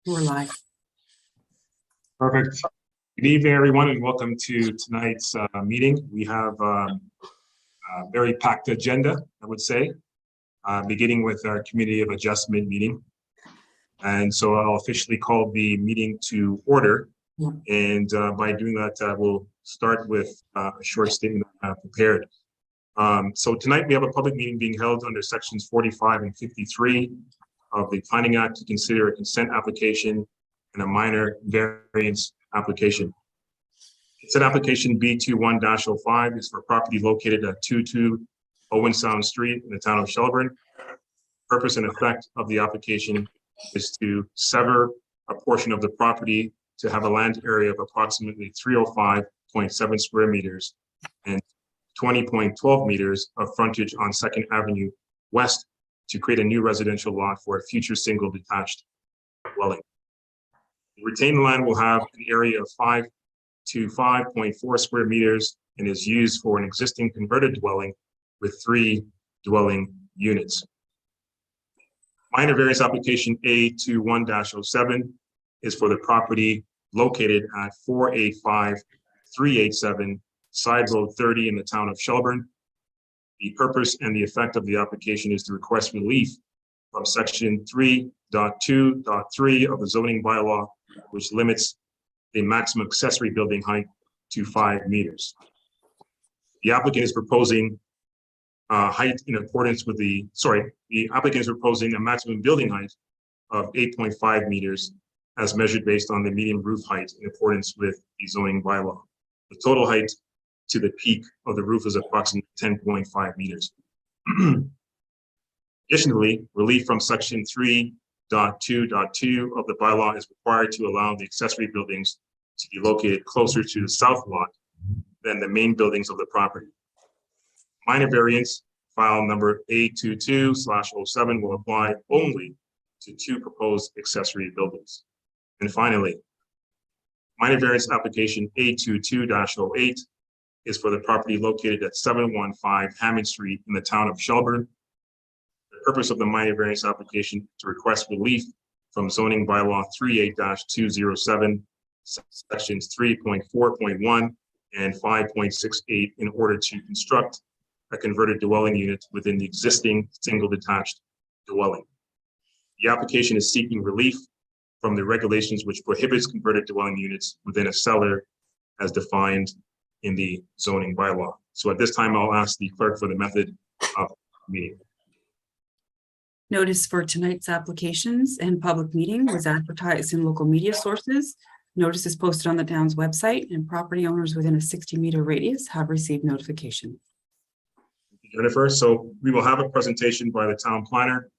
We're live. Perfect. Good evening, everyone, and welcome to tonight's meeting. We have a very packed agenda, I would say, beginning with our Committee of Adjustment meeting. And so I'll officially call the meeting to order. Yeah. And by doing that, we'll start with a short statement I have prepared. So tonight we have a public meeting being held under sections 45 and 53 of the Planning Act to consider a consent application and a minor variance application. Consent application B21-05 is for property located at 22 Owen Sound Street in the town of Shelburne. Purpose and effect of the application is to sever a portion of the property to have a land area of approximately 305.7 square meters and 20.12 meters of frontage on 2nd Avenue West to create a new residential lot for a future single detached dwelling. The retained land will have an area of 5 to 5.4 square meters and is used for an existing converted dwelling with 3 dwelling units. Minor variance application A21-07 is for the property located at 485387 Side Road 30 in the town of Shelburne. The purpose and the effect of the application is to request relief from section 3.2.3 of the zoning bylaw, which limits the maximum accessory building height to 5 meters. The applicant is proposing height in accordance with the applicant is proposing a maximum building height of 8.5 meters as measured based on the median roof height in accordance with the zoning bylaw. The total height to the peak of the roof is approximately 10.5 meters. Additionally, relief from section 3.2.2 of the bylaw is required to allow the accessory buildings to be located closer to the south lot than the main buildings of the property. Minor variance file number A22/07 will apply only to 2 proposed accessory buildings. And finally, minor variance application A22-08 is for the property located at 715 Hammond Street in the town of Shelburne. The purpose of the minor variance application is to request relief from zoning bylaw 38-207, sections 3.4.1 and 5.68 in order to construct a converted dwelling unit within the existing single detached dwelling. The application is seeking relief from the regulations which prohibits converted dwelling units within a cellar as defined in the zoning bylaw. So at this time, I'll ask the clerk for the method of the meeting. Notice for tonight's applications and public meeting was advertised in local media sources. Notice is posted on the town's website, and property owners within a 60-meter radius have received notification. Thank you, Jennifer. So we will have a presentation by the town planner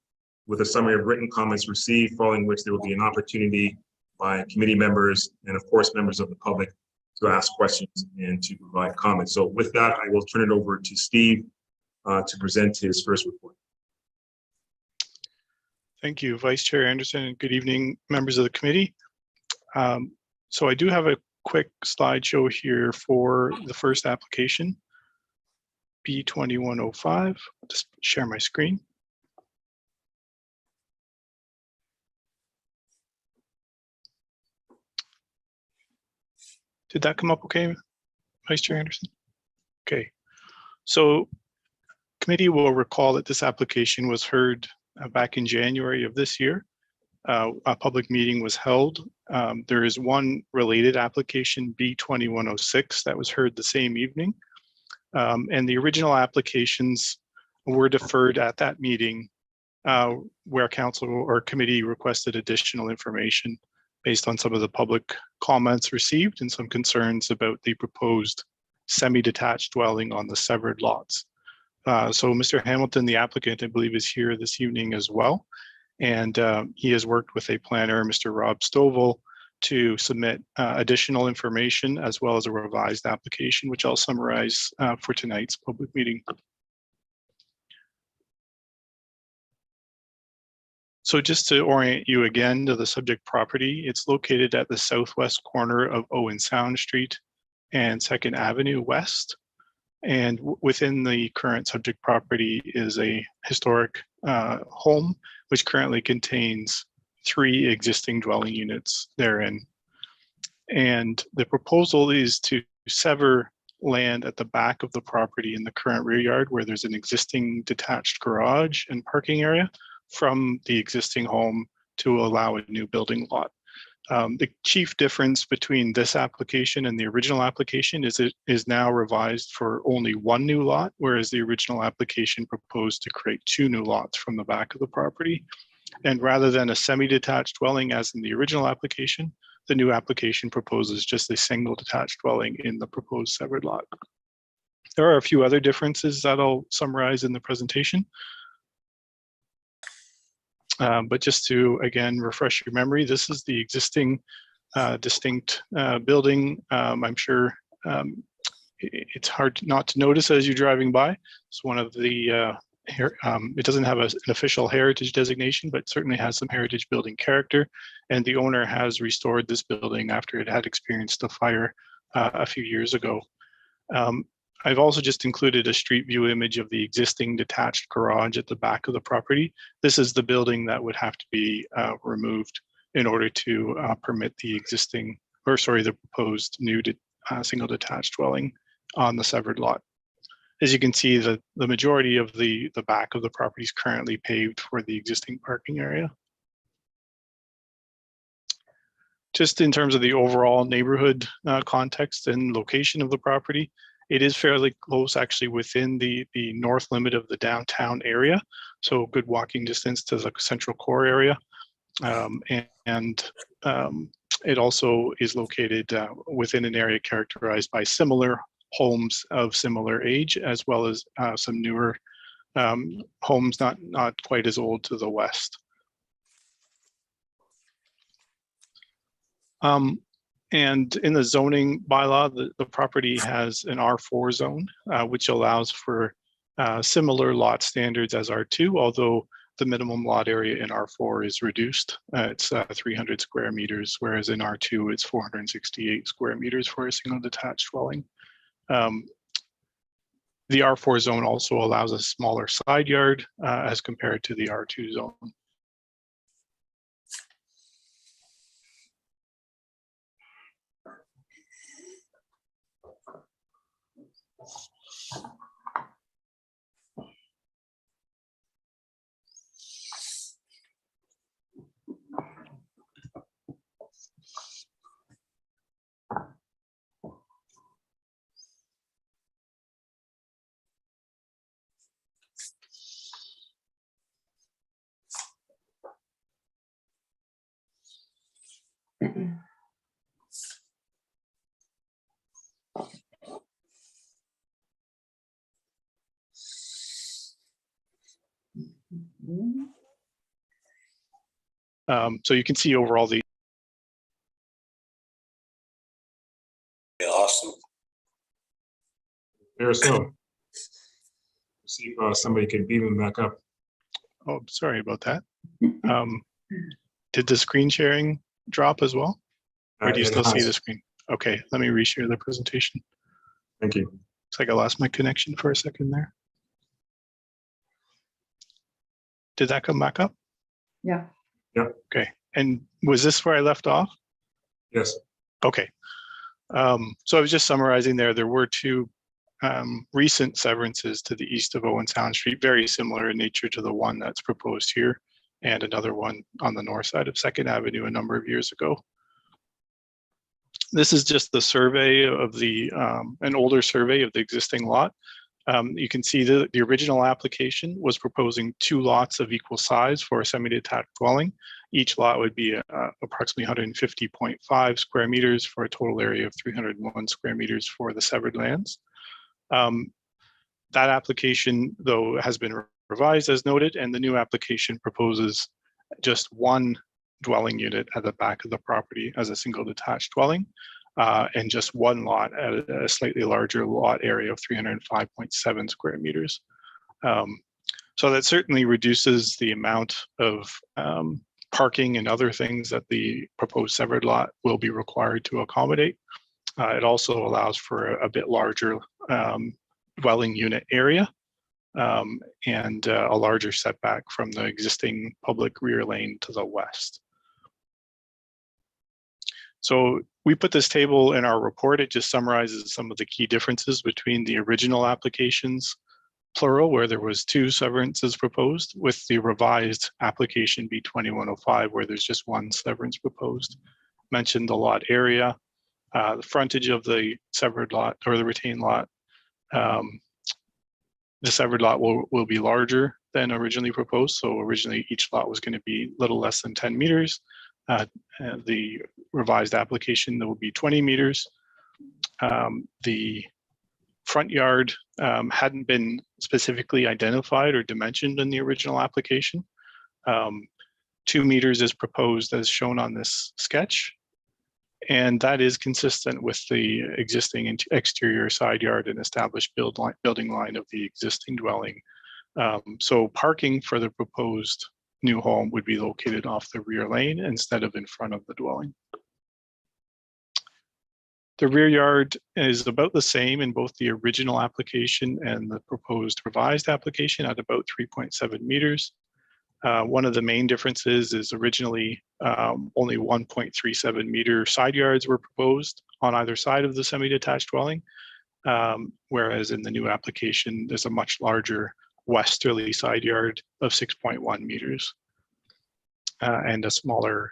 with a summary of written comments received, following which there will be an opportunity by committee members and, of course, members of the public to ask questions and to provide comments. So with that, I will turn it over to Steve to present his first report. Thank you, Vice Chair Anderson, and good evening, members of the committee. So I do have a quick slideshow here for the first application, B2105. I'll just share my screen. Did that come up okay, Vice Chair Anderson? Okay, so committee will recall that this application was heard back in January of this year. A public meeting was held. There is one related application, B2106, that was heard the same evening. And the original applications were deferred at that meeting where council or committee requested additional information based on some of the public comments received and some concerns about the proposed semi-detached dwelling on the severed lots. So Mr. Hamilton, the applicant, I believe, is here this evening as well. And he has worked with a planner, Mr. Rob Stovall, to submit additional information as well as a revised application, which I'll summarize for tonight's public meeting. So just to orient you again to the subject property, it's located at the southwest corner of Owen Sound Street and 2nd Avenue West. And within the current subject property is a historic home, which currently contains 3 existing dwelling units therein. And the proposal is to sever land at the back of the property in the current rear yard where there's an existing detached garage and parking area from the existing home to allow a new building lot. The chief difference between this application and the original application is it is now revised for only 1 new lot, whereas the original application proposed to create 2 new lots from the back of the property. And rather than a semi-detached dwelling as in the original application, the new application proposes just a single detached dwelling in the proposed severed lot. There are a few other differences that I'll summarize in the presentation. But just to, again, refresh your memory, this is the existing distinct building. I'm sure it's hard not to notice as you're driving by. It's one of the, it doesn't have an official heritage designation, but certainly has some heritage building character. And the owner has restored this building after it had experienced a fire a few years ago. I've also just included a street view image of the existing detached garage at the back of the property. This is the building that would have to be removed in order to permit the existing, or sorry, the proposed new single detached dwelling on the severed lot. As you can see, the majority of the back of the property is currently paved for the existing parking area. Just in terms of the overall neighborhood context and location of the property, it is fairly close actually within the north limit of the downtown area. So good walking distance to the central core area. It also is located within an area characterized by similar homes of similar age, as well as some newer homes not quite as old to the west. And in the zoning bylaw, the property has an R4 zone, which allows for similar lot standards as R2, although the minimum lot area in R4 is reduced. It's 300 square meters, whereas in R2, it's 468 square meters for a single detached dwelling. The R4 zone also allows a smaller side yard as compared to the R2 zone. So you can see overall the Awesome. There's see if somebody can beam them back up. Oh, sorry about that. Did the screen sharing drop as well? Or do you still see the screen? Okay, let me reshare the presentation. Thank you. Looks like I lost my connection for a second there. Did that come back up? Yeah. Yeah. Okay, and was this where I left off? Yes. Okay. So I was just summarizing there. There were 2 recent severances to the east of Owen Sound Street, very similar in nature to the one that's proposed here, and another one on the north side of 2nd Avenue a number of years ago. This is just the survey of the, an older survey of the existing lot. You can see the original application was proposing 2 lots of equal size for a semi-detached dwelling. Each lot would be approximately 150.5 square meters for a total area of 301 square meters for the severed lands. That application, though, has been revised as noted, and the new application proposes just 1 dwelling unit at the back of the property as a single detached dwelling, and just 1 lot at a slightly larger lot area of 305.7 square meters. So that certainly reduces the amount of parking and other things that the proposed severed lot will be required to accommodate. It also allows for a bit larger dwelling unit area and a larger setback from the existing public rear lane to the west. So we put this table in our report. It just summarizes some of the key differences between the original applications, plural, where there was 2 severances proposed, with the revised application B2105, where there's just 1 severance proposed. Mentioned the lot area, the frontage of the severed lot or the retained lot. The severed lot will be larger than originally proposed. So originally each lot was going to be a little less than 10 meters. The revised application, there will be 20 meters. The front yard hadn't been specifically identified or dimensioned in the original application. 2 meters is proposed as shown on this sketch. And that is consistent with the existing exterior side yard and established building line of the existing dwelling. So parking for the proposed new home would be located off the rear lane instead of in front of the dwelling. The rear yard is about the same in both the original application and the proposed revised application at about 3.7 meters. One of the main differences is originally only 1.37 meter side yards were proposed on either side of the semi-detached dwelling, whereas in the new application, there's a much larger westerly side yard of 6.1 meters and a smaller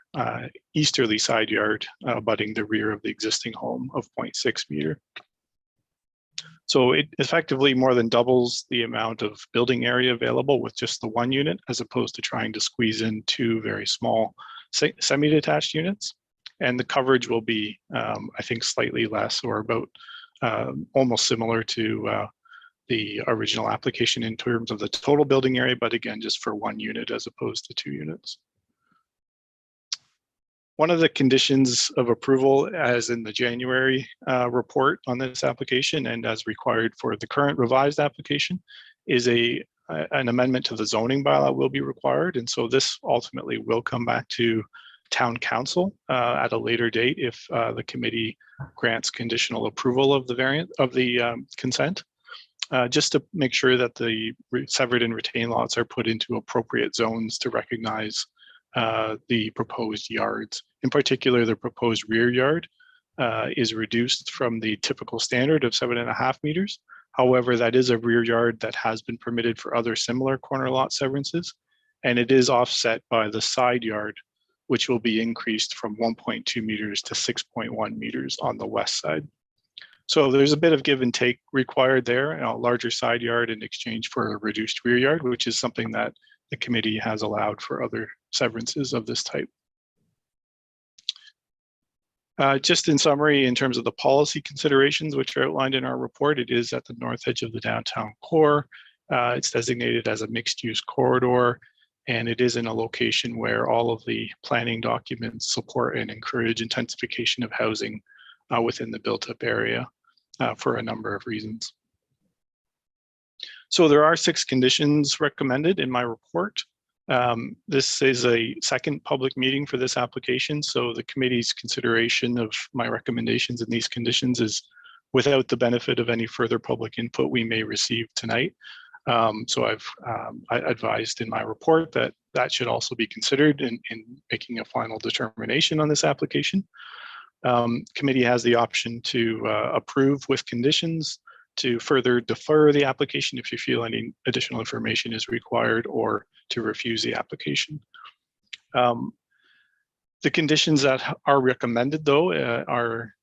easterly side yard abutting the rear of the existing home of 0.6 meter. So it effectively more than doubles the amount of building area available with just the 1 unit, as opposed to trying to squeeze in 2 very small semi-detached units. And the coverage will be, I think, slightly less, or about almost similar to the original application in terms of the total building area, but again, just for 1 unit as opposed to 2 units. One of the conditions of approval, as in the January report on this application and as required for the current revised application, is an amendment to the zoning bylaw will be required. And so this ultimately will come back to town council at a later date if the committee grants conditional approval of the variant of the consent, just to make sure that the severed and retained lots are put into appropriate zones to recognize the proposed yards. In particular, the proposed rear yard is reduced from the typical standard of 7.5 meters. However, that is a rear yard that has been permitted for other similar corner lot severances, and it is offset by the side yard, which will be increased from 1.2 meters to 6.1 meters on the west side. So there's a bit of give and take required there, a larger side yard in exchange for a reduced rear yard, which is something that the committee has allowed for other severances of this type. Just in summary, in terms of the policy considerations, which are outlined in our report, it is at the north edge of the downtown core. It's designated as a mixed-use corridor, and it is in a location where all of the planning documents support and encourage intensification of housing within the built-up area for a number of reasons. So there are 6 conditions recommended in my report. This is a second public meeting for this application, so the committee's consideration of my recommendations in these conditions is without the benefit of any further public input we may receive tonight. So I've advised in my report that that should also be considered in making a final determination on this application. Committee has the option to approve with conditions, to further defer the application if you feel any additional information is required, or to refuse the application. The conditions that are recommended, though, are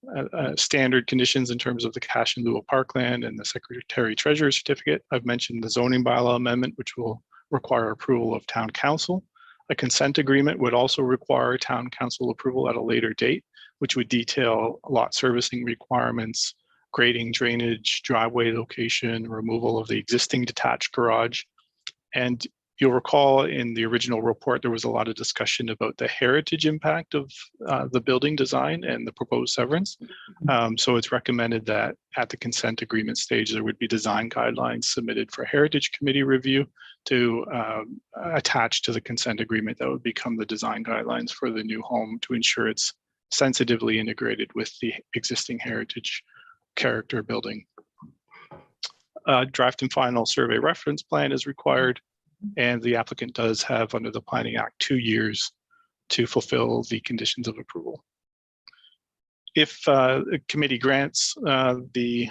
standard conditions in terms of the cash in lieu of parkland and the Secretary Treasurer certificate. I've mentioned the zoning bylaw amendment, which will require approval of town council. A consent agreement would also require town council approval at a later date, which would detail lot servicing requirements, grading, drainage, driveway location, removal of the existing detached garage. And you'll recall in the original report, there was a lot of discussion about the heritage impact of the building design and the proposed severance. So it's recommended that at the consent agreement stage, there would be design guidelines submitted for Heritage Committee review to attach to the consent agreement that would become the design guidelines for the new home to ensure it's sensitively integrated with the existing heritage character building. Draft and final survey reference plan is required, and the applicant does have, under the Planning Act, 2 years to fulfill the conditions of approval. If the committee grants the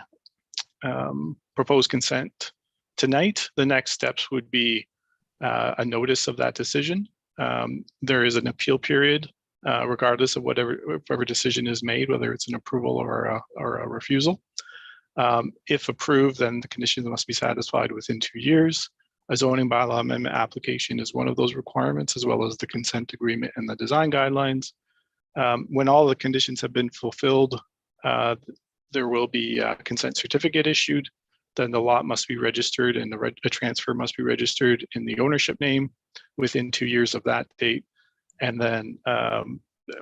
proposed consent tonight, the next steps would be a notice of that decision. There is an appeal period, regardless of whatever decision is made, whether it's an approval or a refusal. If approved, then the conditions must be satisfied within 2 years. A zoning bylaw amendment application is one of those requirements, as well as the consent agreement and the design guidelines. When all the conditions have been fulfilled, there will be a consent certificate issued. Then the lot must be registered and a transfer must be registered in the ownership name within 2 years of that date. And then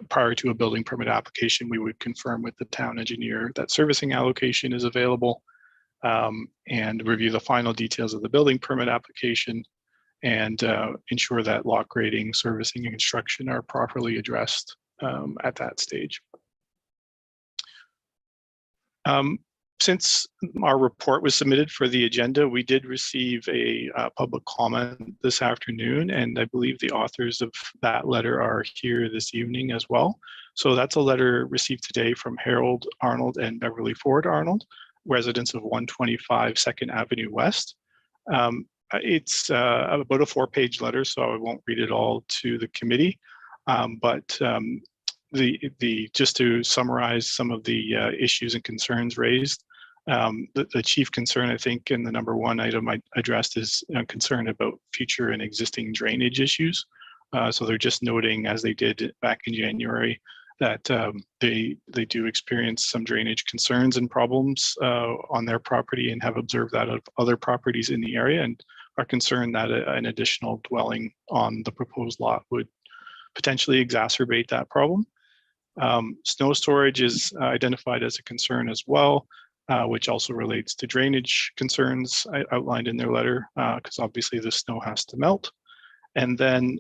prior to a building permit application, we would confirm with the town engineer that servicing allocation is available, and review the final details of the building permit application, and ensure that lot grading, servicing, and construction are properly addressed at that stage. Since our report was submitted for the agenda, we did receive a public comment this afternoon, and I believe the authors of that letter are here this evening as well. So that's a letter received today from Harold Arnold and Beverly Ford Arnold, residents of 125 2nd Avenue West. It's about a 4-page letter, so I won't read it all to the committee, but just to summarize some of the issues and concerns raised, the chief concern, I think, and the number one item I addressed is concern about future and existing drainage issues. So they're just noting, as they did back in January, that they do experience some drainage concerns and problems on their property, and have observed that of other properties in the area, and are concerned that an additional dwelling on the proposed lot would potentially exacerbate that problem. Snow storage is identified as a concern as well, which also relates to drainage concerns outlined in their letter, because obviously the snow has to melt. And then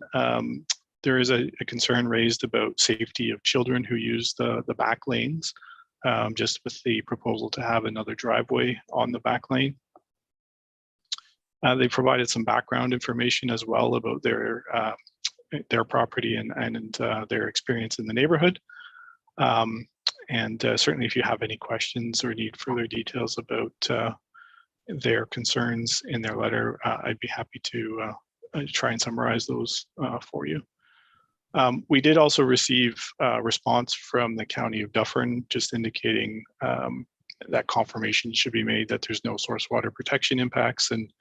there is a concern raised about safety of children who use the back lanes, just with the proposal to have another driveway on the back lane. They provided some background information as well about their property and their experience in the neighborhood. Certainly if you have any questions or need further details about their concerns in their letter, I'd be happy to try and summarize those for you. We did also receive a response from the County of Dufferin, just indicating that confirmation should be made that there's no source water protection impacts, and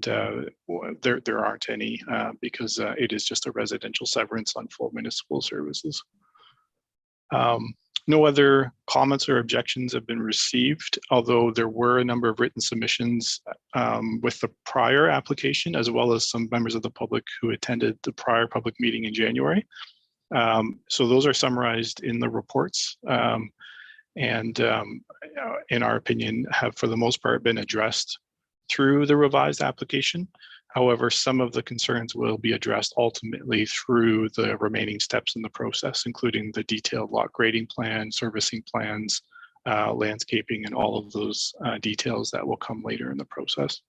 there aren't any, because it is just a residential severance on full municipal services. No other comments or objections have been received, although there were a number of written submissions with the prior application, as well as some members of the public who attended the prior public meeting in January. So those are summarized in the reports, and in our opinion, have for the most part been addressed through the revised application. However, some of the concerns will be addressed ultimately through the remaining steps in the process, including the detailed lot grading plan, servicing plans, landscaping, and all of those details that will come later in the process.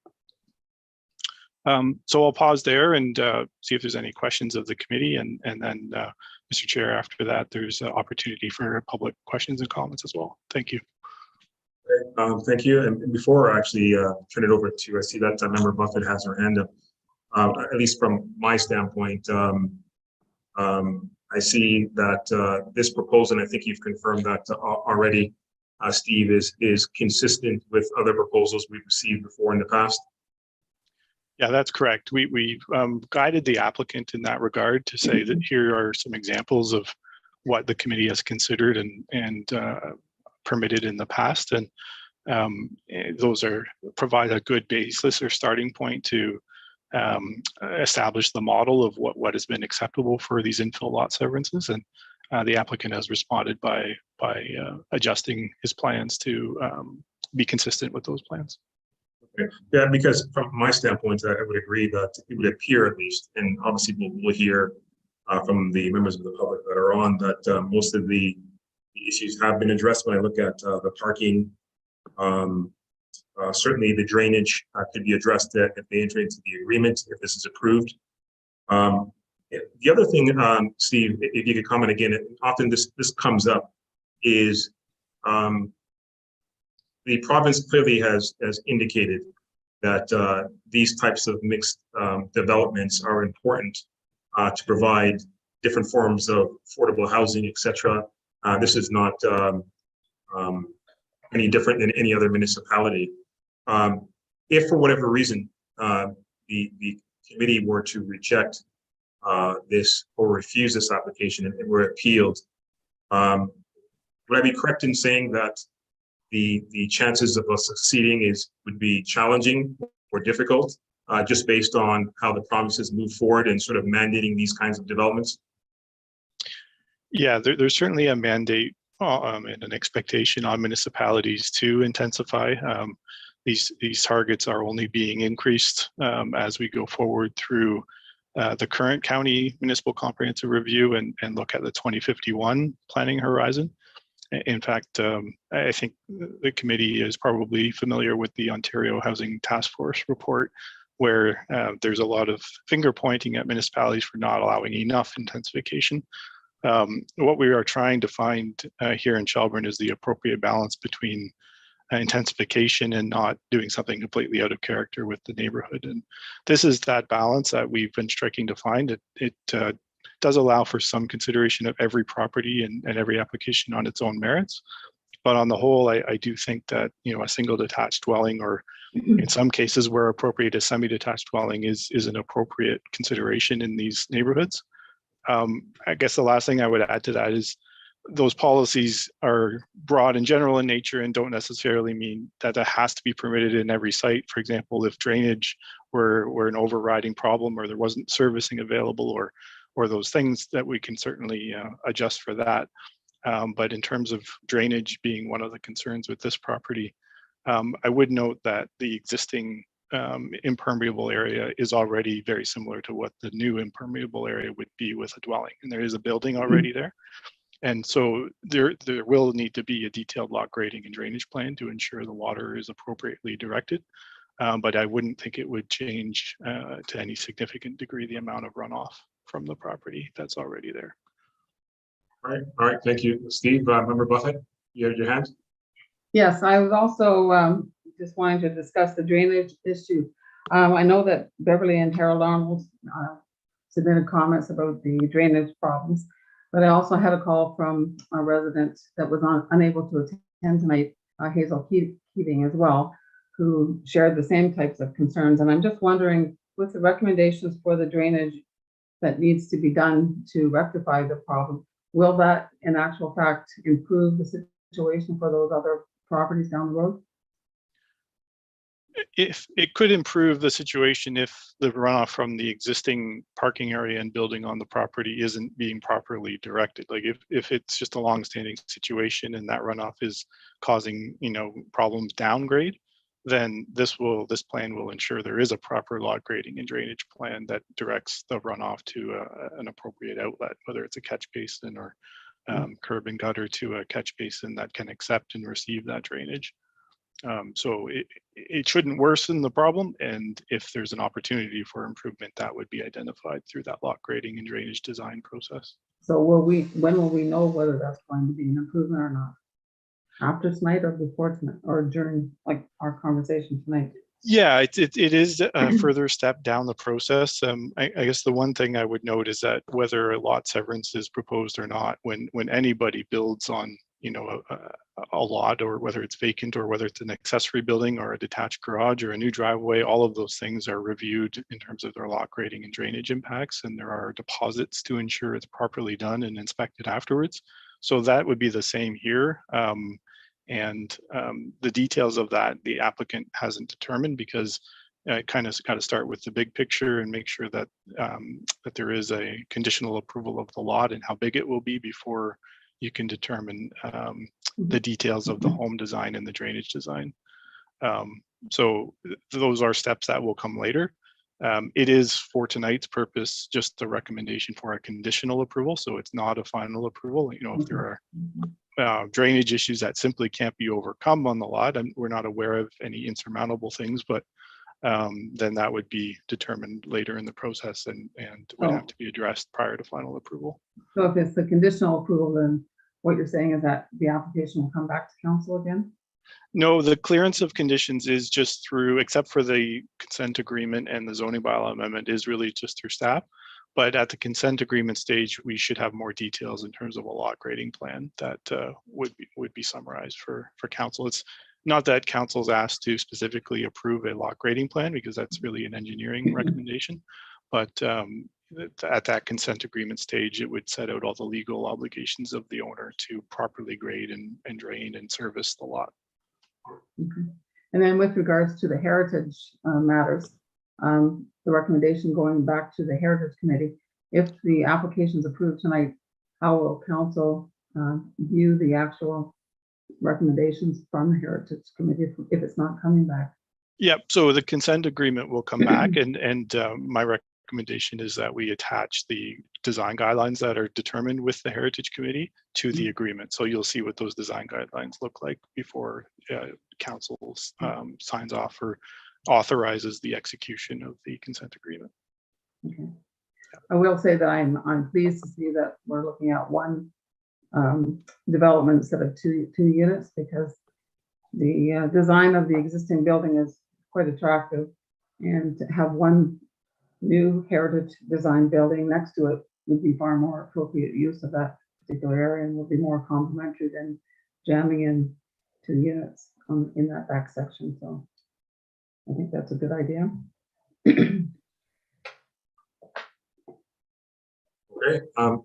So I'll pause there and see if there's any questions of the committee, and then Mr. Chair, after that, there's an opportunity for public questions and comments as well. Thank you. Thank you. And before I actually turn it over to, I see that Member Buffett has her hand up. At least from my standpoint, I see that this proposal, and I think you've confirmed that already, Steve, is consistent with other proposals we've received before in the past. Yeah, that's correct. We've guided the applicant in that regard to say that here are some examples of what the committee has considered and permitted in the past, and those provide a good basis or starting point to establish the model of what has been acceptable for these infill lot severances, and the applicant has responded by adjusting his plans to be consistent with those plans. Okay. Yeah, because from my standpoint, I would agree that it would appear, at least, and obviously we'll hear from the members of the public that are on, that most of the issues have been addressed. When I look at the parking, certainly the drainage could be addressed if they enter into the agreement, if this is approved. The other thing, Steve, if you could comment again, often this comes up is the province clearly has indicated that these types of mixed developments are important to provide different forms of affordable housing, etc. This is not any different than any other municipality. If for whatever reason the committee were to reject this or refuse this application and were appealed, would I be correct in saying that the chances of us succeeding would be challenging or difficult, just based on how the provinces move forward and sort of mandating these kinds of developments? Yeah, there's certainly a mandate and an expectation on municipalities to intensify. These targets are only being increased as we go forward through the current county municipal comprehensive review and look at the 2051 planning horizon. In fact, I think the committee is probably familiar with the Ontario Housing Task Force report, where there's a lot of finger pointing at municipalities for not allowing enough intensification. What we are trying to find here in Shelburne is the appropriate balance between intensification and not doing something completely out of character with the neighborhood. And this is that balance that we've been striking to find. It does allow for some consideration of every property and every application on its own merits. But on the whole, I do think that, you know, a single detached dwelling, or in some cases where appropriate, a semi-detached dwelling is an appropriate consideration in these neighborhoods. I guess the last thing I would add to that is those policies are broad and general in nature and don't necessarily mean that that has to be permitted in every site. For example, if drainage were an overriding problem, or there wasn't servicing available, or those things, that we can certainly adjust for that. But in terms of drainage being one of the concerns with this property, I would note that the existing impermeable area is already very similar to what the new impermeable area would be with a dwelling, and there is a building already there. And so there will need to be a detailed lot grading and drainage plan to ensure the water is appropriately directed. But I wouldn't think it would change to any significant degree the amount of runoff from the property that's already there. All right, thank you. Steve, Member Buffett, you have your hand? Yes, I was also just wanting to discuss the drainage issue. I know that Beverly and Harold Arnold submitted comments about the drainage problems, but I also had a call from a resident that was unable to attend tonight, Hazel Keating as well, who shared the same types of concerns. And I'm just wondering, with the recommendations for the drainage that needs to be done to rectify the problem, will that in actual fact improve the situation for those other properties down the road? If it could improve the situation if the runoff from the existing parking area and building on the property isn't being properly directed. Like if it's just a long-standing situation and that runoff is causing, you know, problems downgrade, then this plan will ensure there is a proper lot grading and drainage plan that directs the runoff to an appropriate outlet, whether it's a catch basin or curb and gutter to a catch basin that can accept and receive that drainage. So it shouldn't worsen the problem, and if there's an opportunity for improvement, that would be identified through that lot grading and drainage design process. So when will we know whether that's going to be an improvement or not? After tonight or before tonight, or during like our conversation tonight? Yeah, it is a further step down the process. I guess the one thing I would note is that whether a lot severance is proposed or not, when anybody builds on, you know, a lot, or whether it's vacant, or whether it's an accessory building or a detached garage or a new driveway, all of those things are reviewed in terms of their lot grading and drainage impacts, and there are deposits to ensure it's properly done and inspected afterwards. So that would be the same here. The details of that the applicant hasn't determined, because it kind of got to start with the big picture and make sure that that there is a conditional approval of the lot and how big it will be before you can determine the details of the home design and the drainage design. So those are steps that will come later. It is, for tonight's purpose, just a recommendation for a conditional approval. So it's not a final approval. You know, if there are drainage issues that simply can't be overcome on the lot, and we're not aware of any insurmountable things, but then that would be determined later in the process and would have to be addressed prior to final approval. So if it's a conditional approval, then what you're saying is that the application will come back to council again? No, the clearance of conditions is just through, except for the consent agreement and the zoning bylaw amendment, is really just through staff. But at the consent agreement stage, we should have more details in terms of a lot grading plan that would be summarized for council. It's not that council's asked to specifically approve a lot grading plan, because that's really an engineering recommendation. But at that consent agreement stage, it would set out all the legal obligations of the owner to properly grade and drain and service the lot. Okay. And then with regards to the heritage matters, the recommendation going back to the Heritage Committee, if the application is approved tonight, how will council view the actual recommendations from the Heritage Committee if it's not coming back? Yeah, so the consent agreement will come back, and my recommendation is that we attach the design guidelines that are determined with the Heritage Committee to the agreement. So you'll see what those design guidelines look like before council signs off or authorizes the execution of the consent agreement. Okay. I will say that I'm pleased to see that we're looking at one development instead of two units, because the design of the existing building is quite attractive, and to have one new heritage design building next to it would be far more appropriate use of that particular area, and will be more complementary than jamming in 2 units in that back section. So I think that's a good idea. Okay,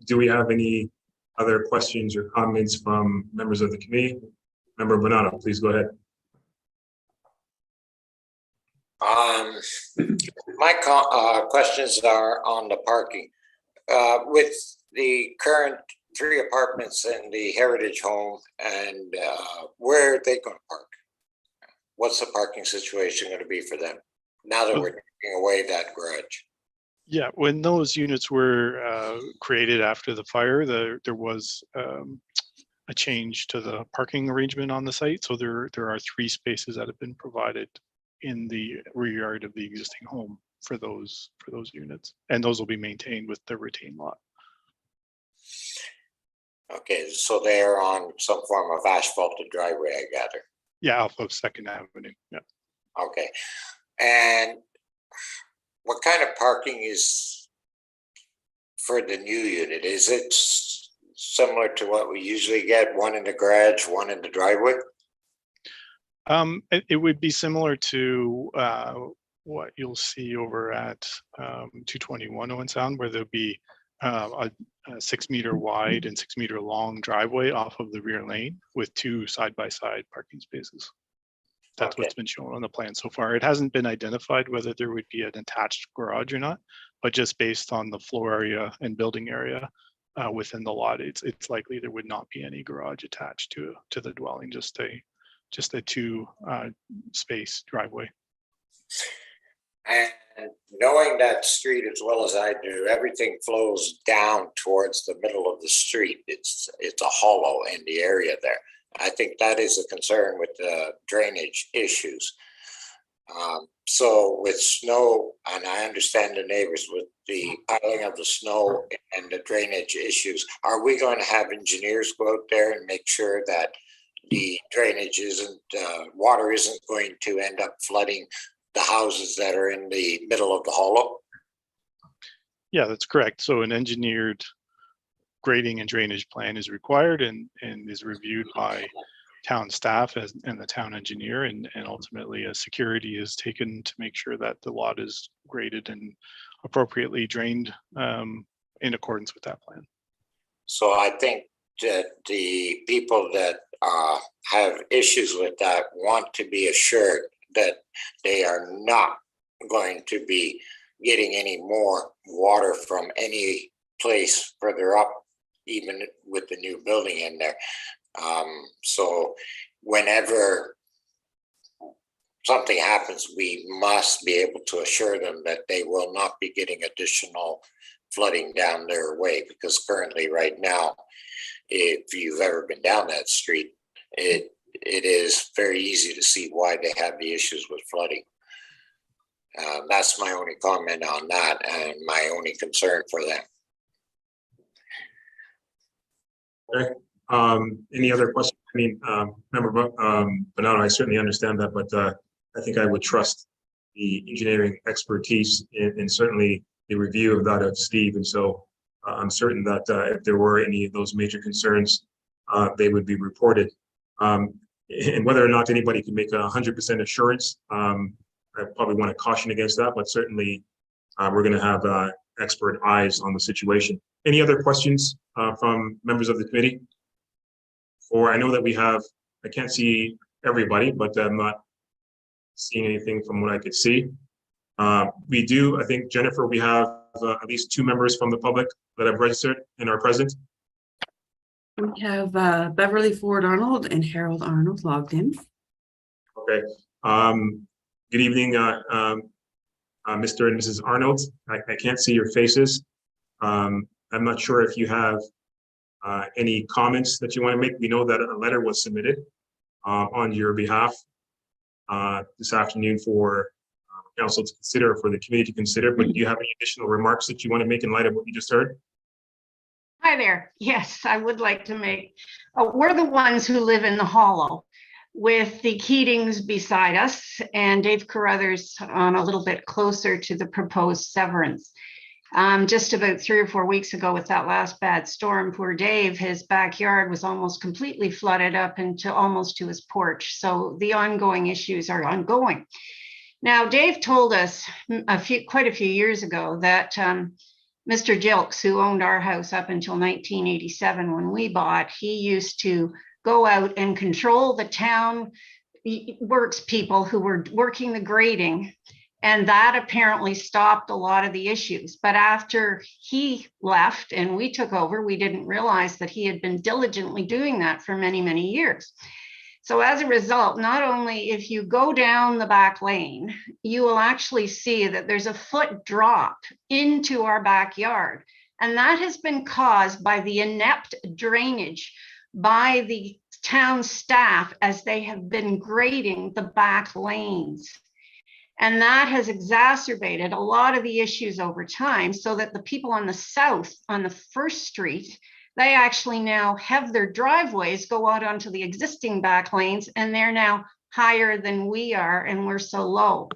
do we have any other questions or comments from members of the committee? Member Bonanno, please go ahead. My questions are on the parking. With the current 3 apartments in the Heritage Home, and where are they going to park? What's the parking situation going to be for them now that we're taking away that garage? Yeah, when those units were created after the fire, there was a change to the parking arrangement on the site. So there are 3 spaces that have been provided in the rear yard of the existing home for those units, and those will be maintained with the retained lot. Okay, so they're on some form of asphalted driveway, I gather. Yeah, off of 2nd Avenue. Yeah. Okay, and what kind of parking is for the new unit? Is it similar to what we usually get, 1 in the garage, 1 in the driveway? It would be similar to what you'll see over at 221 Owen Sound, where there'll be a 6-meter wide and 6-meter long driveway off of the rear lane with 2 side-by-side parking spaces. That's what's been shown on the plan so far. It hasn't been identified whether there would be an attached garage or not, but just based on the floor area and building area within the lot, it's likely there would not be any garage attached to the dwelling, just a 2 space driveway. And knowing that street as well as I do, everything flows down towards the middle of the street. It's a hollow in the area there. I think that is a concern with the drainage issues. So with snow, and I understand the neighbors with the piling of the snow and the drainage issues, are we going to have engineers go out there and make sure that the drainage isn't, water isn't going to end up flooding the houses that are in the middle of the hollow? Yeah, that's correct. So an engineered grading and drainage plan is required and is reviewed by town staff and the town engineer, and ultimately a security is taken to make sure that the lot is graded and appropriately drained in accordance with that plan. So I think that the people that have issues with that want to be assured that they are not going to be getting any more water from any place further up, even with the new building in there. So whenever something happens, we must be able to assure them that they will not be getting additional flooding down their way, because currently right now, if you've ever been down that street, it is very easy to see why they have the issues with flooding. That's my only comment on that and my only concern for them. Okay, Any other questions? I mean, Member Bernardo, I certainly understand that, but I think I would trust the engineering expertise and certainly the review of that of Steve. And so I'm certain that if there were any of those major concerns, they would be reported. And whether or not anybody can make 100% assurance, I probably want to caution against that, but certainly we're going to have expert eyes on the situation. Any other questions from members of the committee? Or I know that we have, I can't see everybody, but I'm not seeing anything from what I could see. We do, I think, Jennifer, we have at least 2 members from the public that have registered and are present. We have Beverly Ford Arnold and Harold Arnold logged in. Okay. Good evening, Mr. and Mrs. Arnold. I can't see your faces. I'm not sure if you have any comments that you want to make. We know that a letter was submitted on your behalf this afternoon for council to consider, for the committee to consider, but do you have any additional remarks that you want to make in light of what you just heard? Hi there. Yes, I would like to make, we're the ones who live in the hollow with the Keatings beside us and Dave Carruthers a little bit closer to the proposed severance. Just about 3 or 4 weeks ago with that last bad storm, poor Dave, his backyard was almost completely flooded up into almost to his porch. So the ongoing issues are ongoing. Now, Dave told us quite a few years ago that Mr. Jilks, who owned our house up until 1987 when we bought, he used to go out and control the town works people who were working the grading. And that apparently stopped a lot of the issues. But after he left and we took over, we didn't realize that he had been diligently doing that for many, many years. So as a result, not only if you go down the back lane, you will actually see that there's a foot drop into our backyard. And that has been caused by the inept drainage by the town staff as they have been grading the back lanes. And that has exacerbated a lot of the issues over time, so that the people on the south, on the first street, they actually now have their driveways go out onto the existing back lanes, and they're now higher than we are, and we're so low.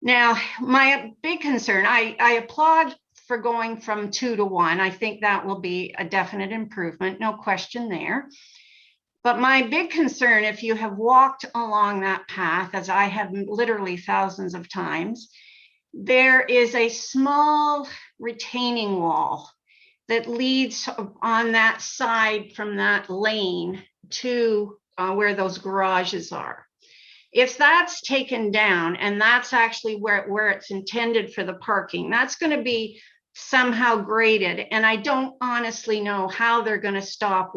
Now, my big concern, I applaud for going from 2 to 1. I think that will be a definite improvement, no question there. But my big concern, if you have walked along that path, as I have literally thousands of times, there is a small retaining wall that leads on that side from that lane to where those garages are. If that's taken down and that's actually where it's intended for the parking, that's going to be somehow graded. And I don't honestly know how they're going to stop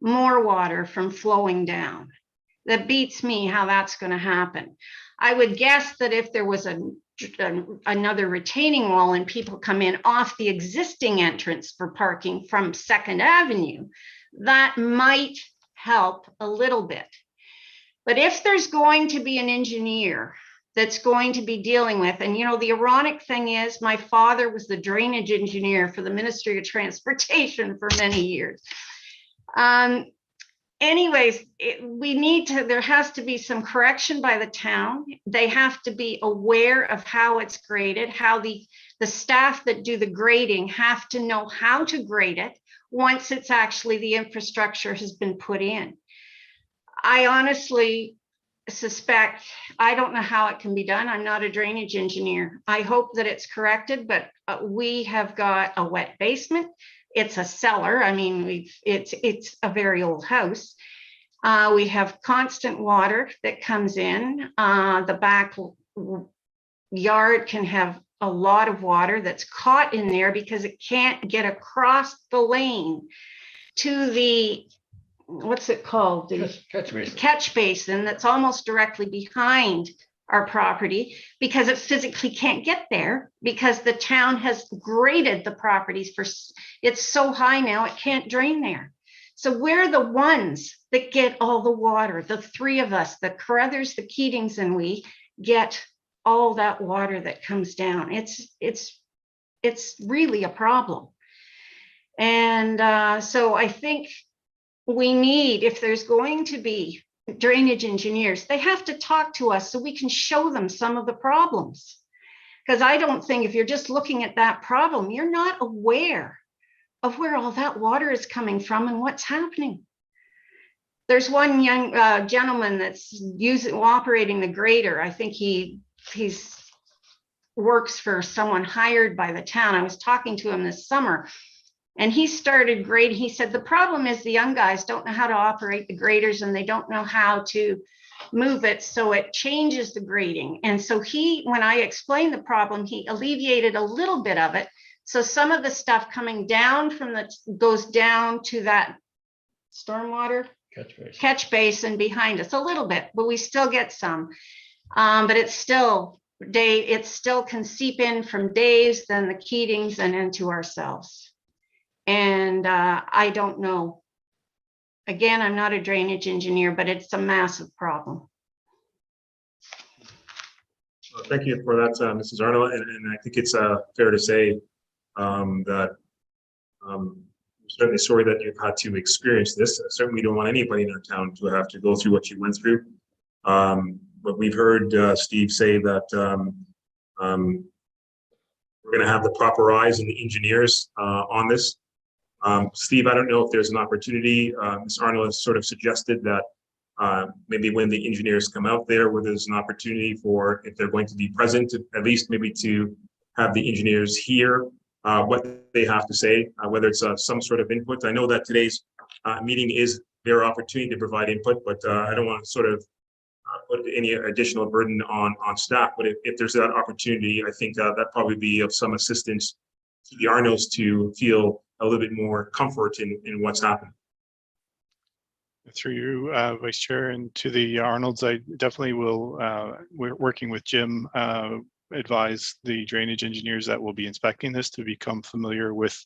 more water from flowing down. That beats me how that's going to happen. I would guess that if there was another retaining wall and people come in off the existing entrance for parking from 2nd Avenue, that might help a little bit. But if there's going to be an engineer that's going to be dealing with, and you know, the ironic thing is my father was the drainage engineer for the Ministry of Transportation for many years. Anyways, there has to be some correction by the town. They have to be aware of how it's graded, how the staff that do the grading have to know how to grade it once it's actually the infrastructure has been put in. I honestly suspect, I don't know how it can be done. I'm not a drainage engineer. I hope that it's corrected, but we have got a wet basement. It's a cellar. I mean, it's a very old house. We have constant water that comes in. The back yard can have a lot of water that's caught in there because it can't get across the lane to the, what's it called? The catch basin that's almost directly behind our property, because it physically can't get there because the town has graded the properties for, it's so high now it can't drain there. So we're the ones that get all the water. The 3 of us, the Carruthers, the Keatings, and we get all that water that comes down. It's really a problem. And so I think we need, if there's going to be drainage engineers, they have to talk to us so we can show them some of the problems. Because I don't think if you're just looking at that problem, you're not aware of where all that water is coming from and what's happening. There's one young gentleman that's operating the grader. I think he's works for someone hired by the town. I was talking to him this summer, and he started grading. He said the problem is the young guys don't know how to operate the graders, and they don't know how to move it, so it changes the grading. And so when I explained the problem, he alleviated a little bit of it. So some of the stuff coming down goes down to that stormwater catch basin behind us a little bit, but we still get some. But it still can seep in from Dave's, then the Keatings, and into ourselves. And I don't know. Again, I'm not a drainage engineer, but it's a massive problem. Thank you for that, Mrs. Arnold. And I think it's fair to say that I'm certainly sorry that you've had to experience this. Certainly don't want anybody in our town to have to go through what you went through. But we've heard Steve say that we're going to have the proper eyes and the engineers on this. Steve, I don't know if there's an opportunity. Ms. Arnold has sort of suggested that maybe when the engineers come out there, where there's an opportunity for, if they're going to be present, at least maybe to have the engineers hear what they have to say, whether it's some sort of input. I know that today's meeting is their opportunity to provide input, but I don't want to sort of put any additional burden on staff. But if there's that opportunity, I think that'd probably be of some assistance to the Arnolds to feel a little bit more comfort in what's happening. Through you, Vice Chair, and to the Arnolds, I definitely will, we're working with Jim, advise the drainage engineers that will be inspecting this to become familiar with,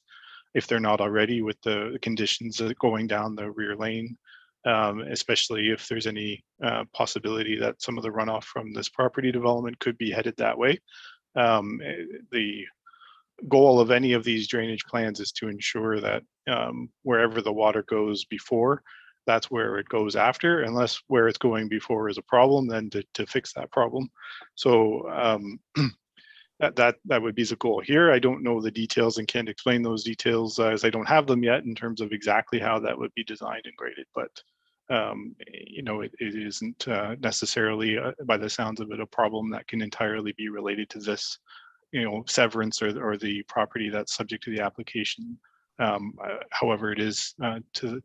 if they're not already, with the conditions going down the rear lane, especially if there's any possibility that some of the runoff from this property development could be headed that way. The goal of any of these drainage plans is to ensure that wherever the water goes before, that's where it goes after, unless where it's going before is a problem, then to fix that problem. So that would be the goal here. I don't know the details and can't explain those details as I don't have them yet in terms of exactly how that would be designed and graded, but you know, it isn't necessarily, by the sounds of it, a problem that can entirely be related to this, you know, severance or the property that's subject to the application. However, it is to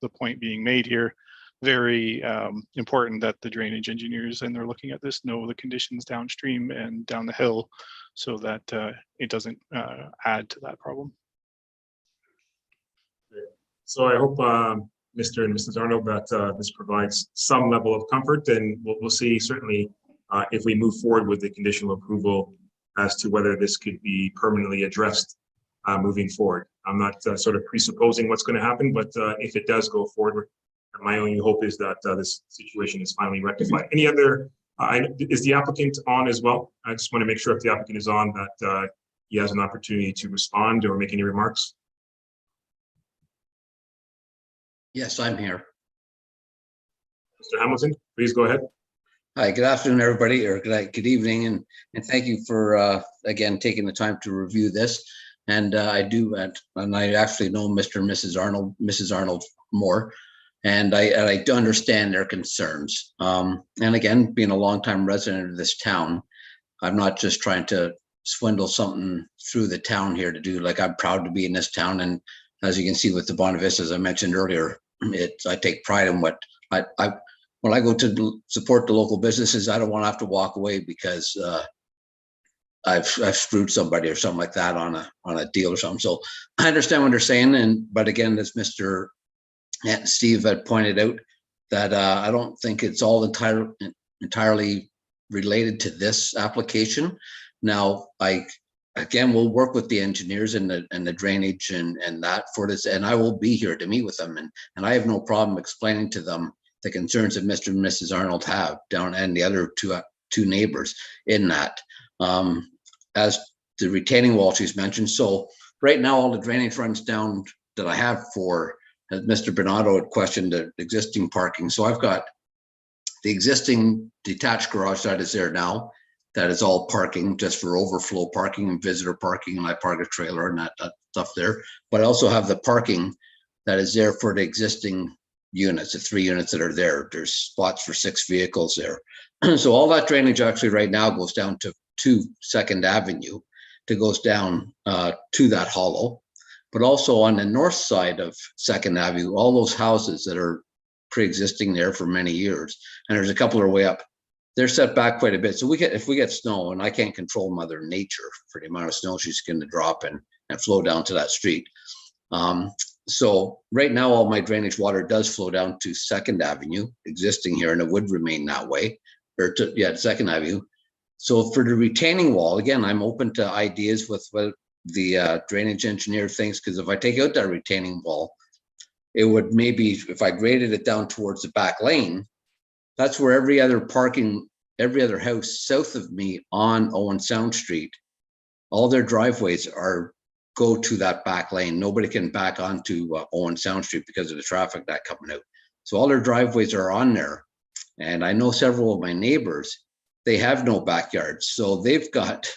the point being made here, very important that the drainage engineers, and they're looking at this, know the conditions downstream and down the hill so that it doesn't add to that problem. So I hope Mr. and Mrs. Arnold that this provides some level of comfort, and we'll see certainly if we move forward with the conditional approval as to whether this could be permanently addressed moving forward. I'm not sort of presupposing what's going to happen, but if it does go forward, my only hope is that this situation is finally rectified. Any other, is the applicant on as well? I just want to make sure if the applicant is on that he has an opportunity to respond or make any remarks. Yes, I'm here. Mr. Hamilton, please go ahead. Hi, good afternoon, everybody, or good evening, and thank you for again taking the time to review this. And I do, and I actually know Mr. and Mrs. Arnold more, and I do understand their concerns. And again, being a longtime resident of this town, I'm not just trying to swindle something through the town here to do. Like, I'm proud to be in this town, and as you can see with the Bonavista, as I mentioned earlier, I take pride in what when I go to support the local businesses. I don't want to have to walk away because I've screwed somebody or something like that on a deal or something. So I understand what they're saying, but again, as Mr. Steve had pointed out, that I don't think it's all entirely related to this application. Now, again, we'll work with the engineers and the drainage and that for this, and I will be here to meet with them, and I have no problem explaining to them the concerns that Mr. and Mrs. Arnold have down, and the other two neighbors in that. As the retaining wall she's mentioned, so right now all the drainage runs down that I have for as Mr. Bernardo had questioned the existing parking. So I've got the existing detached garage that is there now. That is all parking, just for overflow parking and visitor parking, and I park a trailer and that stuff there. But I also have the parking that is there for the existing units, the 3 units that are there. There's spots for 6 vehicles there. So all that drainage actually right now goes down to 2nd Avenue, that goes down to that hollow. But also on the north side of 2nd Avenue, all those houses that are pre-existing there for many years, and there's a couple are way up, they're set back quite a bit. So if we get snow, and I can't control Mother Nature for the amount of snow she's going to drop and flow down to that street. So right now, all my drainage water does flow down to 2nd Avenue, existing here, and it would remain that way, or to 2nd Avenue. So for the retaining wall, again, I'm open to ideas with what the drainage engineer thinks, because if I take out that retaining wall, it would maybe, if I graded it down towards the back lane, that's where every other house south of me on Owen Sound Street, all their driveways go to that back lane. Nobody can back onto Owen Sound Street because of the traffic that coming out. So all their driveways are on there. And I know several of my neighbors, they have no backyards. So they've got,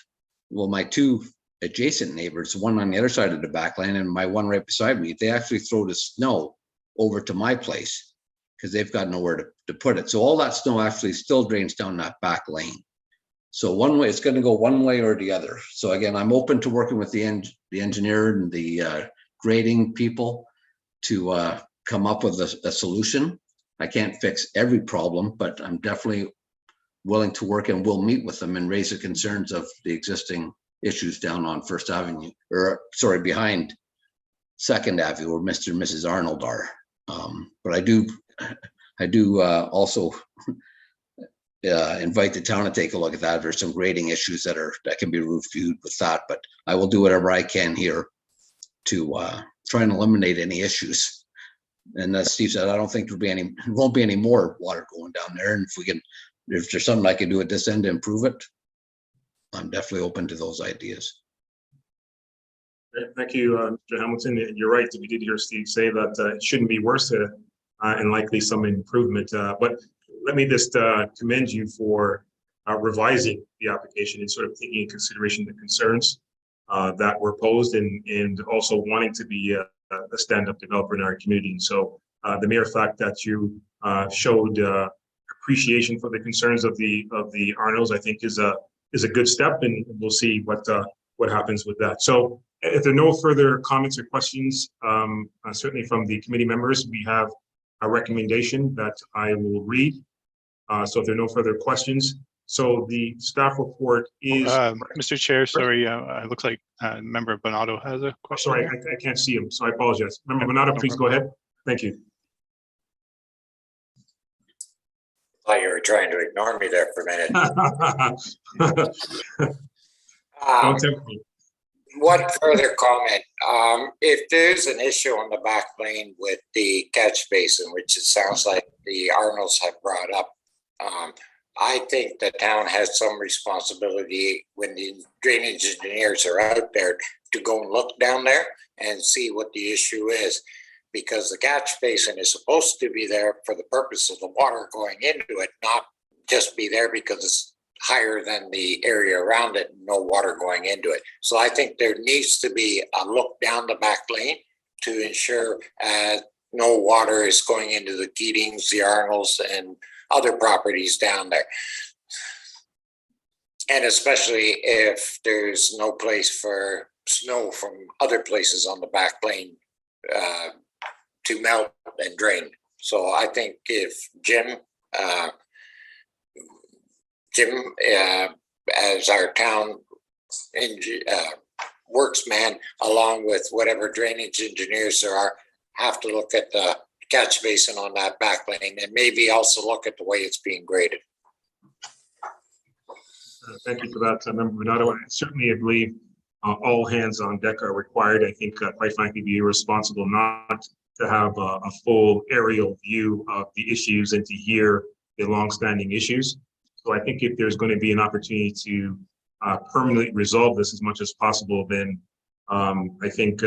well, my 2 adjacent neighbors, one on the other side of the back lane and my one right beside me, they actually throw the snow over to my place because they've got nowhere to put it. So all that snow actually still drains down that back lane. So one way, it's going to go one way or the other. So again, I'm open to working with the engineer and the grading people to come up with a solution. I can't fix every problem, but I'm definitely willing to work and will meet with them and raise the concerns of the existing issues down on 1st Avenue, or sorry, behind 2nd Avenue where Mr. and Mrs. Arnold are. But I do also invite the town to take a look at that. There's some grading issues that can be reviewed with that, but I will do whatever I can here to try and eliminate any issues. And as Steve said, I don't think won't be any more water going down there. And if there's something I can do at this end to improve it, I'm definitely open to those ideas. Thank you, Mr. Hamilton. You're right. We did hear Steve say that it shouldn't be worse and likely some improvement. But let me just commend you for revising the application and sort of taking into consideration the concerns that were posed and also wanting to be a stand-up developer in our community. And so the mere fact that you showed appreciation for the concerns of the Arnolds, I think is a good step, and we'll see what happens with that. So if there are no further comments or questions, certainly from the committee members, we have a recommendation that I will read. So if there are no further questions, so the staff report is. Mr. Chair, sorry, it looks like Member Bernardo has a question. Sorry, I can't see him, so I apologize. Member Bernardo, please go ahead. Thank you. I thought you were trying to ignore me there for a minute. Don't tempt me. One further comment. If there's an issue on the back lane with the catch basin, which it sounds like the Arnolds have brought up, I think the town has some responsibility when the drainage engineers are out there to go and look down there and see what the issue is. Because the catch basin is supposed to be there for the purpose of the water going into it, not just be there because it's higher than the area around it, no water going into it. So I think there needs to be a look down the back lane to ensure no water is going into the Keatings, the Arnolds, and other properties down there. And especially if there's no place for snow from other places on the back lane to melt and drain. So I think if Jim, as our town works man, along with whatever drainage engineers there are, have to look at the catch basin on that back lane and maybe also look at the way it's being graded. Thank you for that, Member Bernardo. And certainly, I believe all hands on deck are required. I think, quite frankly, it'd be irresponsible not to have a full aerial view of the issues and to hear the longstanding issues. So I think if there's going to be an opportunity to permanently resolve this as much as possible, then I think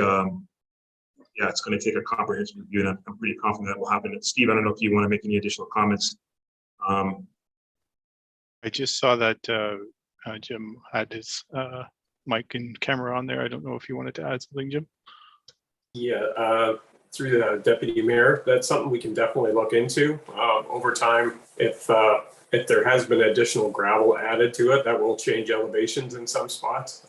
yeah, it's going to take a comprehensive review, and I'm pretty confident that will happen. And Steve, I don't know if you want to make any additional comments. I just saw that Jim had his mic and camera on there. I don't know if you wanted to add something, Jim. Yeah, through the deputy mayor, that's something we can definitely look into over time. If there has been additional gravel added to it, that will change elevations in some spots.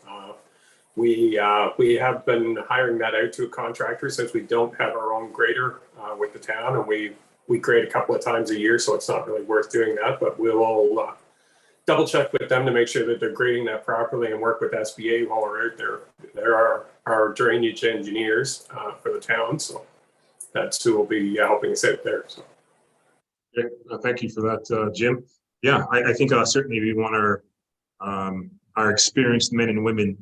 We have been hiring that out to a contractor since we don't have our own grader with the town, and we grade a couple of times a year, so it's not really worth doing that. But we'll double check with them to make sure that they're grading that properly and work with SBA while we're out there. There are our drainage engineers for the town, so that's who will be helping us out there. So. Yeah, thank you for that, Jim. Yeah, I think certainly we want our experienced men and women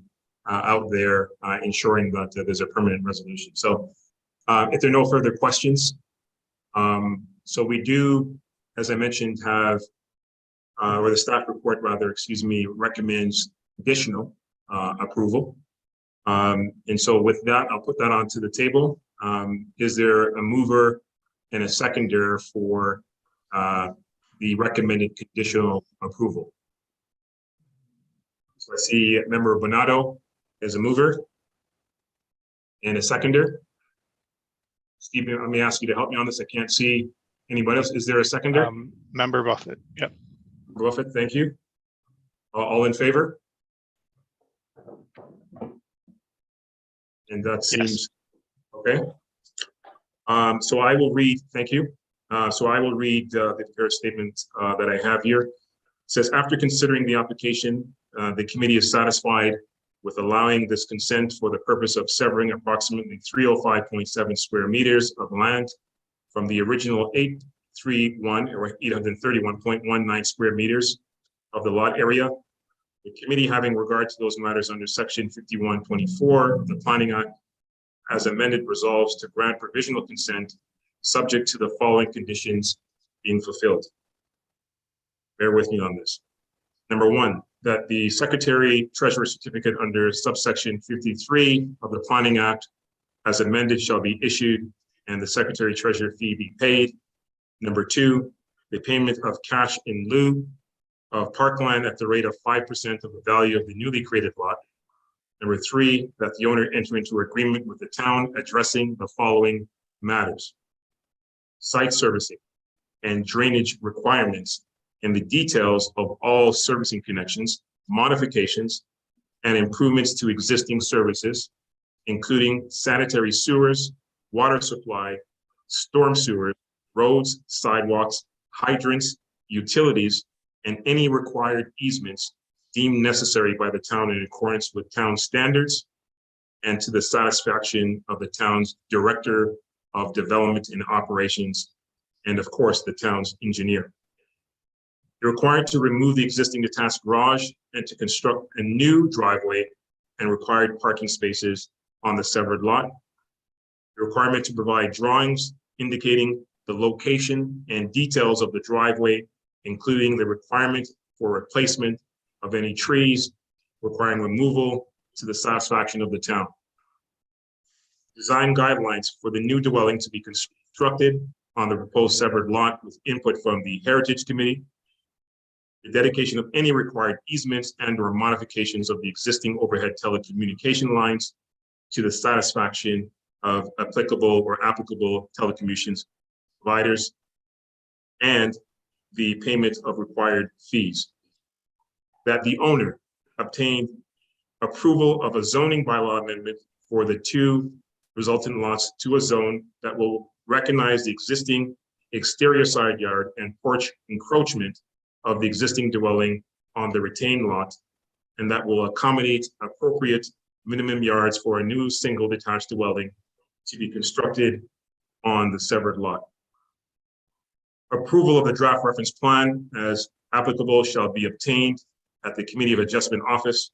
out there ensuring that there's a permanent resolution. So if there are no further questions, so we do, as I mentioned, have or the staff report rather, excuse me, recommends additional approval. And so with that, I'll put that onto the table. Is there a mover and a seconder for the recommended conditional approval? So I see Member Bonato as a mover and a seconder. Stephen, let me ask you to help me on this. I can't see anybody else. Is there a seconder? Member Buffett. Yep. Buffett, thank you. All in favor? And that seems okay. So I will read, thank you. So I will read the prepared statement that I have here. It says, after considering the application, the committee is satisfied with allowing this consent for the purpose of severing approximately 305.7 square meters of land from the original 831 or 831.19 square meters of the lot area. The committee, having regard to those matters under section 5124 of the Planning Act, as amended, resolves to grant provisional consent subject to the following conditions being fulfilled. Bear with me on this. Number one, that the Secretary Treasurer certificate under subsection 53 of the Planning Act as amended shall be issued and the Secretary Treasurer fee be paid. Number two, the payment of cash in lieu of parkland at the rate of 5% of the value of the newly created lot. Number three, that the owner enter into agreement with the town addressing the following matters: site servicing and drainage requirements and the details of all servicing connections, modifications, and improvements to existing services, including sanitary sewers, water supply, storm sewers, roads, sidewalks, hydrants, utilities, and any required easements deemed necessary by the town in accordance with town standards and to the satisfaction of the town's Director of Development and Operations, and of course, the town's engineer. You're required to remove the existing detached garage and to construct a new driveway and required parking spaces on the severed lot. The requirement to provide drawings indicating the location and details of the driveway, including the requirement for replacement of any trees requiring removal to the satisfaction of the town. Design guidelines for the new dwelling to be constructed on the proposed severed lot with input from the Heritage Committee. The dedication of any required easements and or modifications of the existing overhead telecommunication lines to the satisfaction of applicable telecommunications providers, and the payment of required fees. That the owner obtained approval of a zoning bylaw amendment for the two resultant lots to a zone that will recognize the existing exterior side yard and porch encroachment of the existing dwelling on the retained lot, and that will accommodate appropriate minimum yards for a new single detached dwelling to be constructed on the severed lot. Approval of the draft reference plan as applicable shall be obtained at the Committee of Adjustment office,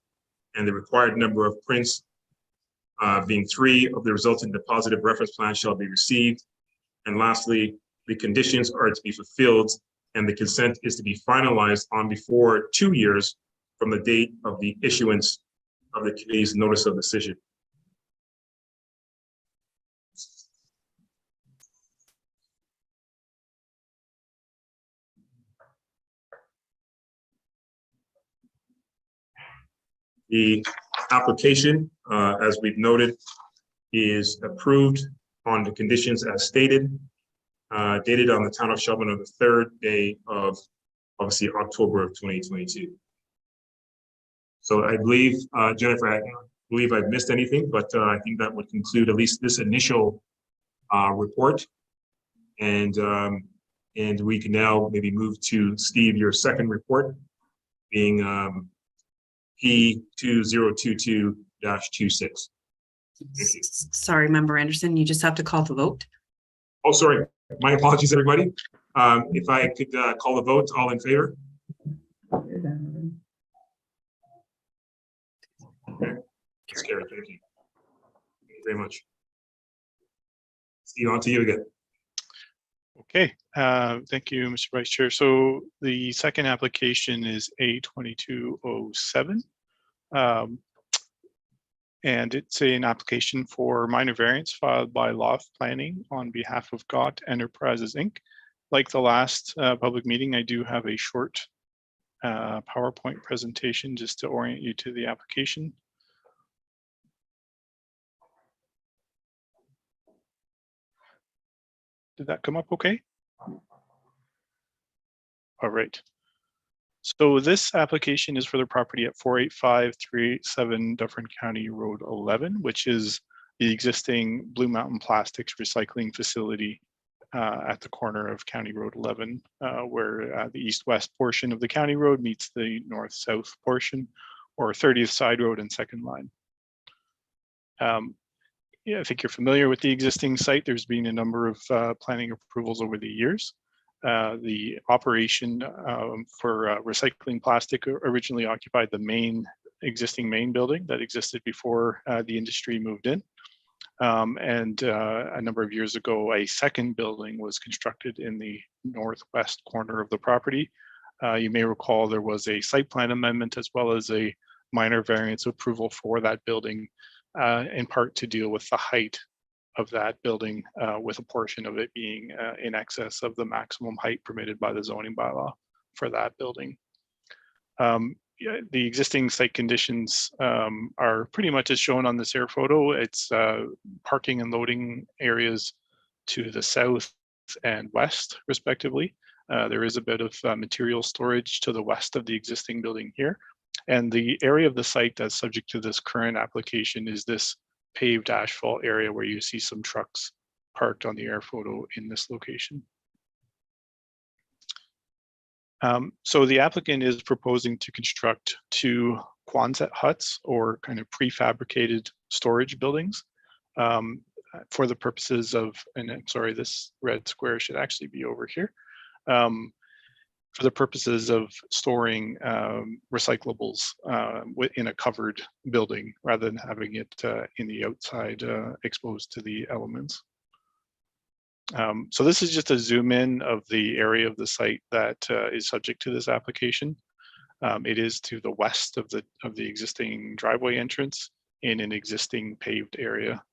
and the required number of prints being 3 of the resultant depositive reference plan shall be received. And lastly, the conditions are to be fulfilled and the consent is to be finalized on before 2 years from the date of the issuance of the committee's notice of decision. The application, as we've noted, is approved on the conditions as stated, dated on the town of Shelburne on the 3rd day of, obviously, October of 2022. So I believe, Jennifer, I believe I've missed anything, but I think that would conclude at least this initial report. And we can now maybe move to Steve, your second report, being P2022-26. Sorry, Member Anderson, you just have to call the vote. Oh, sorry. My apologies, everybody. If I could call the vote, all in favor? Okay. It's carried. Thank you. Thank you very much. Steve, on to you again. Okay, thank you, Mr. Vice Chair. So the second application is A2207. And it's an application for minor variance filed by Loft Planning on behalf of GOT Enterprises, Inc. Like the last public meeting, I do have a short PowerPoint presentation just to orient you to the application. Did that come up okay? All right. So this application is for the property at 485-387 Dufferin County Road 11, which is the existing Blue Mountain Plastics recycling facility at the corner of County Road 11, where the east-west portion of the county road meets the north-south portion, or 30th Side Road and Second Line. Yeah, I think you're familiar with the existing site. There's been a number of planning approvals over the years. The operation for recycling plastic originally occupied the existing main building that existed before the industry moved in. And a number of years ago, a second building was constructed in the northwest corner of the property. You may recall there was a site plan amendment as well as a minor variance approval for that building, in part to deal with the height of that building, with a portion of it being in excess of the maximum height permitted by the zoning bylaw for that building. Yeah, the existing site conditions are pretty much as shown on this air photo. It's parking and loading areas to the south and west, respectively. There is a bit of material storage to the west of the existing building here. And the area of the site that's subject to this current application is this paved asphalt area where you see some trucks parked on the air photo in this location. So the applicant is proposing to construct two Quonset huts, or kind of prefabricated storage buildings, for the purposes of, and I'm sorry, this red square should actually be over here, for the purposes of storing recyclables in a covered building rather than having it in the outside exposed to the elements. So this is just a zoom in of the area of the site that is subject to this application. It is to the west of the existing driveway entrance in an existing paved area.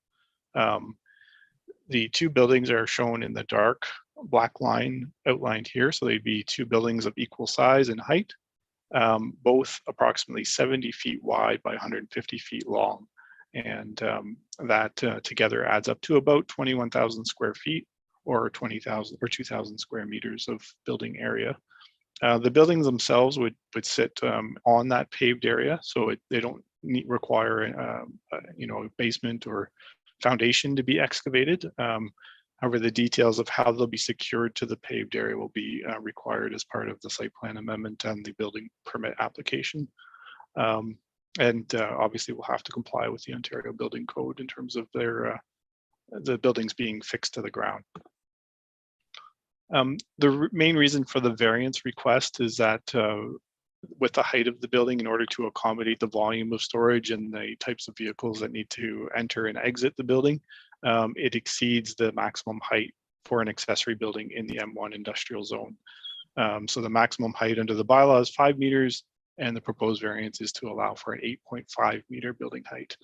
The two buildings are shown in the dark black line outlined here. So they'd be two buildings of equal size and height, both approximately 70 feet wide by 150 feet long. And that together adds up to about 21,000 square feet, or 20,000 or 2,000 square meters of building area. The buildings themselves would sit on that paved area, so they don't require a basement or foundation to be excavated. However, the details of how they'll be secured to the paved area will be required as part of the site plan amendment and the building permit application. And obviously we'll have to comply with the Ontario Building Code in terms of the buildings being fixed to the ground. The main reason for the variance request is that with the height of the building, in order to accommodate the volume of storage and the types of vehicles that need to enter and exit the building, it exceeds the maximum height for an accessory building in the M1 industrial zone. So the maximum height under the bylaw is 5 meters, and the proposed variance is to allow for an 8.5 meter building height.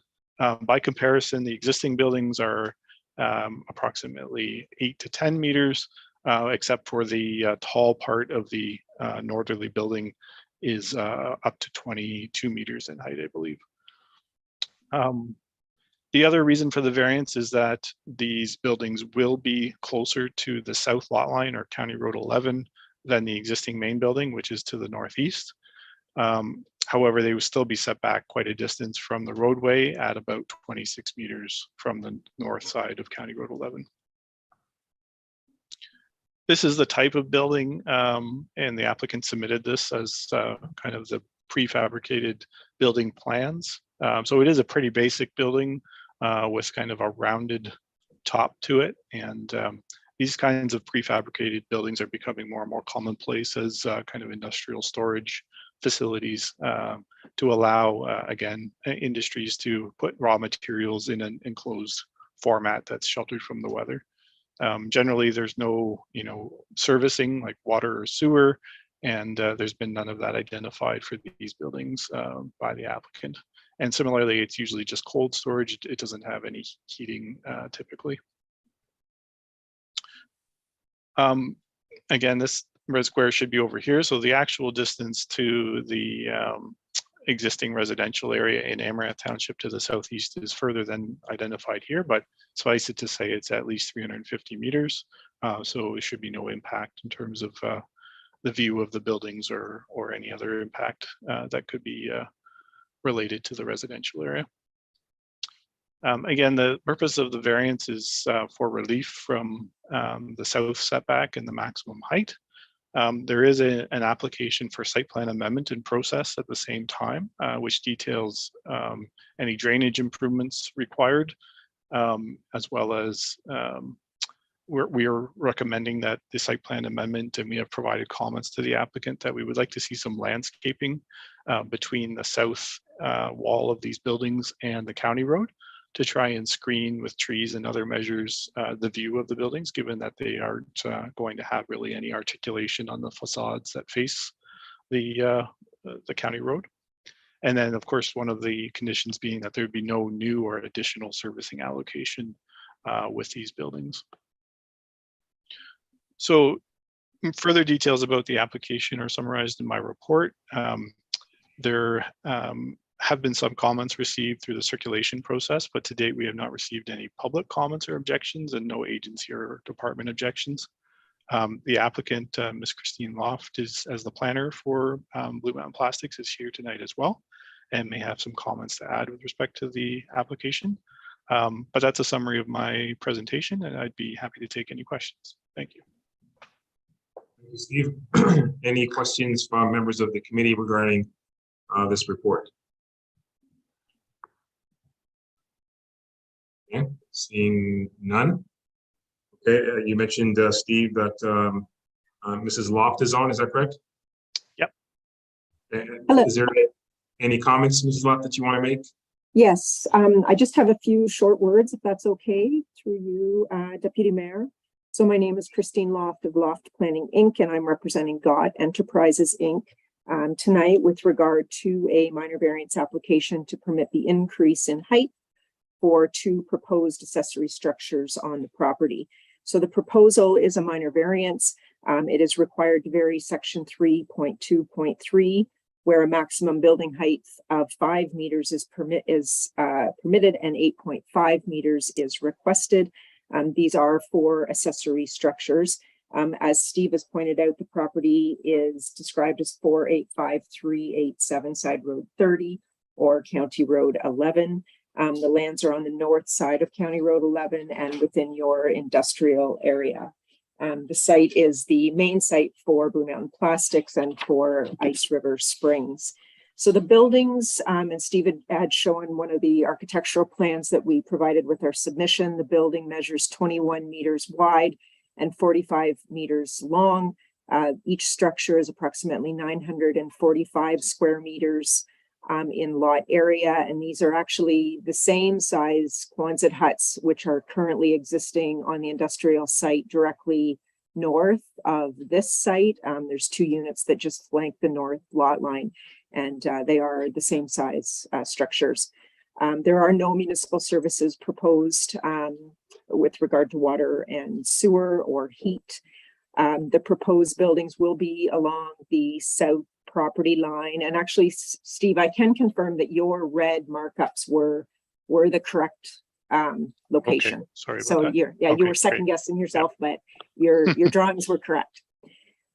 By comparison, the existing buildings are approximately 8 to 10 meters, except for the tall part of the northerly building is up to 22 meters in height, I believe. The other reason for the variance is that these buildings will be closer to the south lot line or County Road 11 than the existing main building, which is to the northeast. However, they will still be set back quite a distance from the roadway at about 26 meters from the north side of County Road 11. This is the type of building, and the applicant submitted this as kind of the prefabricated building plans. So it is a pretty basic building with kind of a rounded top to it. And these kinds of prefabricated buildings are becoming more and more commonplace as kind of industrial storage facilities to allow, again, industries to put raw materials in an enclosed format that's sheltered from the weather. Generally, there's no, servicing like water or sewer, and there's been none of that identified for these buildings by the applicant. And similarly, it's usually just cold storage. It doesn't have any heating typically. Again, this red square should be over here. So the actual distance to the existing residential area in Amaranth Township to the southeast is further than identified here, but suffice it to say it's at least 350 meters. So it should be no impact in terms of the view of the buildings or any other impact that could be related to the residential area. Again, the purpose of the variance is for relief from the south setback and the maximum height. There is an application for site plan amendment in process at the same time, which details any drainage improvements required, as well as we are recommending that the site plan amendment, and we have provided comments to the applicant that we would like to see some landscaping between the south wall of these buildings and the county road to try and screen with trees and other measures the view of the buildings, given that they aren't going to have really any articulation on the facades that face the county road. And then, of course, one of the conditions being that there would be no new or additional servicing allocation with these buildings. So further details about the application are summarized in my report. There have been some comments received through the circulation process, but to date we have not received any public comments or objections and no agency or department objections. The applicant, Ms. Christine Loft, is as the planner for Blue Mountain Plastics, is here tonight as well and may have some comments to add with respect to the application. But that's a summary of my presentation and I'd be happy to take any questions. Thank you. Thank you, Steve. Any questions from members of the committee regarding this report? Okay, seeing none. Okay, you mentioned, Steve, that Mrs. Loft is on, is that correct? Yep. Hello. Is there any comments, Mrs. Loft, that you want to make? Yes, I just have a few short words, if that's okay, through you, Deputy Mayor. So my name is Christine Loft of Loft Planning, Inc., and I'm representing God Enterprises, Inc. Tonight with regard to a minor variance application to permit the increase in height for two proposed accessory structures on the property. So the proposal is a minor variance. It is required to vary section 3.2.3, where a maximum building height of 5 meters is permitted and 8.5 meters is requested. These are for accessory structures. As Steve has pointed out, the property is described as 485-387 Side Road 30 or County Road 11. The lands are on the north side of County Road 11 and within your industrial area. The site is the main site for Blue Mountain Plastics and for Ice River Springs. So the buildings, and Steve had shown one of the architectural plans that we provided with our submission. The building measures 21 meters wide and 45 meters long. Each structure is approximately 945 square meters in lot area, and these are actually the same size Quonset huts which are currently existing on the industrial site directly north of this site. There's 2 units that just flank the north lot line, and they are the same size structures. There are no municipal services proposed with regard to water and sewer or heat. The proposed buildings will be along the south property line. And actually, Steve, I can confirm that your red markups were the correct location. Okay, sorry about So that. you Okay, were second great. guessing yourself, but your drawings were correct.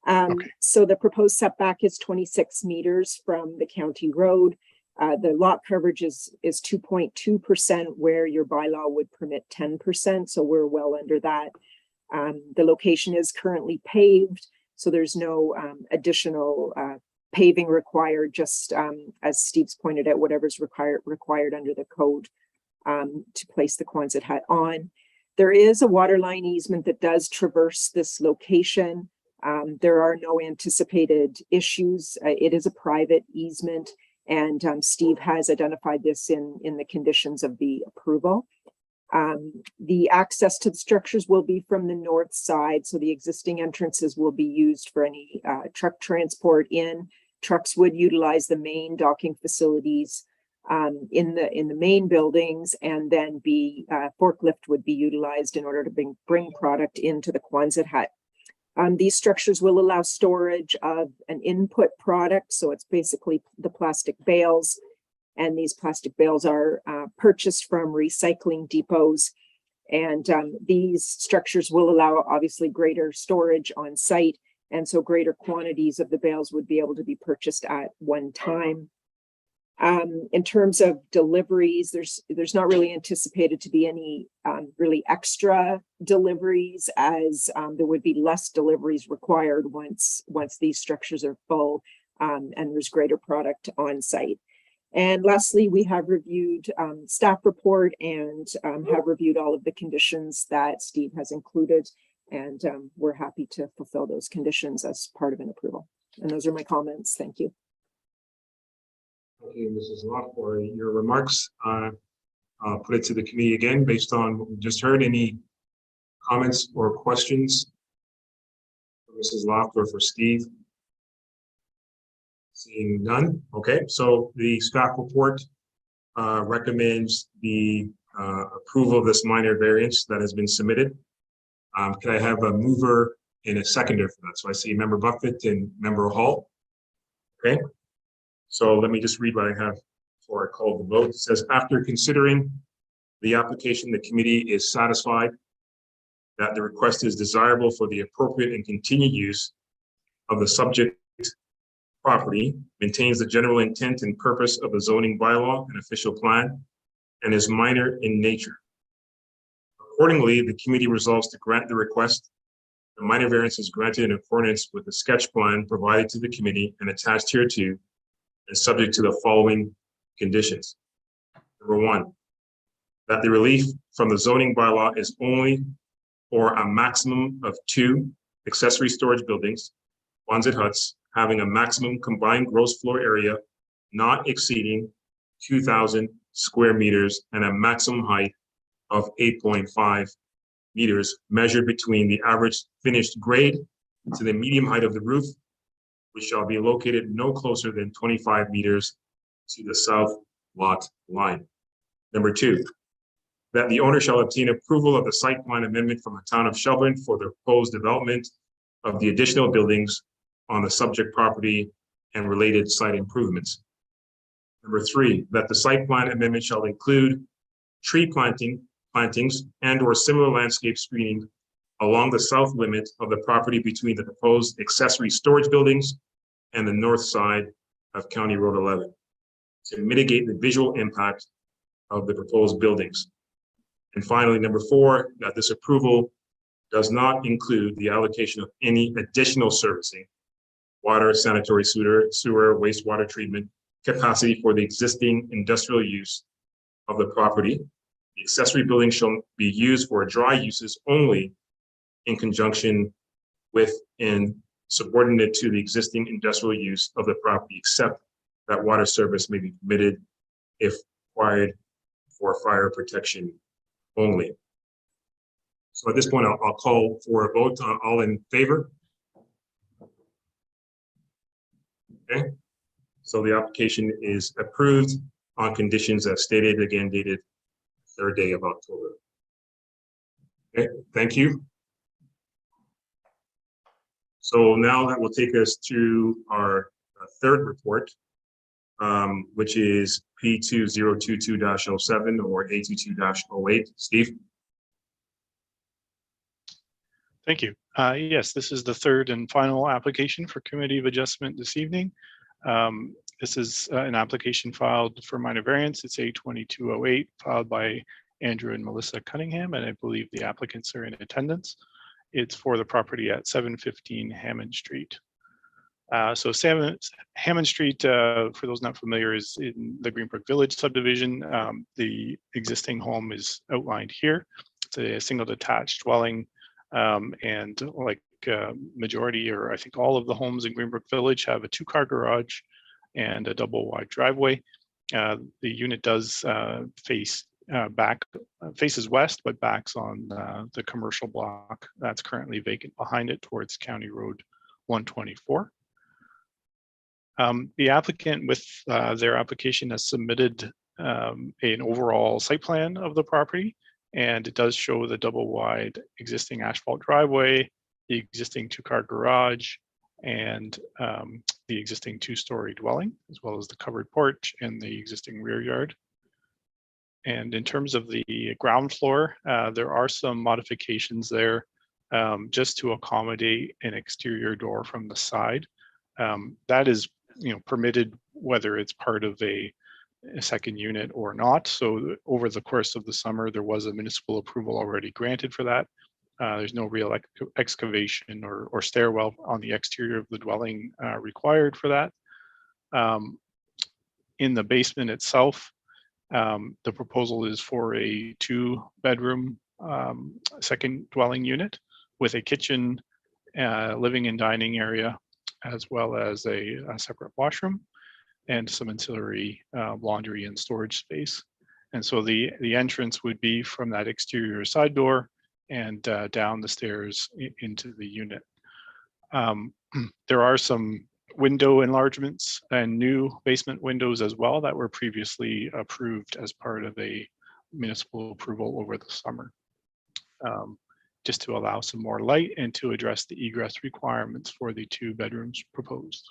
Okay. So the proposed setback is 26 meters from the county road. The lot coverage is 2.2%, where your bylaw would permit 10%. So we're well under that. The location is currently paved, so there's no additional paving required, just as Steve's pointed out, whatever's required under the code to place the Quonset hut on. There is a water line easement that does traverse this location. There are no anticipated issues. It is a private easement, and Steve has identified this in the conditions of the approval. The access to the structures will be from the north side, so the existing entrances will be used for any truck transport in. Trucks would utilize the main docking facilities in the main buildings, and then forklift would be utilized in order to bring product into the Quonset hut. These structures will allow storage of an input product, so it's basically the plastic bales, and these plastic bales are purchased from recycling depots. And these structures will allow obviously greater storage on site, and so greater quantities of the bales would be able to be purchased at one time. In terms of deliveries, there's not really anticipated to be any really extra deliveries, as there would be less deliveries required once these structures are full and there's greater product on site. And lastly, we have reviewed staff report and have reviewed all of the conditions that Steve has included, and we're happy to fulfill those conditions as part of an approval. And those are my comments. Thank you. Thank you, Mrs. Locke, for your remarks. I'll put it to the committee again based on what we just heard. Any comments or questions for Mrs. Locke or for Steve? Seeing none. Okay, so the staff report recommends the approval of this minor variance that has been submitted. Can I have a mover and a seconder for that? So I see Member Buffett and Member Hall. Okay. So let me just read what I have before I call the vote. It says, after considering the application, the committee is satisfied that the request is desirable for the appropriate and continued use of the subject property, maintains the general intent and purpose of the zoning bylaw and official plan, and is minor in nature. Accordingly, the committee resolves to grant the request. The minor variance is granted in accordance with the sketch plan provided to the committee and attached hereto, and subject to the following conditions. Number one, that the relief from the zoning bylaw is only for a maximum of 2 accessory storage buildings, Quonset huts, having a maximum combined gross floor area not exceeding 2,000 square meters and a maximum height of 8.5 meters measured between the average finished grade to the medium height of the roof, which shall be located no closer than 25 meters to the south lot line. Number two, that the owner shall obtain approval of the site plan amendment from the town of Shelburne for the proposed development of the additional buildings on the subject property and related site improvements. Number three, that the site plan amendment shall include tree plantings and or similar landscape screening along the south limit of the property between the proposed accessory storage buildings and the north side of County Road 11 to mitigate the visual impact of the proposed buildings. And finally, number four, that this approval does not include the allocation of any additional servicing, water, sanitary sewer, wastewater treatment capacity for the existing industrial use of the property. The accessory building shall be used for dry uses only in conjunction with and subordinate to the existing industrial use of the property, except that water service may be permitted if required for fire protection only. So at this point, I'll call for a vote. All in favor? Okay. So the application is approved on conditions as stated, again dated 3rd day of October. Okay, thank you. So now that will take us to our third report, which is P2022-07 or A22-08. Steve? Thank you. Yes, this is the third and final application for Committee of Adjustment this evening. This is an application filed for minor variance. It's A2208 filed by Andrew and Melissa Cunningham, and I believe the applicants are in attendance. It's for the property at 715 Hammond Street. So Hammond Street, for those not familiar, is in the Greenbrook Village subdivision. The existing home is outlined here. It's a single detached dwelling, and like majority, or I think all of the homes in Greenbrook Village have a 2-car garage and a double wide driveway. The unit does faces west, but backs on the commercial block that's currently vacant behind it towards County Road 124. The applicant with their application has submitted an overall site plan of the property, and it does show the double wide existing asphalt driveway, the existing 2-car garage, and the existing 2-story dwelling, as well as the covered porch and the existing rear yard. And in terms of the ground floor, there are some modifications there just to accommodate an exterior door from the side. That is, permitted whether it's part of a second unit or not. So over the course of the summer, there was a municipal approval already granted for that. There's no real excavation or stairwell on the exterior of the dwelling required for that. In the basement itself, the proposal is for a 2-bedroom second dwelling unit with a kitchen, living and dining area, as well as a separate washroom and some ancillary laundry and storage space. And so the entrance would be from that exterior side door and down the stairs into the unit. There are some window enlargements and new basement windows as well that were previously approved as part of a municipal approval over the summer, just to allow some more light and to address the egress requirements for the 2 bedrooms proposed.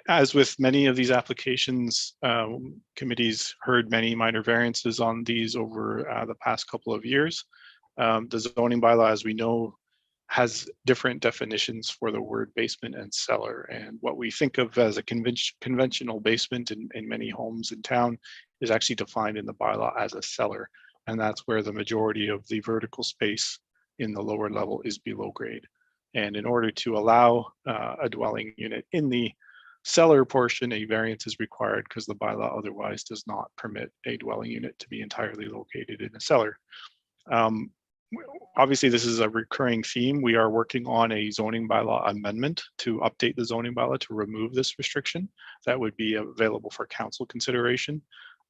As with many of these applications, committees heard many minor variances on these over the past couple of years. The zoning bylaw, as we know, has different definitions for the word basement and cellar. And what we think of as a conventional basement in many homes in town is actually defined in the bylaw as a cellar. And that's where the majority of the vertical space in the lower level is below grade. And in order to allow a dwelling unit in the cellar portion, a variance is required because the bylaw otherwise does not permit a dwelling unit to be entirely located in a cellar. Obviously, this is a recurring theme. We are working on a zoning bylaw amendment to update the zoning bylaw to remove this restriction. That would be available for council consideration.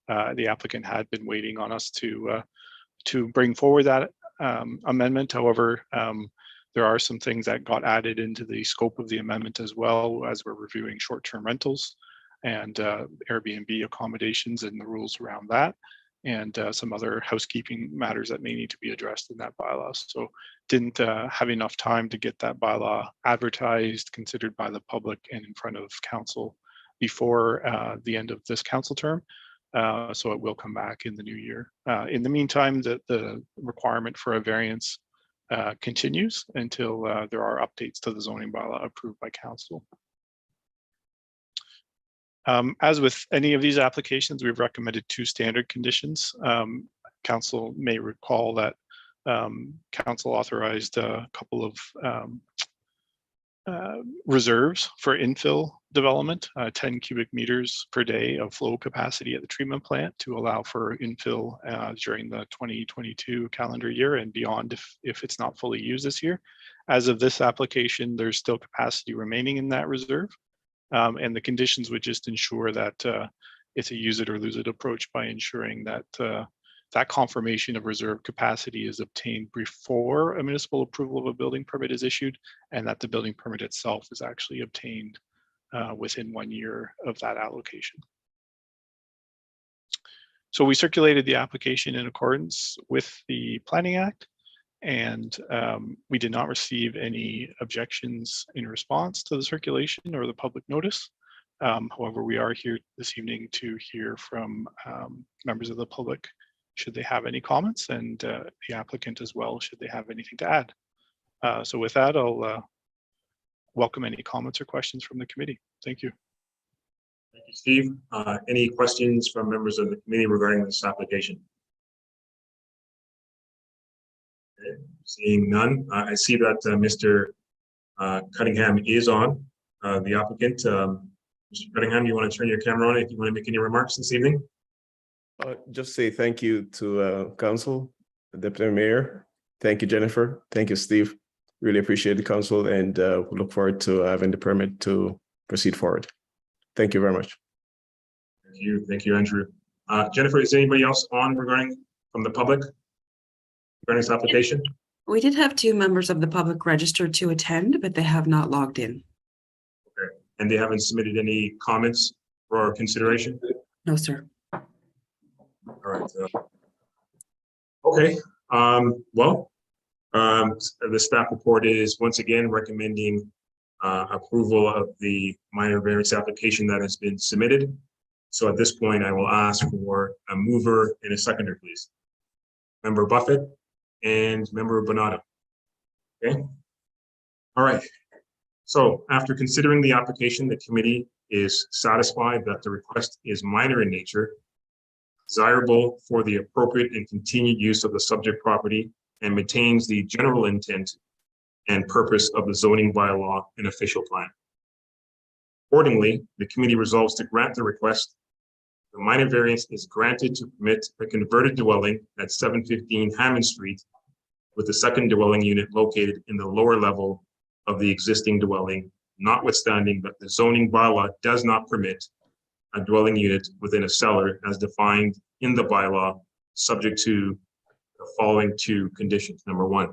The applicant had been waiting on us to bring forward that amendment. However, there are some things that got added into the scope of the amendment as well as we're reviewing short-term rentals and Airbnb accommodations and the rules around that, and some other housekeeping matters that may need to be addressed in that bylaw. So didn't have enough time to get that bylaw advertised, considered by the public and in front of council before the end of this council term. So it will come back in the new year. In the meantime, the requirement for a variance continues until there are updates to the zoning bylaw approved by council. As with any of these applications, we've recommended 2 standard conditions. Council may recall that council authorized a couple of reserves for infill development, 10 cubic meters per day of flow capacity at the treatment plant to allow for infill during the 2022 calendar year and beyond if it's not fully used this year. As of this application, there's still capacity remaining in that reserve. And the conditions would just ensure that it's a use it or lose it approach by ensuring that that confirmation of reserve capacity is obtained before a municipal approval of a building permit is issued, and that the building permit itself is actually obtained within 1 year of that allocation. So we circulated the application in accordance with the Planning Act, And we did not receive any objections in response to the circulation or the public notice. However, we are here this evening to hear from members of the public should they have any comments, and the applicant as well, should they have anything to add. So with that, I'll welcome any comments or questions from the committee. Thank you. Thank you, Steve. Any questions from members of the committee regarding this application? Okay, seeing none, I see that Mr. Cunningham is on, the applicant. Mr. Cunningham, you want to turn your camera on if you want to make any remarks this evening? Just say thank you to council, the Deputy Mayor. Thank you, Jennifer. Thank you, Steve. Really appreciate the council, and we look forward to having the permit to proceed forward. Thank you very much. Thank you, Andrew. Jennifer, is anybody else on from the public regarding this application? We did have 2 members of the public registered to attend, but they have not logged in. Okay, and they haven't submitted any comments for consideration? No, sir. All right. Okay. The staff report is once again recommending approval of the minor variance application that has been submitted. So at this point, I will ask for a mover and a seconder, please. Member Buffett and Member Bonato. Okay. All right. So after considering the application, the committee is satisfied that the request is minor in nature, desirable for the appropriate and continued use of the subject property, and maintains the general intent and purpose of the zoning bylaw and official plan. Accordingly, the committee resolves to grant the request. The minor variance is granted to permit a converted dwelling at 715 Hammond Street with the second dwelling unit located in the lower level of the existing dwelling, notwithstanding that the zoning bylaw does not permit a dwelling unit within a cellar as defined in the bylaw, subject to the following 2 conditions. Number 1,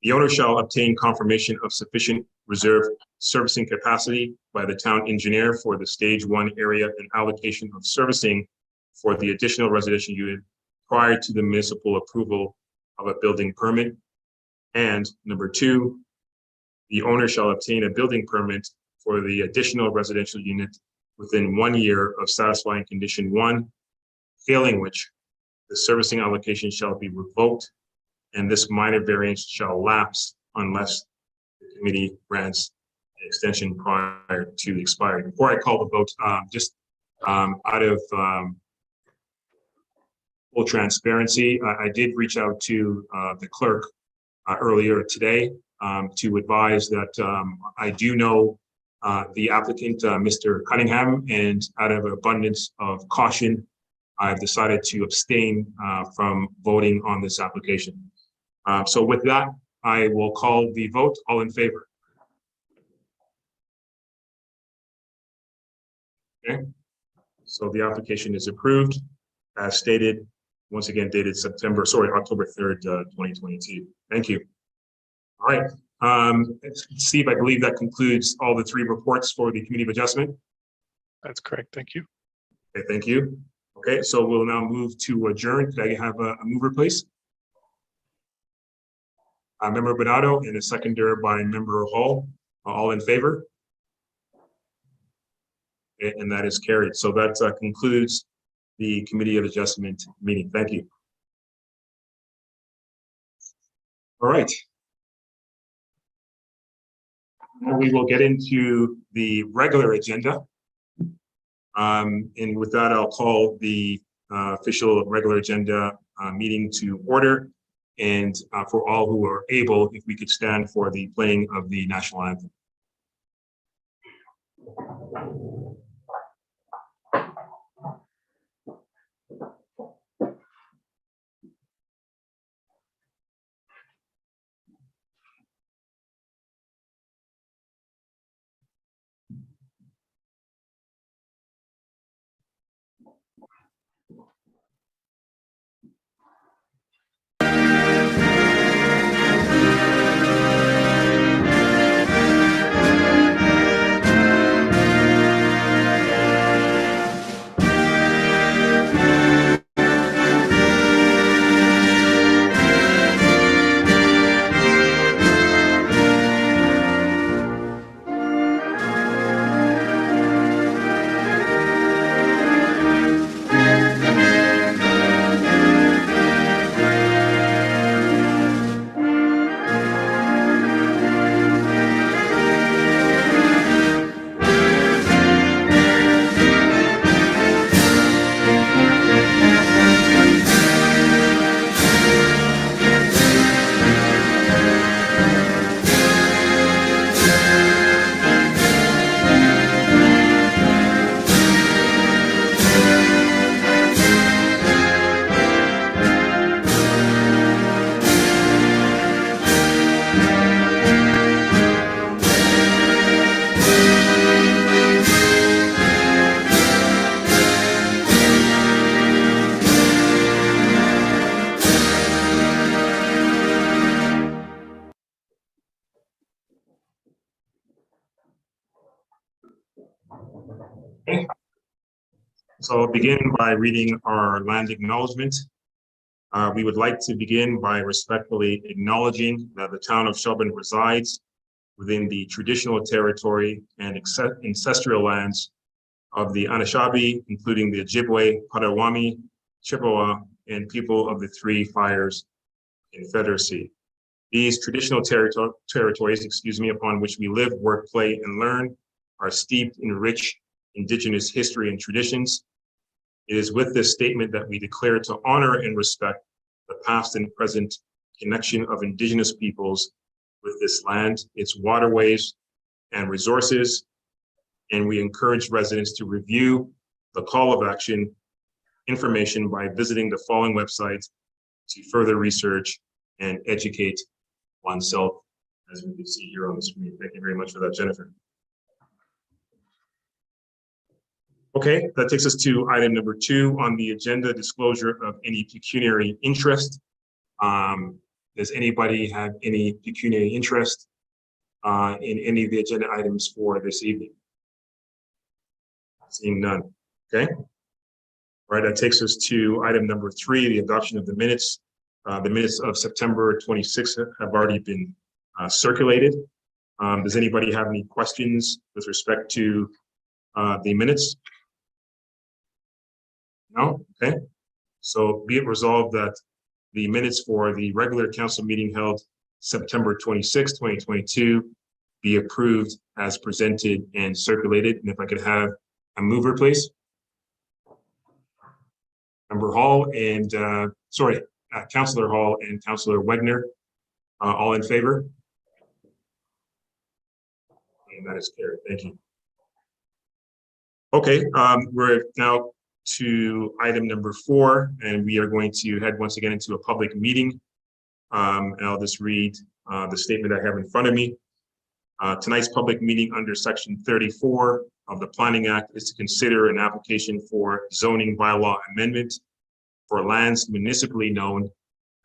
the owner shall obtain confirmation of sufficient reserve servicing capacity by the town engineer for the stage 1 area and allocation of servicing for the additional residential unit prior to the municipal approval of a building permit. And number 2, the owner shall obtain a building permit for the additional residential unit within 1 year of satisfying condition 1, failing which the servicing allocation shall be revoked and this minor variance shall lapse unless the committee grants an extension prior to expiry. Before I call the vote, out of full transparency, I did reach out to the clerk earlier today to advise that I do know the applicant, Mr. Cunningham, and out of abundance of caution, I've decided to abstain from voting on this application. So with that, I will call the vote. All in favor? Okay. So the application is approved as stated, once again dated October 3rd, 2022. Thank you. All right. Steve, I believe that concludes all the 3 reports for the Committee of Adjustment. That's correct. Thank you. Okay, thank you. Okay, so we'll now move to adjourn. Could I have a mover, please? Member Bonato and a seconder by Member Hall. All in favor? Okay, and that is carried. So that concludes the Committee of Adjustment meeting. Thank you. All right. Now we will get into the regular agenda. And with that, I'll call the official regular agenda meeting to order. And for all who are able, if we could stand for the playing of the national anthem. Okay. So I'll begin by reading our land acknowledgement. We would like to begin by respectfully acknowledging that the town of Shelburne resides within the traditional territory and ancestral lands of the Anishinaabe, including the Ojibwe, Potawatomi, Chippewa, and people of the Three Fires Confederacy. These traditional territories, upon which we live, work, play, and learn, are steeped in rich Indigenous history and traditions. It is with this statement that we declare to honor and respect the past and present connection of Indigenous peoples with this land, its waterways and resources, and we encourage residents to review the call of action information by visiting the following websites to further research and educate oneself, as we can see here on the screen. Thank you very much for that, Jennifer. Okay, that takes us to item number 2 on the agenda, disclosure of any pecuniary interest. Does anybody have any pecuniary interest in any of the agenda items for this evening? Seeing none. Okay. All right, that takes us to item number 3, the adoption of the minutes. The minutes of September 26th have already been circulated. Does anybody have any questions with respect to the minutes? No? Okay. So be it resolved that the minutes for the regular council meeting held September 26, 2022 be approved as presented and circulated. And if I could have a mover, please. Member Hall and, Councillor Hall and Councillor Wegner, all in favor? And that is carried. Thank you. Okay, we're now to item number 4, and we are going to head once again into a public meeting. And I'll just read the statement I have in front of me. Tonight's public meeting under Section 34 of the Planning Act is to consider an application for zoning bylaw amendment for lands municipally known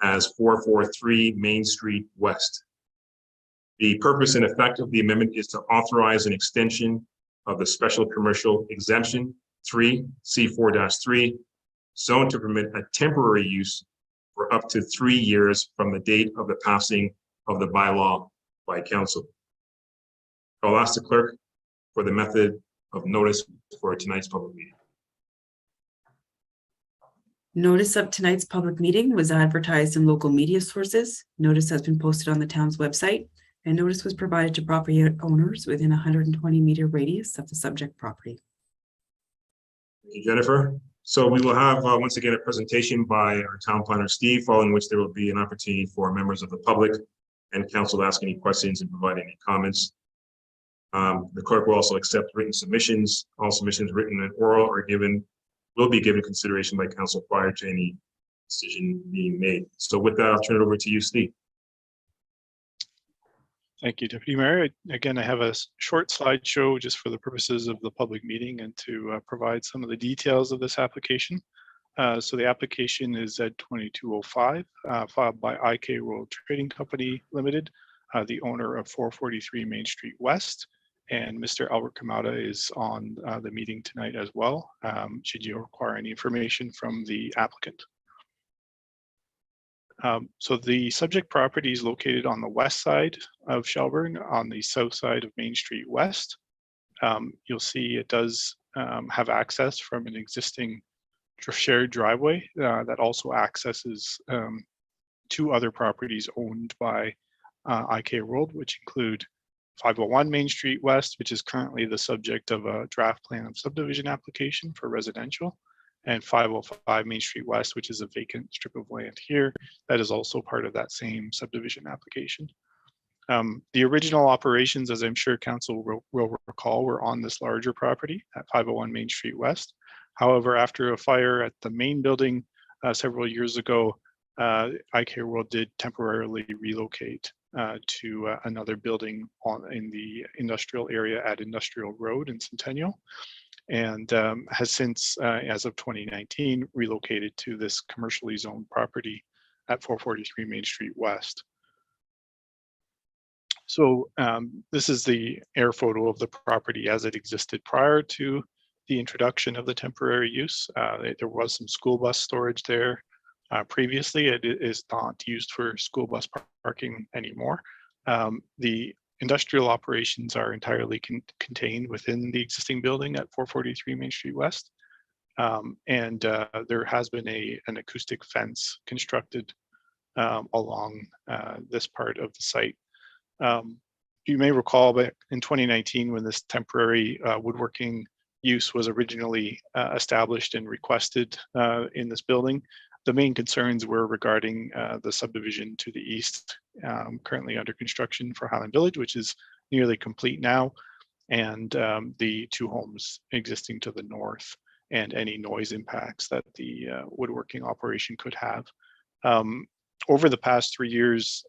as 443 Main Street West. The purpose and effect of the amendment is to authorize an extension of the special commercial exemption 3 C4-3 zone to permit a temporary use for up to 3 years from the date of the passing of the bylaw by council. I'll ask the clerk for the method of notice for tonight's public meeting. Notice of tonight's public meeting was advertised in local media sources. Notice has been posted on the town's website, and notice was provided to property owners within a 120-meter radius of the subject property. Thank you, Jennifer. So we will have once again a presentation by our town planner, Steve, following which there will be an opportunity for members of the public and council to ask any questions and provide any comments. The clerk will also accept written submissions. All submissions written and oral will be given consideration by council prior to any decision being made. So with that, I'll turn it over to you, Steve. Thank you, Deputy Mayor. Again, I have a short slideshow just for the purposes of the public meeting and to provide some of the details of this application. So the application is Z2205, filed by IK World Trading Company Limited, the owner of 443 Main Street West. And Mr. Albert Kamada is on the meeting tonight as well, should you require any information from the applicant. So the subject property is located on the west side of Shelburne, on the south side of Main Street West. You'll see it does have access from an existing shared driveway that also accesses 2 other properties owned by IK World, which include 501 Main Street West, which is currently the subject of a draft plan of subdivision application for residential, and 505 Main Street West, which is a vacant strip of land here that is also part of that same subdivision application. The original operations, as I'm sure council will recall, were on this larger property at 501 Main Street West. However, after a fire at the main building several years ago, IK World did temporarily relocate to another building in the industrial area at Industrial Road in Centennial, and has since, as of 2019, relocated to this commercially zoned property at 443 Main Street West. So this is the air photo of the property as it existed prior to the introduction of the temporary use. There was some school bus storage there previously. It is not used for school bus parking anymore. The industrial operations are entirely contained within the existing building at 443 Main Street West. There has been an acoustic fence constructed along this part of the site. You may recall back in 2019 when this temporary woodworking use was originally established and requested in this building. The main concerns were regarding the subdivision to the east, currently under construction for Highland Village, which is nearly complete now, and the two homes existing to the north, and any noise impacts that the woodworking operation could have. Over the past 3 years,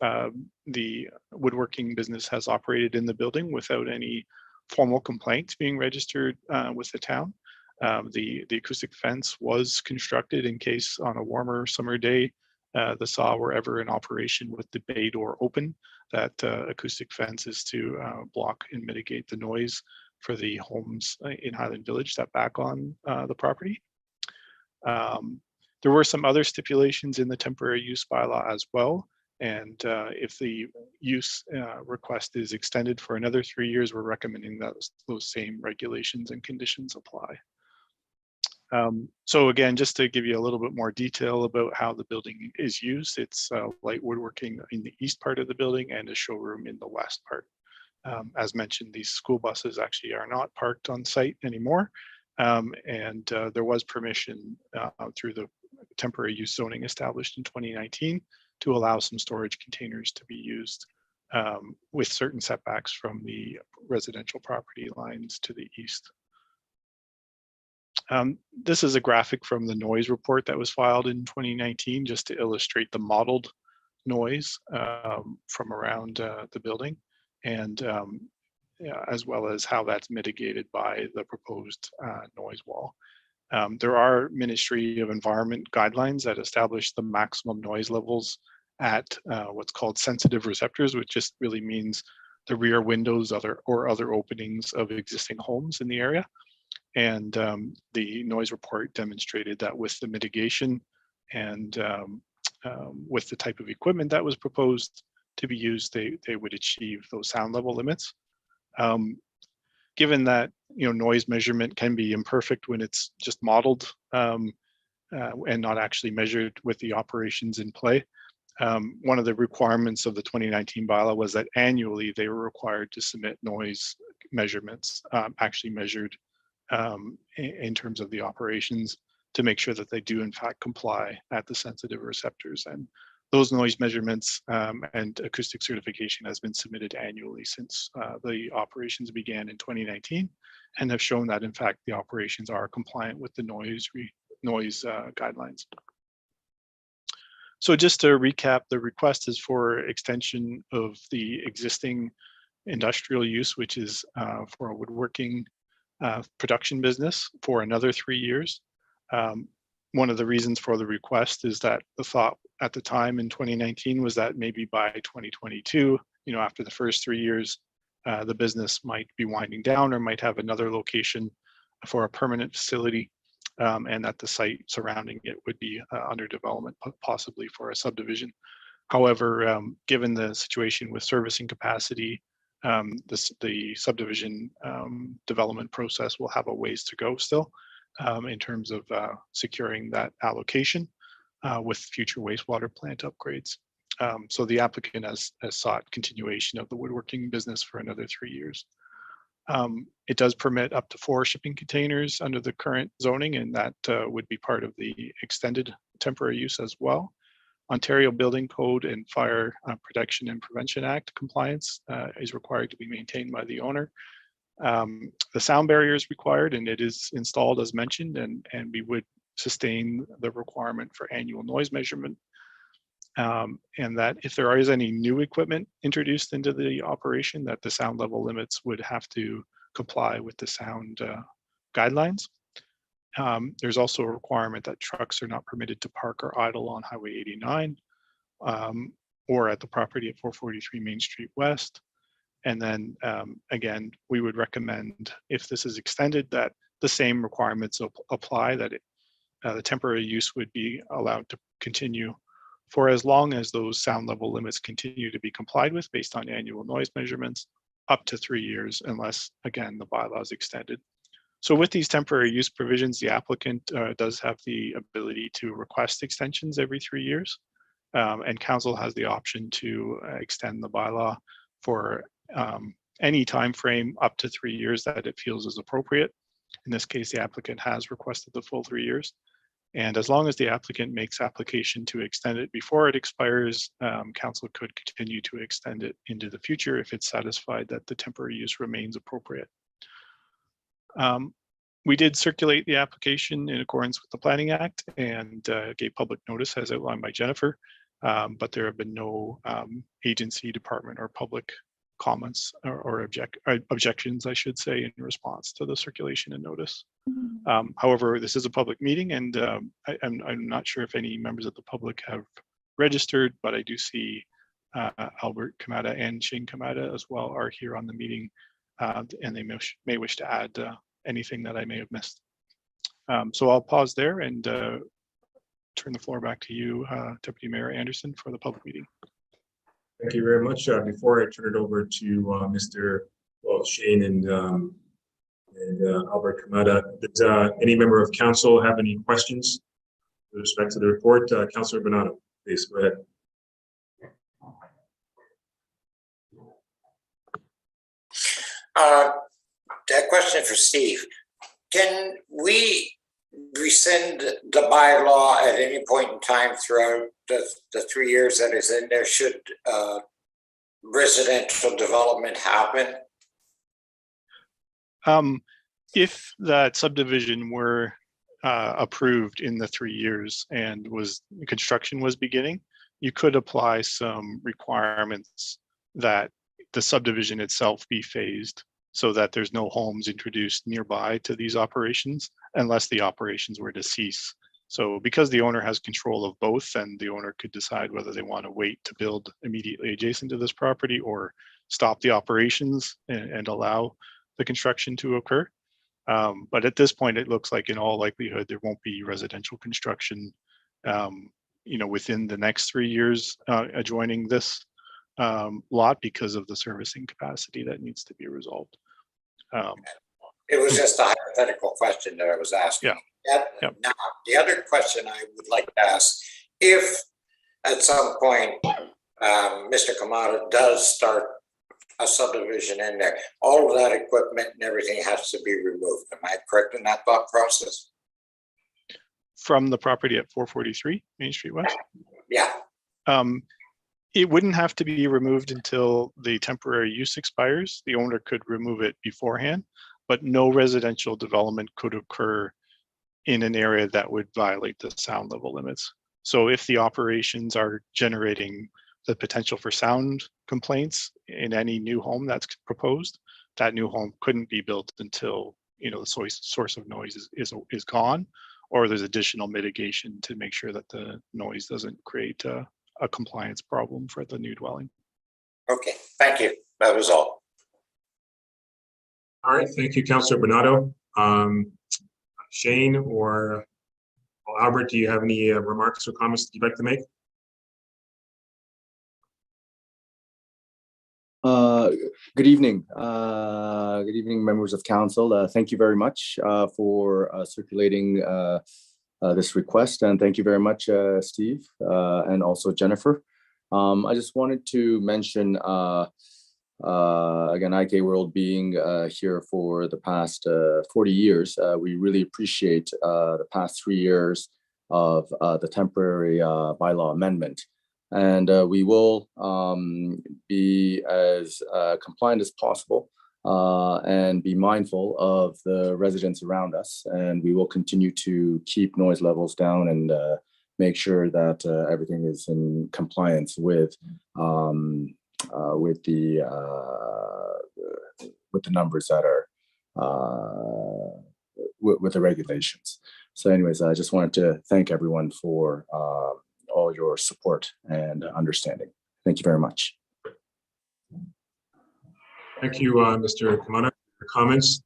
the woodworking business has operated in the building without any formal complaints being registered with the town. The acoustic fence was constructed in case on a warmer summer day, the saw were ever in operation with the bay door open. That acoustic fence is to block and mitigate the noise for the homes in Highland Village that back on the property. There were some other stipulations in the temporary use bylaw as well. And if the use request is extended for another 3 years, we're recommending that those same regulations and conditions apply. So again, just to give you a little bit more detail about how the building is used, it's light woodworking in the east part of the building and a showroom in the west part. As mentioned, these school buses actually are not parked on site anymore. There was permission through the temporary use zoning established in 2019 to allow some storage containers to be used with certain setbacks from the residential property lines to the east. This is a graphic from the noise report that was filed in 2019, just to illustrate the modeled noise from around the building, and as well as how that's mitigated by the proposed noise wall. There are Ministry of Environment guidelines that establish the maximum noise levels at what's called sensitive receptors, which just really means the rear windows or other openings of existing homes in the area. And the noise report demonstrated that with the mitigation and with the type of equipment that was proposed to be used, they would achieve those sound level limits. Given that noise measurement can be imperfect when it's just modeled and not actually measured with the operations in play, one of the requirements of the 2019 bylaw was that annually they were required to submit noise measurements, actually measured in terms of the operations, to make sure that they do in fact comply at the sensitive receptors. And those noise measurements and acoustic certification has been submitted annually since the operations began in 2019, and have shown that in fact the operations are compliant with the noise guidelines. So just to recap, the request is for extension of the existing industrial use, which is for a woodworking production business for another 3 years. One of the reasons for the request is that the thought at the time in 2019 was that maybe by 2022, after the first 3 years, the business might be winding down or might have another location for a permanent facility, and that the site surrounding it would be under development, possibly for a subdivision. However, given the situation with servicing capacity, the subdivision development process will have a ways to go still in terms of securing that allocation with future wastewater plant upgrades. So the applicant has sought continuation of the woodworking business for another 3 years. It does permit up to 4 shipping containers under the current zoning, and that would be part of the extended temporary use as well. Ontario Building Code and Fire Protection and Prevention Act compliance is required to be maintained by the owner. The sound barrier is required, and it is installed as mentioned, and we would sustain the requirement for annual noise measurement. And that if there is any new equipment introduced into the operation, that the sound level limits would have to comply with the sound guidelines. There's also a requirement that trucks are not permitted to park or idle on Highway 89 or at the property at 443 Main Street West. And then again, we would recommend, if this is extended, that the same requirements apply, that the temporary use would be allowed to continue for as long as those sound level limits continue to be complied with based on annual noise measurements, up to 3 years, unless, again, the bylaw is extended. So with these temporary use provisions, the applicant does have the ability to request extensions every 3 years. And council has the option to extend the bylaw for any time frame up to 3 years that it feels is appropriate. In this case, the applicant has requested the full 3 years. And as long as the applicant makes application to extend it before it expires, council could continue to extend it into the future if it's satisfied that the temporary use remains appropriate. We did circulate the application in accordance with the Planning Act and gave public notice as outlined by Jennifer, but there have been no agency, department, or public comments or objections, I should say, in response to the circulation and notice. However, this is a public meeting, and I'm not sure if any members of the public have registered, but I do see Albert Kamada and Shane Kamada as well are here on the meeting, and they may wish to add anything that I may have missed. So I'll pause there and turn the floor back to you, Deputy Mayor Anderson, for the public meeting. Thank you very much. Before I turn it over to Shane and Albert Kamada, does any member of council have any questions with respect to the report? Councillor Bernardo, please go ahead. That question for Steve. Can we rescind the bylaw at any point in time throughout the 3 years that is in there should residential development happen? If that subdivision were approved in the 3 years and construction was beginning, you could apply some requirements that the subdivision itself be phased so that there's no homes introduced nearby to these operations unless the operations were to cease. So because the owner has control of both, then the owner could decide whether they want to wait to build immediately adjacent to this property or stop the operations and allow the construction to occur. But at this point, it looks like in all likelihood, there won't be residential construction within the next 3 years adjoining this lot because of the servicing capacity that needs to be resolved. It was just a hypothetical question that I was asking. Yeah. Now, the other question I would like to ask, if at some point Mr. Kamada does start a subdivision in there, all of that equipment and everything has to be removed. Am I correct in that thought process? From the property at 443 Main Street West? Yeah. It wouldn't have to be removed until the temporary use expires. The owner could remove it beforehand, but no residential development could occur in an area that would violate the sound level limits. So if the operations are generating the potential for sound complaints in any new home that's proposed, that new home couldn't be built until the source of noise is gone, or there's additional mitigation to make sure that the noise doesn't create a compliance problem for the new dwelling. Okay, thank you. That was all. All right, thank you, Councillor Bernardo. Shane or Albert, do you have any remarks or comments that you'd like to make? Good evening. Good evening, members of council. Thank you very much for circulating this request, and thank you very much, Steve, and also Jennifer. I just wanted to mention, again, IK World being here for the past 40 years, we really appreciate the past 3 years of the temporary bylaw amendment. And we will be as compliant as possible and be mindful of the residents around us. And we will continue to keep noise levels down and make sure that everything is in compliance with the numbers that are with the regulations. So anyways, I just wanted to thank everyone for all your support and understanding. Thank you very much. Thank you, Mr. Kamada, for your comments.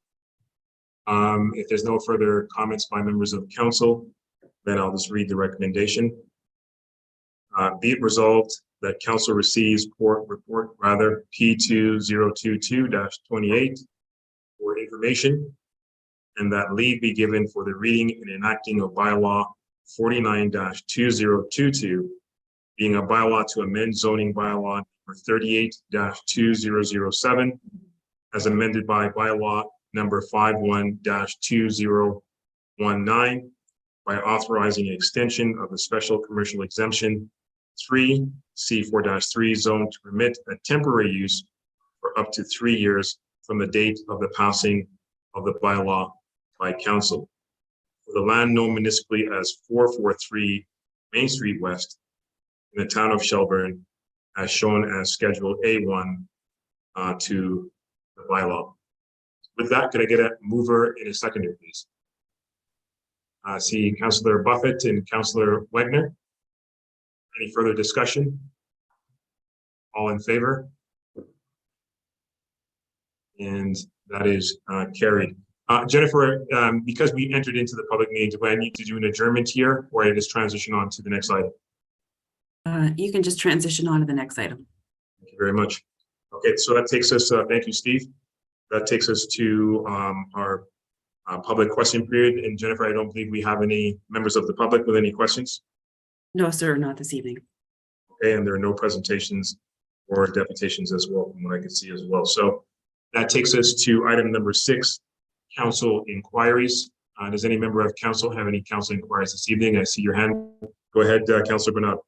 If there's no further comments by members of council, then I'll just read the recommendation. Be it resolved that council receives report P2022-28 for information, and that leave be given for the reading and enacting of bylaw 49-2022, being a bylaw to amend zoning bylaw number 38-2007, as amended by bylaw number 51-2019, by authorizing an extension of the special commercial exemption 3 C4-3 zone to permit a temporary use for up to 3 years from the date of the passing of the bylaw by council. For the land known municipally as 443 Main Street West in the town of Shelburne, as shown as Schedule A1 to the bylaw. With that, could I get a mover and a seconder, please? See Councillor Buffett and Councillor Wagner. Any further discussion? All in favor? And that is carried. Jennifer, because we entered into the public meeting, do I need to do an adjournment here, or I just transition on to the next item? You can just transition on to the next item. Thank you very much. Okay, so that takes us, thank you, Steve. That takes us to our public question period. And Jennifer, I don't believe we have any members of the public with any questions. No, sir, not this evening. Okay, and there are no presentations or deputations as well, from what I can see as well. So that takes us to item number 6, council inquiries. Does any member of council have any council inquiries this evening? I see your hand. Go ahead, Councillor Bernard.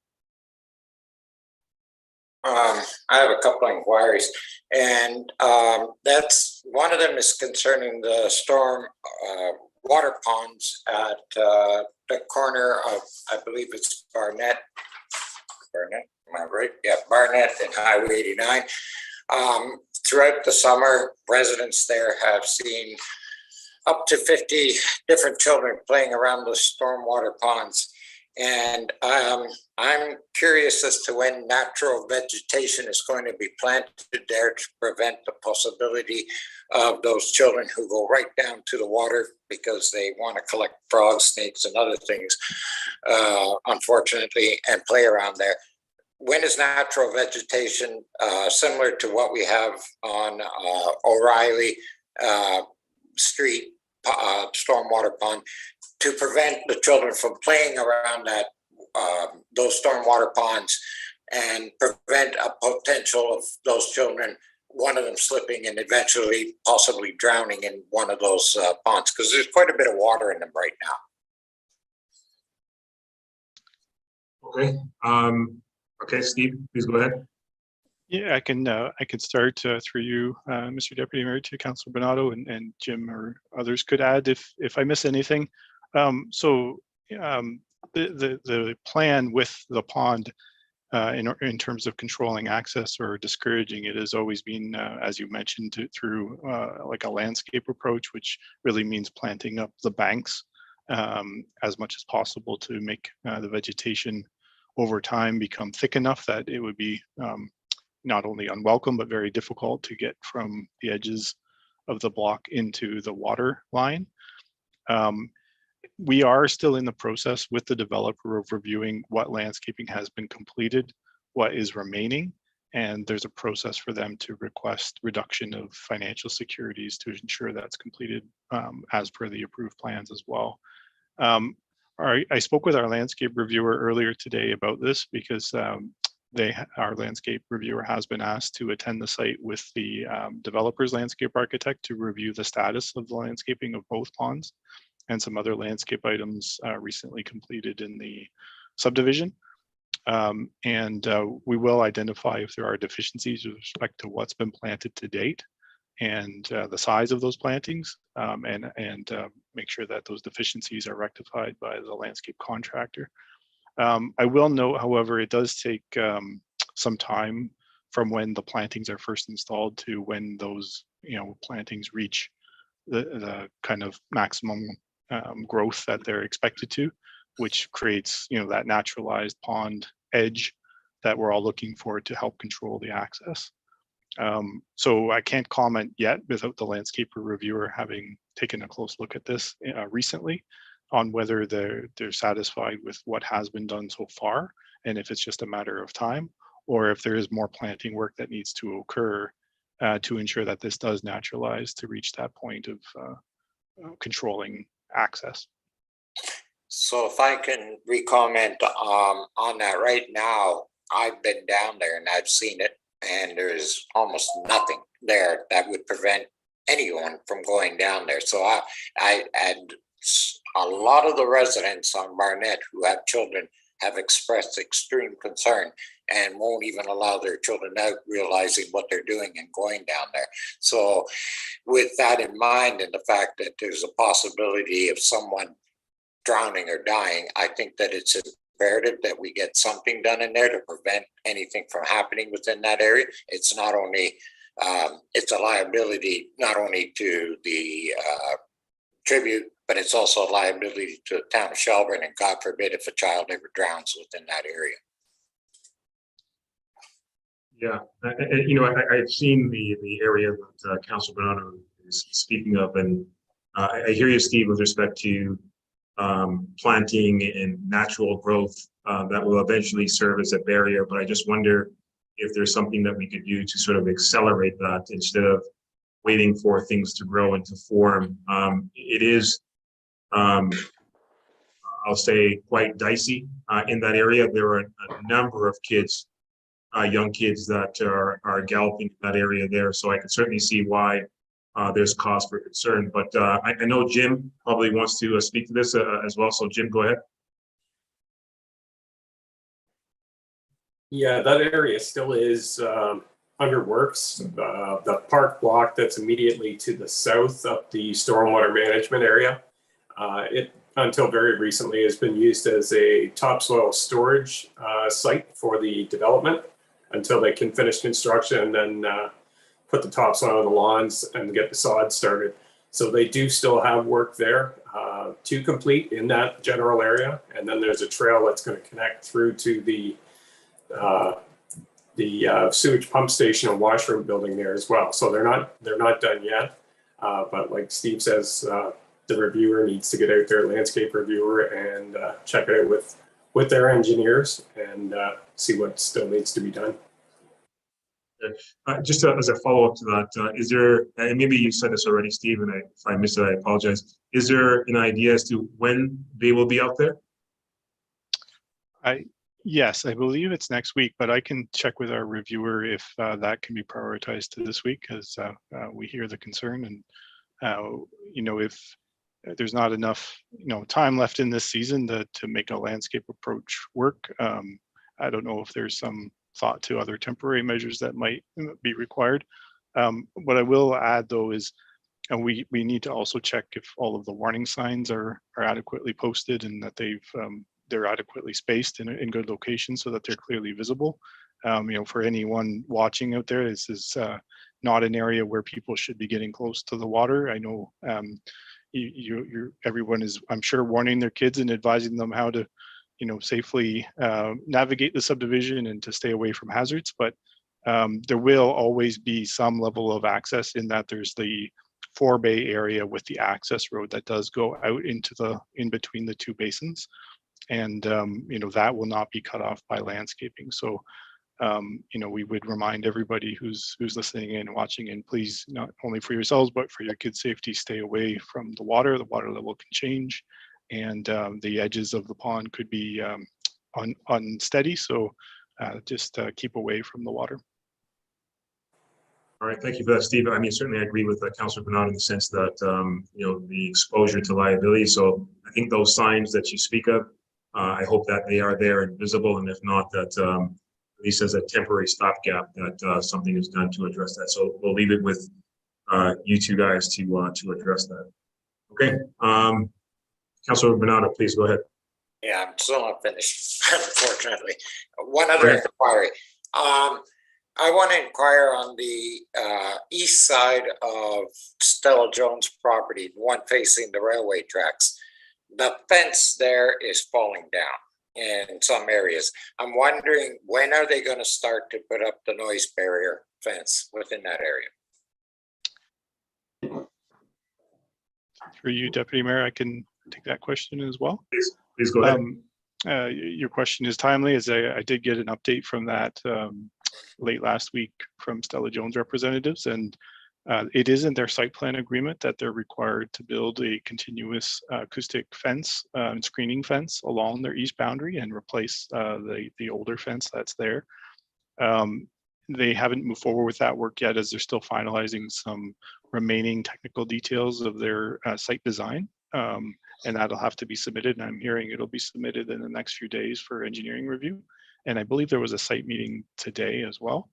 I have a couple of inquiries, and that's one of them is concerning the storm water ponds at the corner of, I believe it's Barnett, am I right? Yeah, Barnett and Highway 89. Throughout the summer, residents there have seen up to 50 different children playing around the stormwater ponds. And I'm curious as to when natural vegetation is going to be planted there to prevent the possibility of those children who go right down to the water because they want to collect frogs, snakes, and other things, unfortunately, and play around there. When is natural vegetation similar to what we have on O'Reilly Street stormwater pond to prevent the children from playing around that those stormwater ponds and prevent a potential of those children, one of them slipping and eventually possibly drowning in one of those ponds, because there's quite a bit of water in them right now. Okay. Okay, Steve, please go ahead. Yeah, I can start through you, Mr. Deputy Mayor, to Councillor Bernardo, and Jim or others could add if I miss anything. The plan with the pond in terms of controlling access or discouraging it has always been, as you mentioned, through like a landscape approach, which really means planting up the banks as much as possible to make the vegetation over time become thick enough that it would be not only unwelcome, but very difficult to get from the edges of the block into the water line. We are still in the process with the developer of reviewing what landscaping has been completed, what is remaining, and there's a process for them to request reduction of financial securities to ensure that's completed as per the approved plans as well. I spoke with our landscape reviewer earlier today about this because our landscape reviewer has been asked to attend the site with the developer's landscape architect to review the status of the landscaping of both ponds and some other landscape items recently completed in the subdivision. We will identify if there are deficiencies with respect to what's been planted to date and the size of those plantings, and make sure that those deficiencies are rectified by the landscape contractor. I will note, however, it does take some time from when the plantings are first installed to when those plantings reach the kind of maximum growth that they're expected to, which creates that naturalized pond edge that we're all looking for to help control the access. So I can't comment yet without the landscaper reviewer having taken a close look at this recently on whether they're satisfied with what has been done so far, and if it's just a matter of time, or if there is more planting work that needs to occur to ensure that this does naturalize to reach that point of controlling access. So if I can recomment on that right now, I've been down there and I've seen it, and there's almost nothing there that would prevent anyone from going down there. So I and a lot of the residents on Barnett who have children have expressed extreme concern and won't even allow their children out, realizing what they're doing and going down there. So with that in mind, and the fact that there's a possibility of someone drowning or dying, I think that it's imperative that we get something done in there to prevent anything from happening within that area. It's not only, it's a liability not only to the tribute, but it's also a liability to the town of Shelburne, and God forbid if a child ever drowns within that area. Yeah, you know, I've seen the area that Councilor Bernardo is speaking of, and I hear you, Steve, with respect to planting and natural growth that will eventually serve as a barrier. But I just wonder if there's something that we could do to sort of accelerate that instead of waiting for things to grow and to form. It is, I'll say, quite dicey in that area. There are a number of kids, young kids that are galloping in that area there. So I can certainly see why there's cause for concern. But I know Jim probably wants to speak to this as well. So Jim, go ahead. Yeah, that area still is under works. The park block that's immediately to the south of the stormwater management area, it until very recently has been used as a topsoil storage site for the development until they can finish construction and then put the topsoil on the lawns and get the sod started. So they do still have work there to complete in that general area. And then there's a trail that's going to connect through to the sewage pump station and washroom building there as well. So they're not done yet. But like Steve says, the reviewer needs to get out there, landscape reviewer, and check it out with their engineers and see what still needs to be done. Just as a follow-up to that, is there, and maybe you said this already, Steve, and if I missed it, I apologize. Is there an idea as to when they will be out there? Yes, I believe it's next week, but I can check with our reviewer if that can be prioritized to this week, because we hear the concern, and you know, if there's not enough time left in this season to make a landscape approach work. I don't know if there's some thought to other temporary measures that might be required. What I will add though is, and we need to also check if all of the warning signs are adequately posted and that they're adequately spaced in good locations so that they're clearly visible. For anyone watching out there, this is not an area where people should be getting close to the water. I know everyone is, I'm sure, warning their kids and advising them how to safely navigate the subdivision and to stay away from hazards, but there will always be some level of access in that there's the forebay area with the access road that does go out into in between the two basins, and that will not be cut off by landscaping. So we would remind everybody who's listening in and watching, and please, not only for yourselves but for your kids' safety, stay away from the water. The water level can change, and the edges of the pond could be unsteady. So just keep away from the water. All right, thank you for that, Steve. I mean, certainly I agree with Councilor Bernard in the sense that, the exposure to liability. So I think those signs that you speak of, I hope that they are there and visible, and if not, that at least as a temporary stopgap, that something is done to address that. So we'll leave it with you two guys to address that. Okay. Councilor Bernardo, please go ahead. Yeah, I'm still not finished, unfortunately. One other inquiry. I want to inquire on the east side of Stella Jones' property, the one facing the railway tracks. The fence there is falling down. in some areas. I'm wondering, when are they going to start to put up the noise barrier fence within that area? For you, Deputy Mayor, I can take that question as well. Please go ahead. Your question is timely, as I did get an update from that late last week from Stella Jones representatives, and it is in their site plan agreement that they're required to build a continuous acoustic fence and screening fence along their east boundary and replace the older fence that's there. They haven't moved forward with that work yet, as they're still finalizing some remaining technical details of their site design. And that'll have to be submitted, and I'm hearing it'll be submitted in the next few days for engineering review. And I believe there was a site meeting today as well.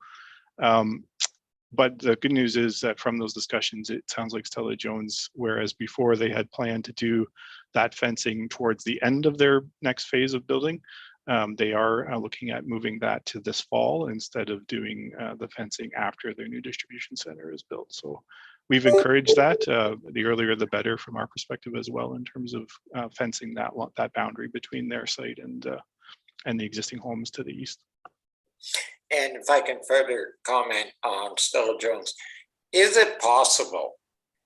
But the good news is that from those discussions, it sounds like Stella Jones, whereas before they had planned to do that fencing towards the end of their next phase of building, they are looking at moving that to this fall instead of doing the fencing after their new distribution center is built. So we've encouraged that. The earlier the better from our perspective as well, in terms of fencing that boundary between their site and the existing homes to the east. And if I can further comment on Stella Jones, is it possible,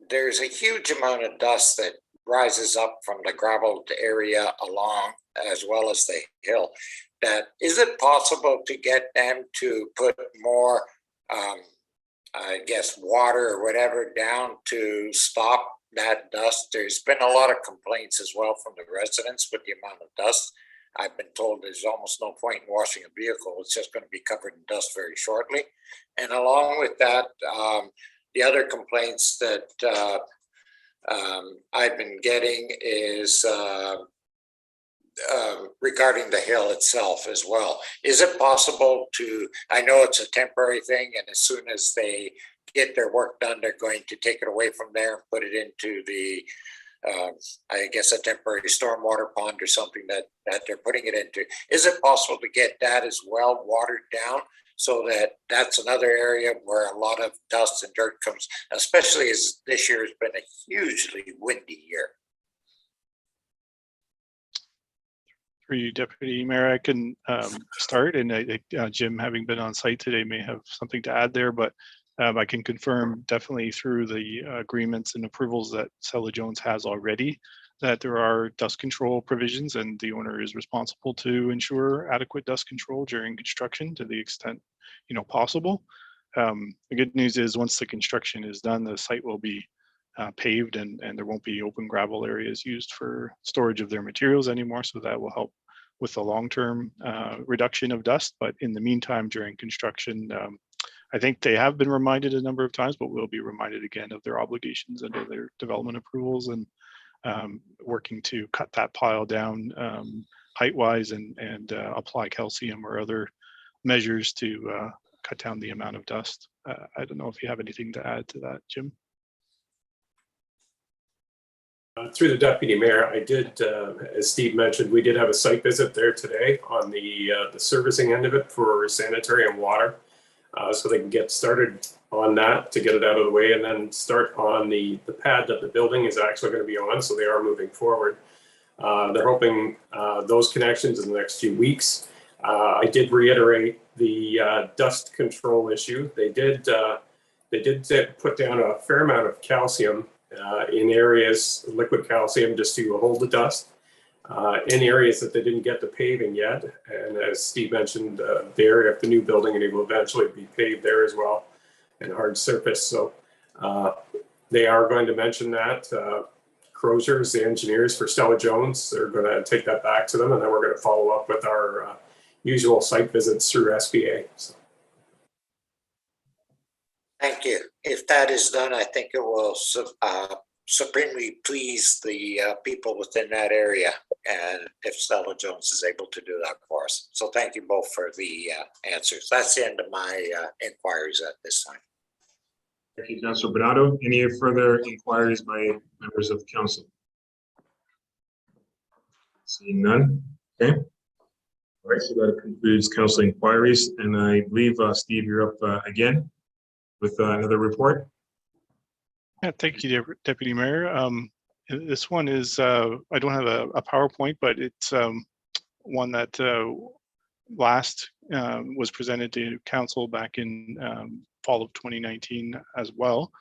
there's a huge amount of dust that rises up from the gravel area along as well as the hill, that is it possible to get them to put more, I guess, water or whatever down to stop that dust? There's been a lot of complaints as well from the residents with the amount of dust. I've been told there's almost no point in washing a vehicle. It's just going to be covered in dust very shortly. And along with that, the other complaints that I've been getting is regarding the hill itself as well. Is it possible to, I know it's a temporary thing, and as soon as they get their work done, they're going to take it away from there and put it into the I guess a temporary stormwater pond or something that they're putting it into. Is it possible to get that as well watered down, so that that's another area where a lot of dust and dirt comes, especially as this year has been a hugely windy year? For you, Deputy Mayor, I can start, and I think Jim, having been on site today, may have something to add there, but I can confirm definitely through the agreements and approvals that Stella Jones has already that there are dust control provisions, and the owner is responsible to ensure adequate dust control during construction to the extent possible. The good news is once the construction is done, the site will be paved, and there won't be open gravel areas used for storage of their materials anymore. So that will help with the long-term reduction of dust. But in the meantime, during construction, I think they have been reminded a number of times, but will be reminded again of their obligations under their development approvals, and working to cut that pile down height-wise and apply calcium or other measures to cut down the amount of dust. I don't know if you have anything to add to that, Jim. Through the Deputy Mayor, I did, as Steve mentioned, we did have a site visit there today on the servicing end of it for sanitary and water. So they can get started on that to get it out of the way, and then start on the pad that the building is actually going to be on. So they are moving forward. They're hoping those connections in the next few weeks. I did reiterate the dust control issue. They did put down a fair amount of calcium in areas, liquid calcium, just to hold the dust. In areas that they didn't get the paving yet. And as Steve mentioned, the area of the new building, and it will eventually be paved there as well, and hard surface. So they are going to mention that. Croziers, the engineers for Stella Jones, they're going to take that back to them, and then we're going to follow up with our usual site visits through SBA. So. Thank you. If that is done, I think it will supremely please the people within that area, and if Stella Jones is able to do that for us. So thank you both for the answers. That's the end of my inquiries at this time. Thank you, Councilor Bernardo. Any further inquiries by members of the council? Seeing none. Okay. All right, so that concludes council inquiries, and I believe Steve, you're up again with another report. Yeah, thank you, Deputy Mayor. This one is, I don't have a PowerPoint, but it's one that last was presented to council back in fall of 2019 as well.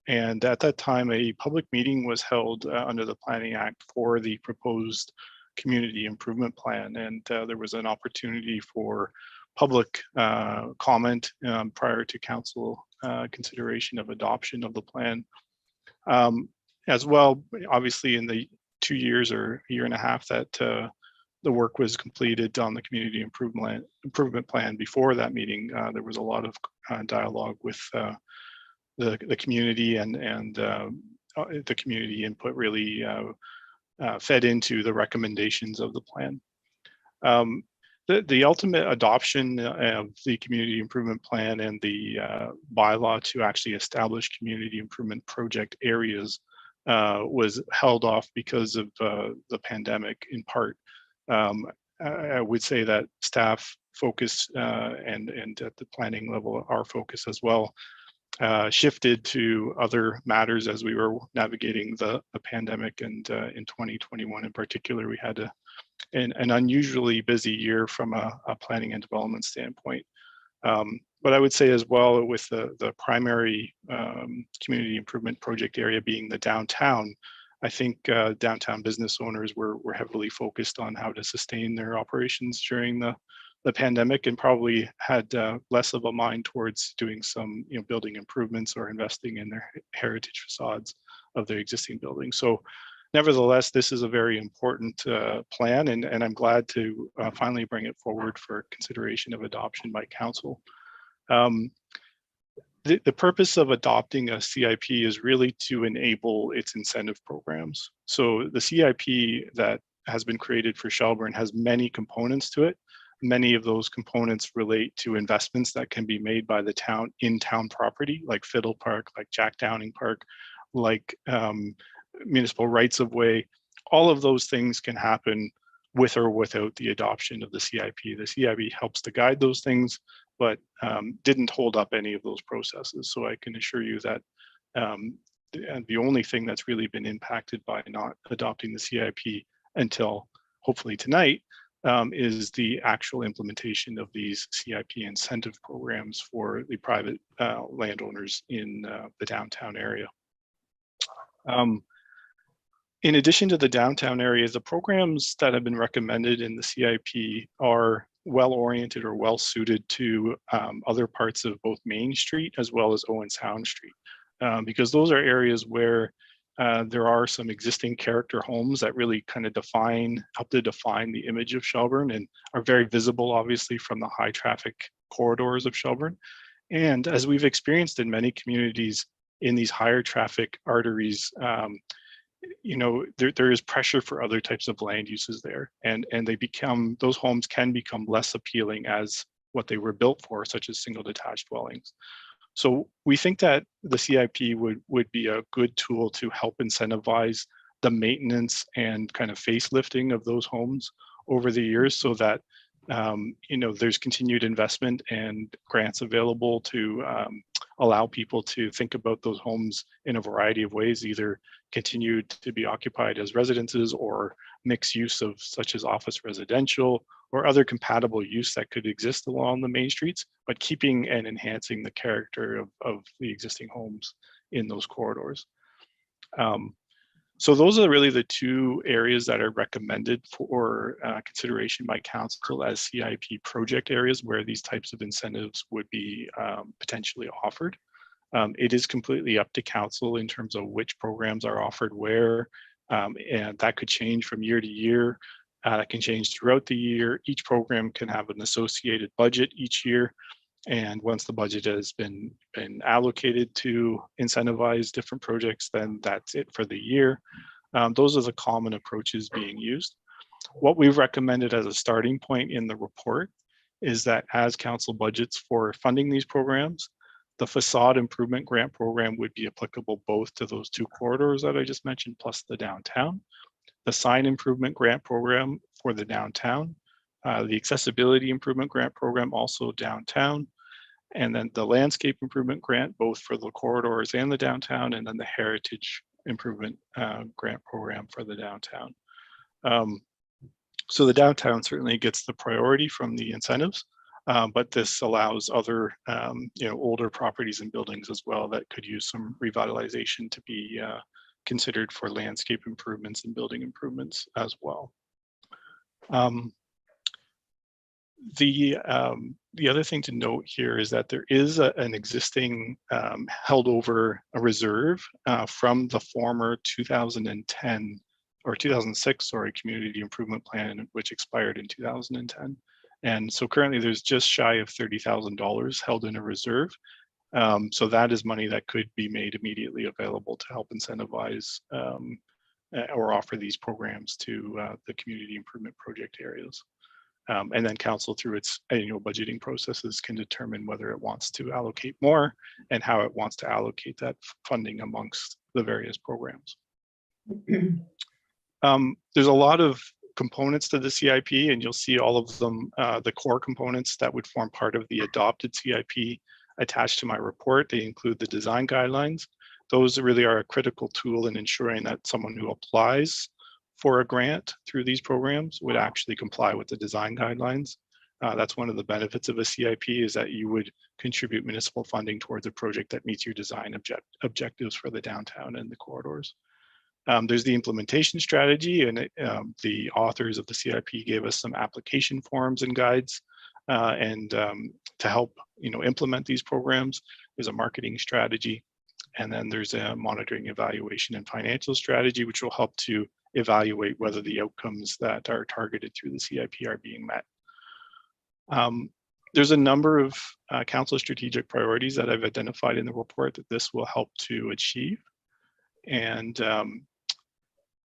And at that time, a public meeting was held under the Planning Act for the proposed community improvement plan. And there was an opportunity for public comment prior to council consideration of adoption of the plan. As well, obviously in the 2 years or a year and a half that the work was completed on the community improvement plan before that meeting, there was a lot of dialogue with the community, and the community input really fed into the recommendations of the plan. The ultimate adoption of the community improvement plan and the bylaw to actually establish community improvement project areas was held off because of the pandemic in part. I would say that staff focus and at the planning level, our focus as well, shifted to other matters as we were navigating the pandemic. And in 2021 in particular, we had an unusually busy year from a planning and development standpoint. But I would say as well, with the primary community improvement project area being the downtown, I think downtown business owners were heavily focused on how to sustain their operations during the pandemic, and probably had less of a mind towards doing some building improvements or investing in their heritage facades of their existing buildings. So nevertheless, this is a very important plan, and I'm glad to finally bring it forward for consideration of adoption by council. The purpose of adopting a CIP is really to enable its incentive programs. So the CIP that has been created for Shelburne has many components to it. Many of those components relate to investments that can be made by the town in town property, like Fiddle Park, like Jack Downing Park, like municipal rights of way. All of those things can happen with or without the adoption of the CIP. The CIP helps to guide those things, but didn't hold up any of those processes. So I can assure you that the only thing that's really been impacted by not adopting the CIP until hopefully tonight is the actual implementation of these CIP incentive programs for the private landowners in the downtown area. In addition to the downtown areas, the programs that have been recommended in the CIP are well-oriented or well-suited to other parts of both Main Street as well as Owen Sound Street, because those are areas where there are some existing character homes that really kind of help to define the image of Shelburne and are very visible, obviously, from the high traffic corridors of Shelburne. And as we've experienced in many communities in these higher traffic arteries, there is pressure for other types of land uses there, and those homes can become less appealing as what they were built for, such as single detached dwellings. So we think that the CIP would be a good tool to help incentivize the maintenance and kind of facelifting of those homes over the years, so that there's continued investment and grants available to allow people to think about those homes in a variety of ways, either continue to be occupied as residences or mixed use of such as office residential or other compatible use that could exist along the main streets, but keeping and enhancing the character of the existing homes in those corridors. So those are really the two areas that are recommended for consideration by council as CIP project areas where these types of incentives would be potentially offered. It is completely up to council in terms of which programs are offered where, and that could change from year to year. That can change throughout the year. Each program can have an associated budget each year. And once the budget has been allocated to incentivize different projects, then that's it for the year. Those are the common approaches being used. What we've recommended as a starting point in the report is that as council budgets for funding these programs, the facade improvement grant program would be applicable both to those two corridors that I just mentioned, plus the downtown. The sign improvement grant program for the downtown, the accessibility improvement grant program also downtown, and then the landscape improvement grant, both for the corridors and the downtown, and then the heritage improvement grant program for the downtown. So the downtown certainly gets the priority from the incentives, but this allows other, older properties and buildings as well that could use some revitalization to be considered for landscape improvements and building improvements as well. The other thing to note here is that there is an existing held over a reserve from the former 2010 or 2006, sorry, community improvement plan, which expired in 2010. And so currently there's just shy of $30,000 held in a reserve. So that is money that could be made immediately available to help incentivize or offer these programs to the community improvement project areas. And then council through its annual budgeting processes can determine whether it wants to allocate more and how it wants to allocate that funding amongst the various programs. There's a lot of components to the CIP, and you'll see all of them, the core components that would form part of the adopted CIP attached to my report. They include the design guidelines. Those really are a critical tool in ensuring that someone who applies for a grant through these programs would actually comply with the design guidelines. That's one of the benefits of a CIP, is that you would contribute municipal funding towards a project that meets your design objectives for the downtown and the corridors. There's the implementation strategy, and the authors of the CIP gave us some application forms and guides to help implement these programs. There's a marketing strategy, and then there's a monitoring, evaluation, and financial strategy, which will help to evaluate whether the outcomes that are targeted through the CIP are being met. There's a number of council strategic priorities that I've identified in the report that this will help to achieve. And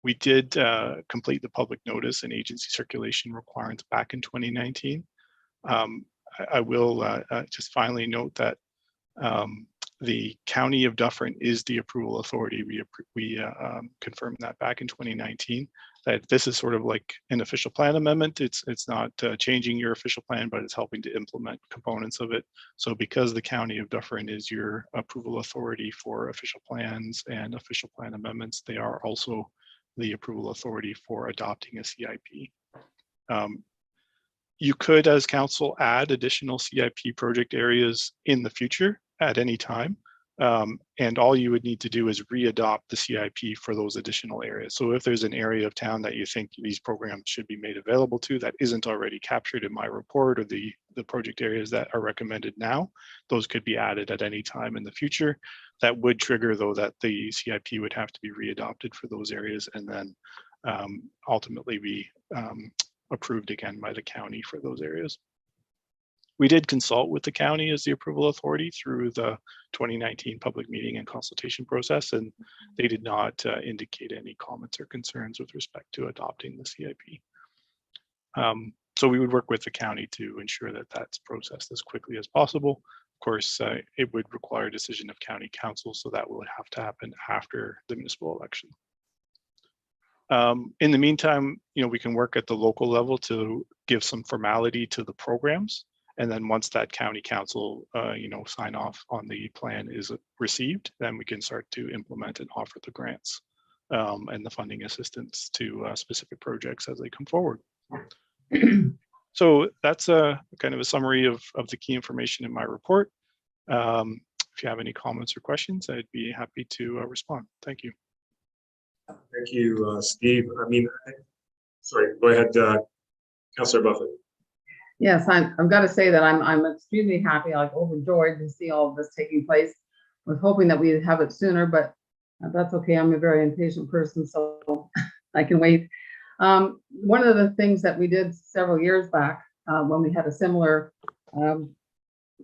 we did complete the public notice and agency circulation requirements back in 2019. I will just finally note that the County of Dufferin is the approval authority. We confirmed that back in 2019, that this is sort of like an official plan amendment. It's not changing your official plan, but it's helping to implement components of it. So because the County of Dufferin is your approval authority for official plans and official plan amendments, they are also the approval authority for adopting a CIP. You could, as council, add additional CIP project areas in the future at any time. And all you would need to do is re-adopt the CIP for those additional areas. So if there's an area of town that you think these programs should be made available to that isn't already captured in my report, or the project areas that are recommended now, those could be added at any time in the future. That would trigger, though, that the CIP would have to be re-adopted for those areas, and then ultimately be approved again by the county for those areas. We did consult with the county as the approval authority through the 2019 public meeting and consultation process, and they did not indicate any comments or concerns with respect to adopting the CIP. So we would work with the county to ensure that that's processed as quickly as possible. Of course, it would require a decision of county council, so that will have to happen after the municipal election. In the meantime, we can work at the local level to give some formality to the programs. And then once that county council, sign off on the plan is received, then we can start to implement and offer the grants and the funding assistance to specific projects as they come forward. So that's a kind of a summary of the key information in my report. If you have any comments or questions, I'd be happy to respond. Thank you. Thank you, Steve. Sorry, go ahead, Councillor Buffett. Yes, I've got to say that I'm extremely happy, like overjoyed to see all of this taking place. I was hoping that we'd have it sooner, but that's okay. I'm a very impatient person, so I can wait. One of the things that we did several years back when we had a similar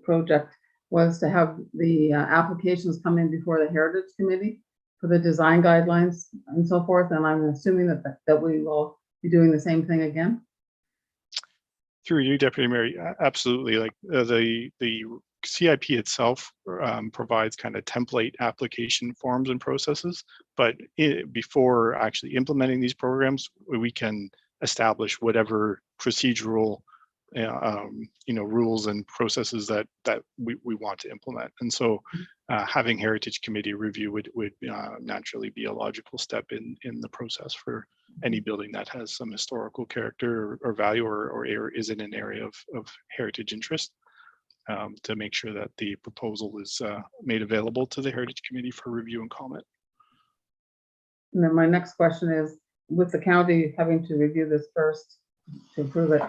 project was to have the applications come in before the Heritage Committee for the design guidelines and so forth. And I'm assuming that we will be doing the same thing again. Through you, Deputy Mayor, absolutely. Like the CIP itself provides kind of template application forms and processes, but before actually implementing these programs, we can establish whatever procedural rules and processes that we want to implement. And so having Heritage Committee review would naturally be a logical step in the process for any building that has some historical character or value or is in an area of heritage interest, to make sure that the proposal is made available to the Heritage Committee for review and comment. And then my next question is, with the county having to review this first to approve it,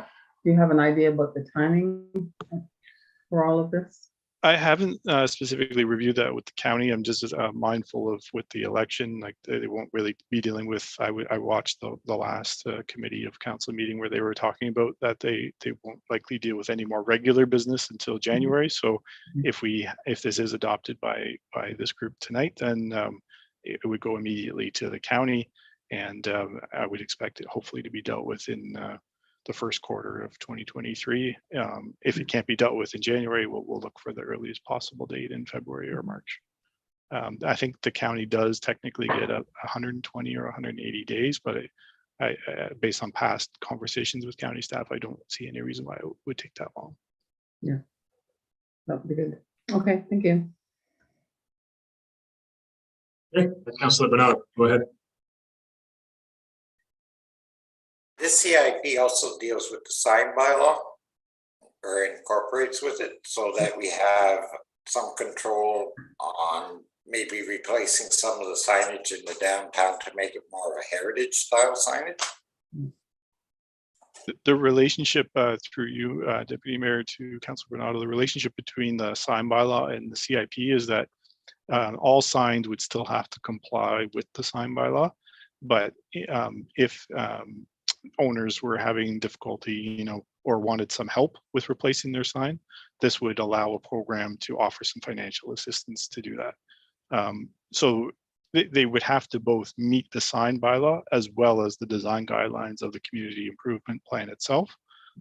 do you have an idea about the timing for all of this? I haven't specifically reviewed that with the county. I'm just mindful of with the election, like they won't really be dealing with. I watched the last committee of council meeting where they were talking about that they won't likely deal with any more regular business until January. So if this is adopted by this group tonight, then it would go immediately to the county, and I would expect it hopefully to be dealt with in the first quarter of 2023. If it can't be dealt with in January, we'll look for the earliest possible date in February or March. I think the county does technically get 120 or 180 days, but I based on past conversations with county staff, I don't see any reason why it would take that long. Yeah, that would be good. Okay, thank you. Okay, Councilor Bernard, go ahead. This CIP also deals with the sign bylaw or incorporates with it so that we have some control on maybe replacing some of the signage in the downtown to make it more of a heritage style signage. The relationship through you, Deputy Mayor, to Councilor Bernardo, the relationship between the sign bylaw and the CIP is that all signs would still have to comply with the sign bylaw, but if owners were having difficulty, or wanted some help with replacing their sign, this would allow a program to offer some financial assistance to do that. So they would have to both meet the sign bylaw as well as the design guidelines of the community improvement plan itself.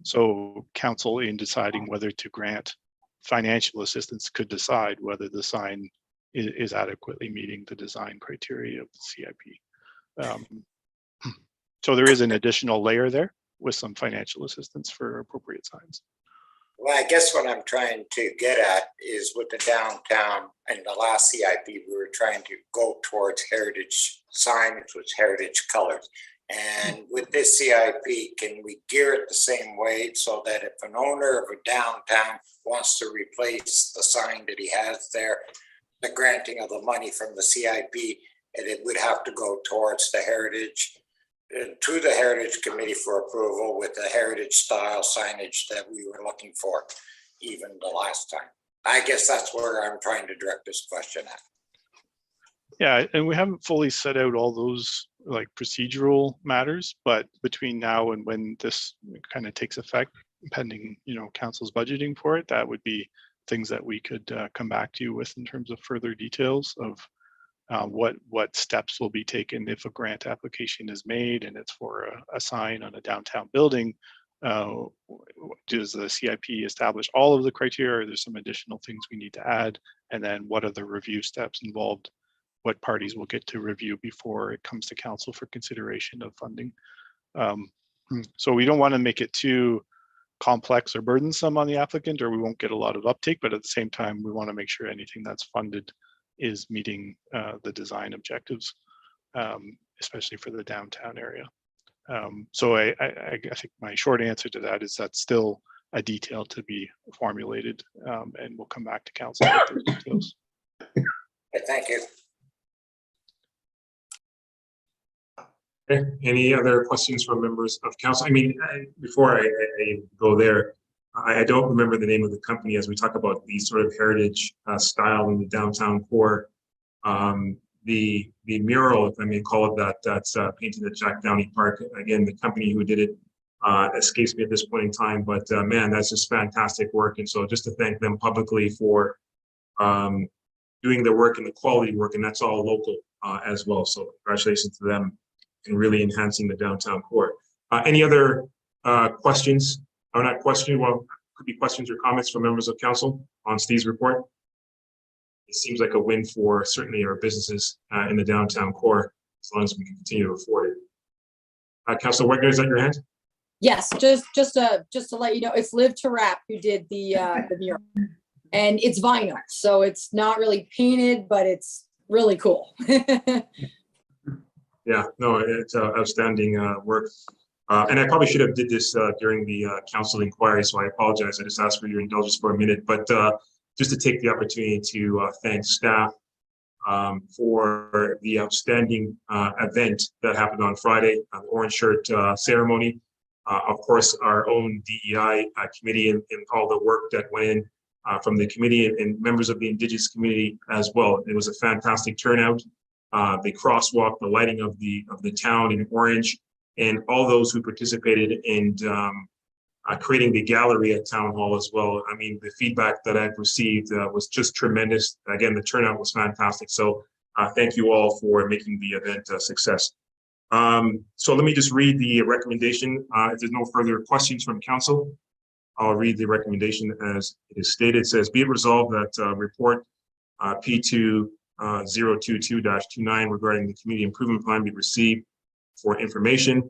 So council, in deciding whether to grant financial assistance, could decide whether the sign is adequately meeting the design criteria of the CIP. So there is an additional layer there with some financial assistance for appropriate signs. Well, I guess what I'm trying to get at is with the downtown and the last CIP, we were trying to go towards heritage signage with heritage colors. And with this CIP, can we gear it the same way so that if an owner of a downtown wants to replace the sign that he has there, the granting of the money from the CIP, and it would have to go towards the heritage, to the Heritage Committee for approval with the heritage style signage that we were looking for even the last time. I guess that's where I'm trying to direct this question at. Yeah, and we haven't fully set out all those like procedural matters, but between now and when this kind of takes effect, pending, council's budgeting for it, that would be things that we could come back to you with in terms of further details of what steps will be taken if a grant application is made and it's for a sign on a downtown building. Does the CIP establish all of the criteria, or there's some additional things we need to add? And then what are the review steps involved? What parties will get to review before it comes to council for consideration of funding? So we don't want to make it too complex or burdensome on the applicant, or we won't get a lot of uptake, but at the same time, we want to make sure anything that's funded is meeting the design objectives, especially for the downtown area. So I think my short answer to that is that's still a detail to be formulated, and we'll come back to council with those details. Thank you. Okay. Any other questions from members of council? I mean, before I go there, I don't remember the name of the company as we talk about the sort of heritage style in the downtown core. The mural, if I may call it that, that's painted at Jack Downey Park. Again, the company who did it escapes me at this point in time, but man, that's just fantastic work. And so just to thank them publicly for doing the work and the quality work, and that's all local as well. So congratulations to them in really enhancing the downtown core. Any other questions? Or not questions, well, could be questions or comments from members of council on Steve's report. It seems like a win for certainly our businesses in the downtown core, as long as we can continue to afford it. Councilor Wagner, is that your hand? Yes, just to let you know, it's Liv Tarap who did the mural. And it's vinyl, so it's not really painted, but it's really cool. Yeah, no, it's outstanding work. And I probably should have did this during the council inquiry, so I apologize. I just asked for your indulgence for a minute, but just to take the opportunity to thank staff for the outstanding event that happened on Friday, the orange shirt ceremony. Of course, our own DEI committee and all the work that went in from the committee and members of the Indigenous community as well. It was a fantastic turnout. The crosswalk, the lighting of the town in orange, and all those who participated in creating the gallery at Town Hall as well. I mean, the feedback that I've received was just tremendous. Again, the turnout was fantastic. So thank you all for making the event a success. So let me just read the recommendation. If there's no further questions from council, I'll read the recommendation as it is stated. It says, be it resolved that report P2 022-29 regarding the community improvement plan be received for information,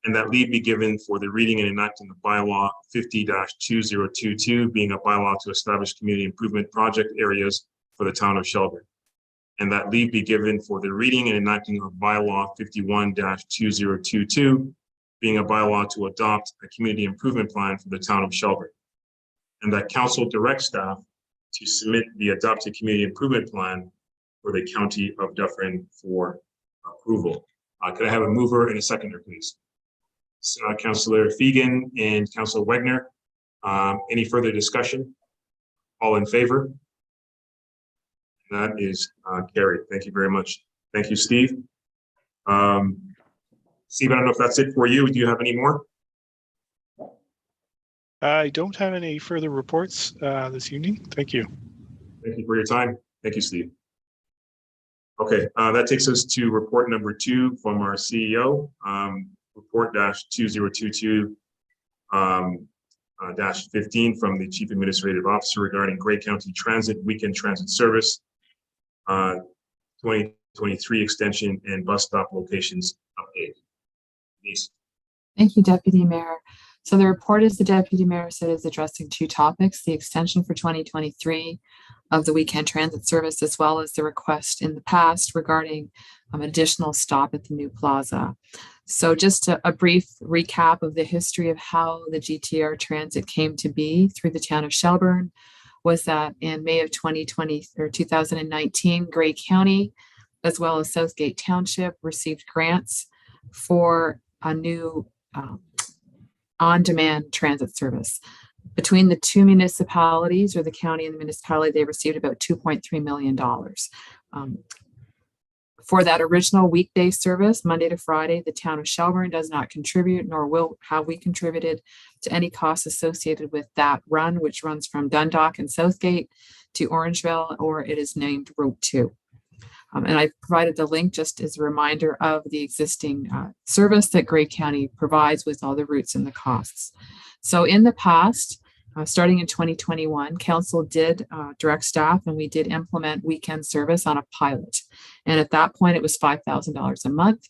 and that leave be given for the reading and enacting the bylaw 50-2022, being a bylaw to establish community improvement project areas for the town of Shelburne. And that leave be given for the reading and enacting of bylaw 51-2022, being a bylaw to adopt a community improvement plan for the town of Shelburne. And that council directs staff to submit the adopted community improvement plan for the county of Dufferin for approval. Could I have a mover and a seconder, please? Councillor Fegan and Councillor Wagner. Any further discussion? All in favor? That is carried. Thank you very much. Thank you, Steve. Steve, I don't know if that's it for you. Do you have any more? I don't have any further reports this evening. Thank you. Thank you for your time. Thank you, Steve. Okay, that takes us to report number 2 from our CEO, report -2022 -15 from the Chief Administrative Officer regarding Grey County Transit Weekend Transit Service, 2023 extension and bus stop locations update. Please. Thank you, Deputy Mayor. So the report, as the Deputy Mayor said, is addressing 2 topics: the extension for 2023 of the weekend transit service, as well as the request in the past regarding additional stop at the new plaza. So just a brief recap of the history of how the GTR transit came to be through the town of Shelburne was that in May of 2019, Grey County, as well as Southgate Township, received grants for a new on-demand transit service. Between the 2 municipalities, or the county and the municipality, they received about $2.3 million. For that original weekday service, Monday to Friday, the town of Shelburne does not contribute, nor have we contributed to any costs associated with that run, which runs from Dundalk and Southgate to Orangeville, or it is named Route 2. And I provided the link just as a reminder of the existing service that Grey County provides with all the routes and the costs. So in the past, starting in 2021, council did direct staff, and we did implement weekend service on a pilot. And at that point, it was $5,000 a month.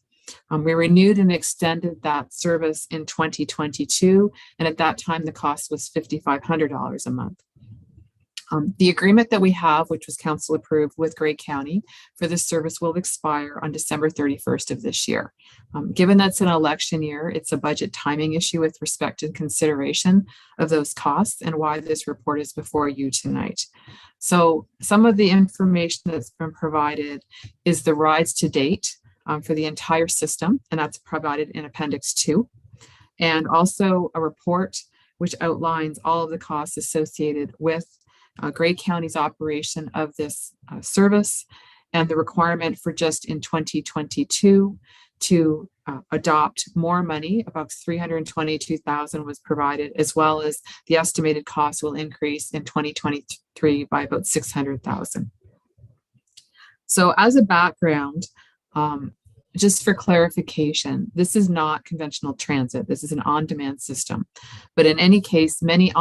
We renewed and extended that service in 2022. And at that time, the cost was $5,500 a month. The agreement that we have, which was council approved with Grey County for this service, will expire on December 31st of this year. Given that's an election year, it's a budget timing issue with respect to consideration of those costs, and why this report is before you tonight. So some of the information that's been provided is the rides to date for the entire system, and that's provided in Appendix 2, and also a report which outlines all of the costs associated with Grey County's operation of this service, and the requirement for just in 2022 to adopt more money. About $322,000 was provided, as well as the estimated cost will increase in 2023 by about $600,000. So as a background, just for clarification, this is not conventional transit. This is an on-demand system. But in any case, many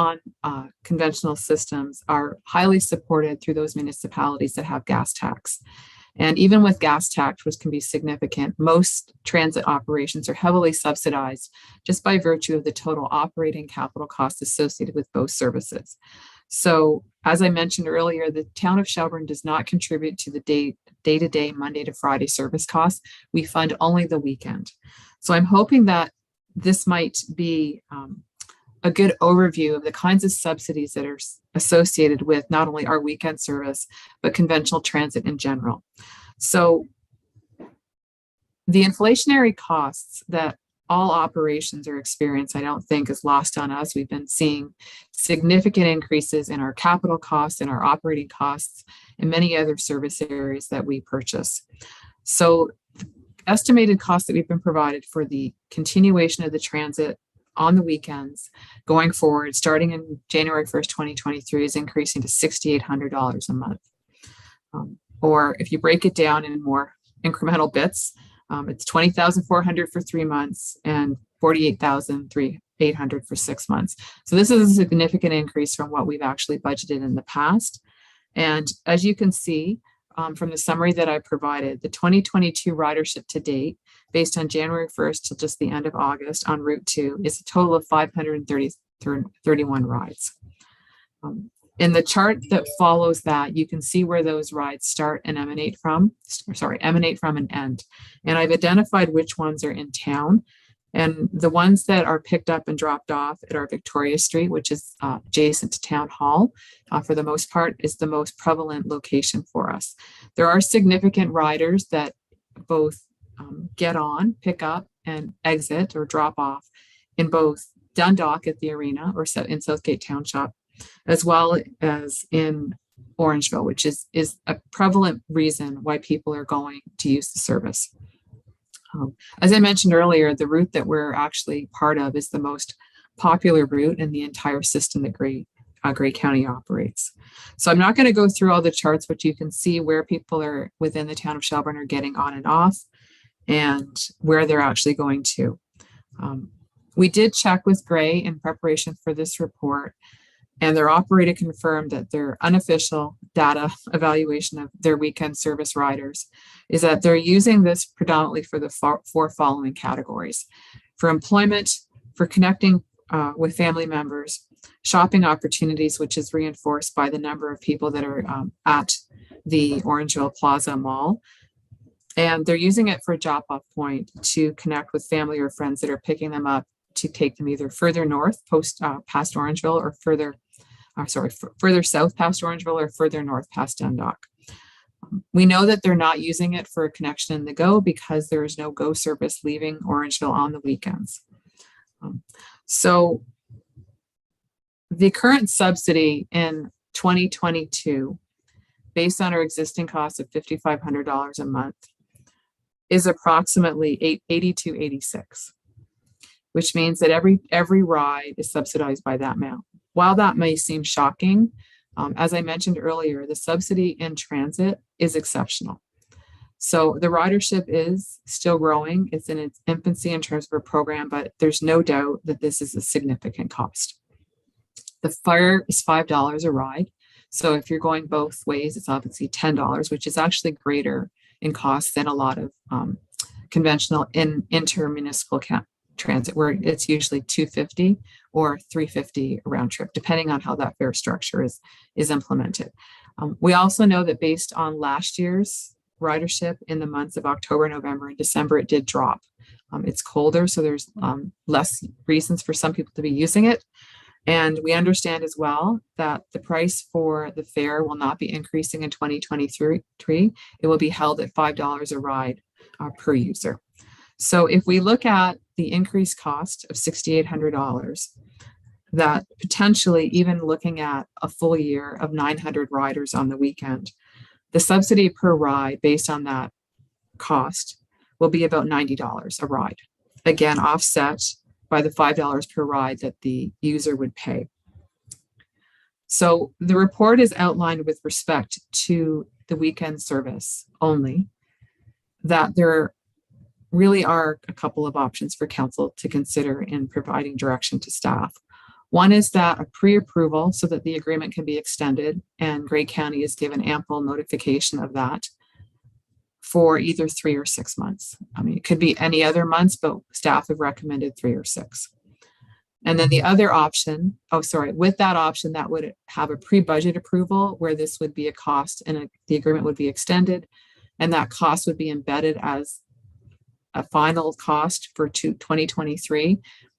conventional systems are highly supported through those municipalities that have gas tax. And even with gas tax, which can be significant, most transit operations are heavily subsidized just by virtue of the total operating capital costs associated with both services. So as I mentioned earlier, the town of Shelburne does not contribute to the day-to-day Monday to Friday service costs. We fund only the weekend. So I'm hoping that this might be a good overview of the kinds of subsidies that are associated with not only our weekend service, but conventional transit in general. So the inflationary costs that all operations are experiencing, I don't think is lost on us. We've been seeing significant increases in our capital costs and our operating costs and many other service areas that we purchase. So estimated costs that we've been provided for the continuation of the transit on the weekends going forward, starting in January 1st, 2023, is increasing to $6,800 a month. Or if you break it down in more incremental bits, it's $20,400 for 3 months and $48,800 for 6 months. So this is a significant increase from what we've actually budgeted in the past. And as you can see from the summary that I provided, the 2022 ridership to date, based on January 1st till just the end of August on Route 2, is a total of 531 rides. In the chart that follows that, you can see where those rides start and emanate from and end. And I've identified which ones are in town. And the ones that are picked up and dropped off at our Victoria Street, which is adjacent to Town Hall, for the most part, is the most prevalent location for us. There are significant riders that both get on, pick up, and exit or drop off in both Dundalk at the arena or in Southgate Township, as well as in Orangeville, which is a prevalent reason why people are going to use the service. As I mentioned earlier, the route that we're actually part of is the most popular route in the entire system that Grey County operates. So I'm not going to go through all the charts, but you can see where people are within the town of Shelburne are getting on and off and where they're actually going to. We did check with Grey in preparation for this report, and their operator confirmed that their unofficial data evaluation of their weekend service riders is that they're using this predominantly for the four following categories: for employment, for connecting with family members, shopping opportunities, which is reinforced by the number of people that are at the Orangeville Plaza Mall, and they're using it for a drop-off point to connect with family or friends that are picking them up to take them either further north past Orangeville or further south past Orangeville or further north past Dundalk. We know that they're not using it for a connection in the GO because there is no GO service leaving Orangeville on the weekends. So the current subsidy in 2022, based on our existing cost of $5,500 a month, is approximately $82.86, which means that every ride is subsidized by that amount. While that may seem shocking, as I mentioned earlier, the subsidy in transit is exceptional. So the ridership is still growing. It's in its infancy in terms of a program, but there's no doubt that this is a significant cost. The fare is $5 a ride. So if you're going both ways, it's obviously $10, which is actually greater in cost than a lot of conventional intermunicipal transit, where it's usually $250 or $350 a round trip, depending on how that fare structure is implemented. We also know that based on last year's ridership in the months of October, November, and December, it did drop. It's colder, so there's less reasons for some people to be using it. And we understand as well that the price for the fare will not be increasing in 2023. It will be held at $5 a ride per user. So if we look at the increased cost of $6,800, that potentially even looking at a full year of 900 riders on the weekend, the subsidy per ride based on that cost will be about $90 a ride. Again, offset by the $5 per ride that the user would pay. So the report is outlined with respect to the weekend service only, that there really are a couple of options for council to consider in providing direction to staff. One is that a pre-approval so that the agreement can be extended, and Grey County is given ample notification of that. for either 3 or 6 months. I mean, it could be any other months, but staff have recommended 3 or 6. And then the other option, with that option, that would have a pre-budget approval where this would be a cost and the agreement would be extended. And that cost would be embedded as a final cost for 2023.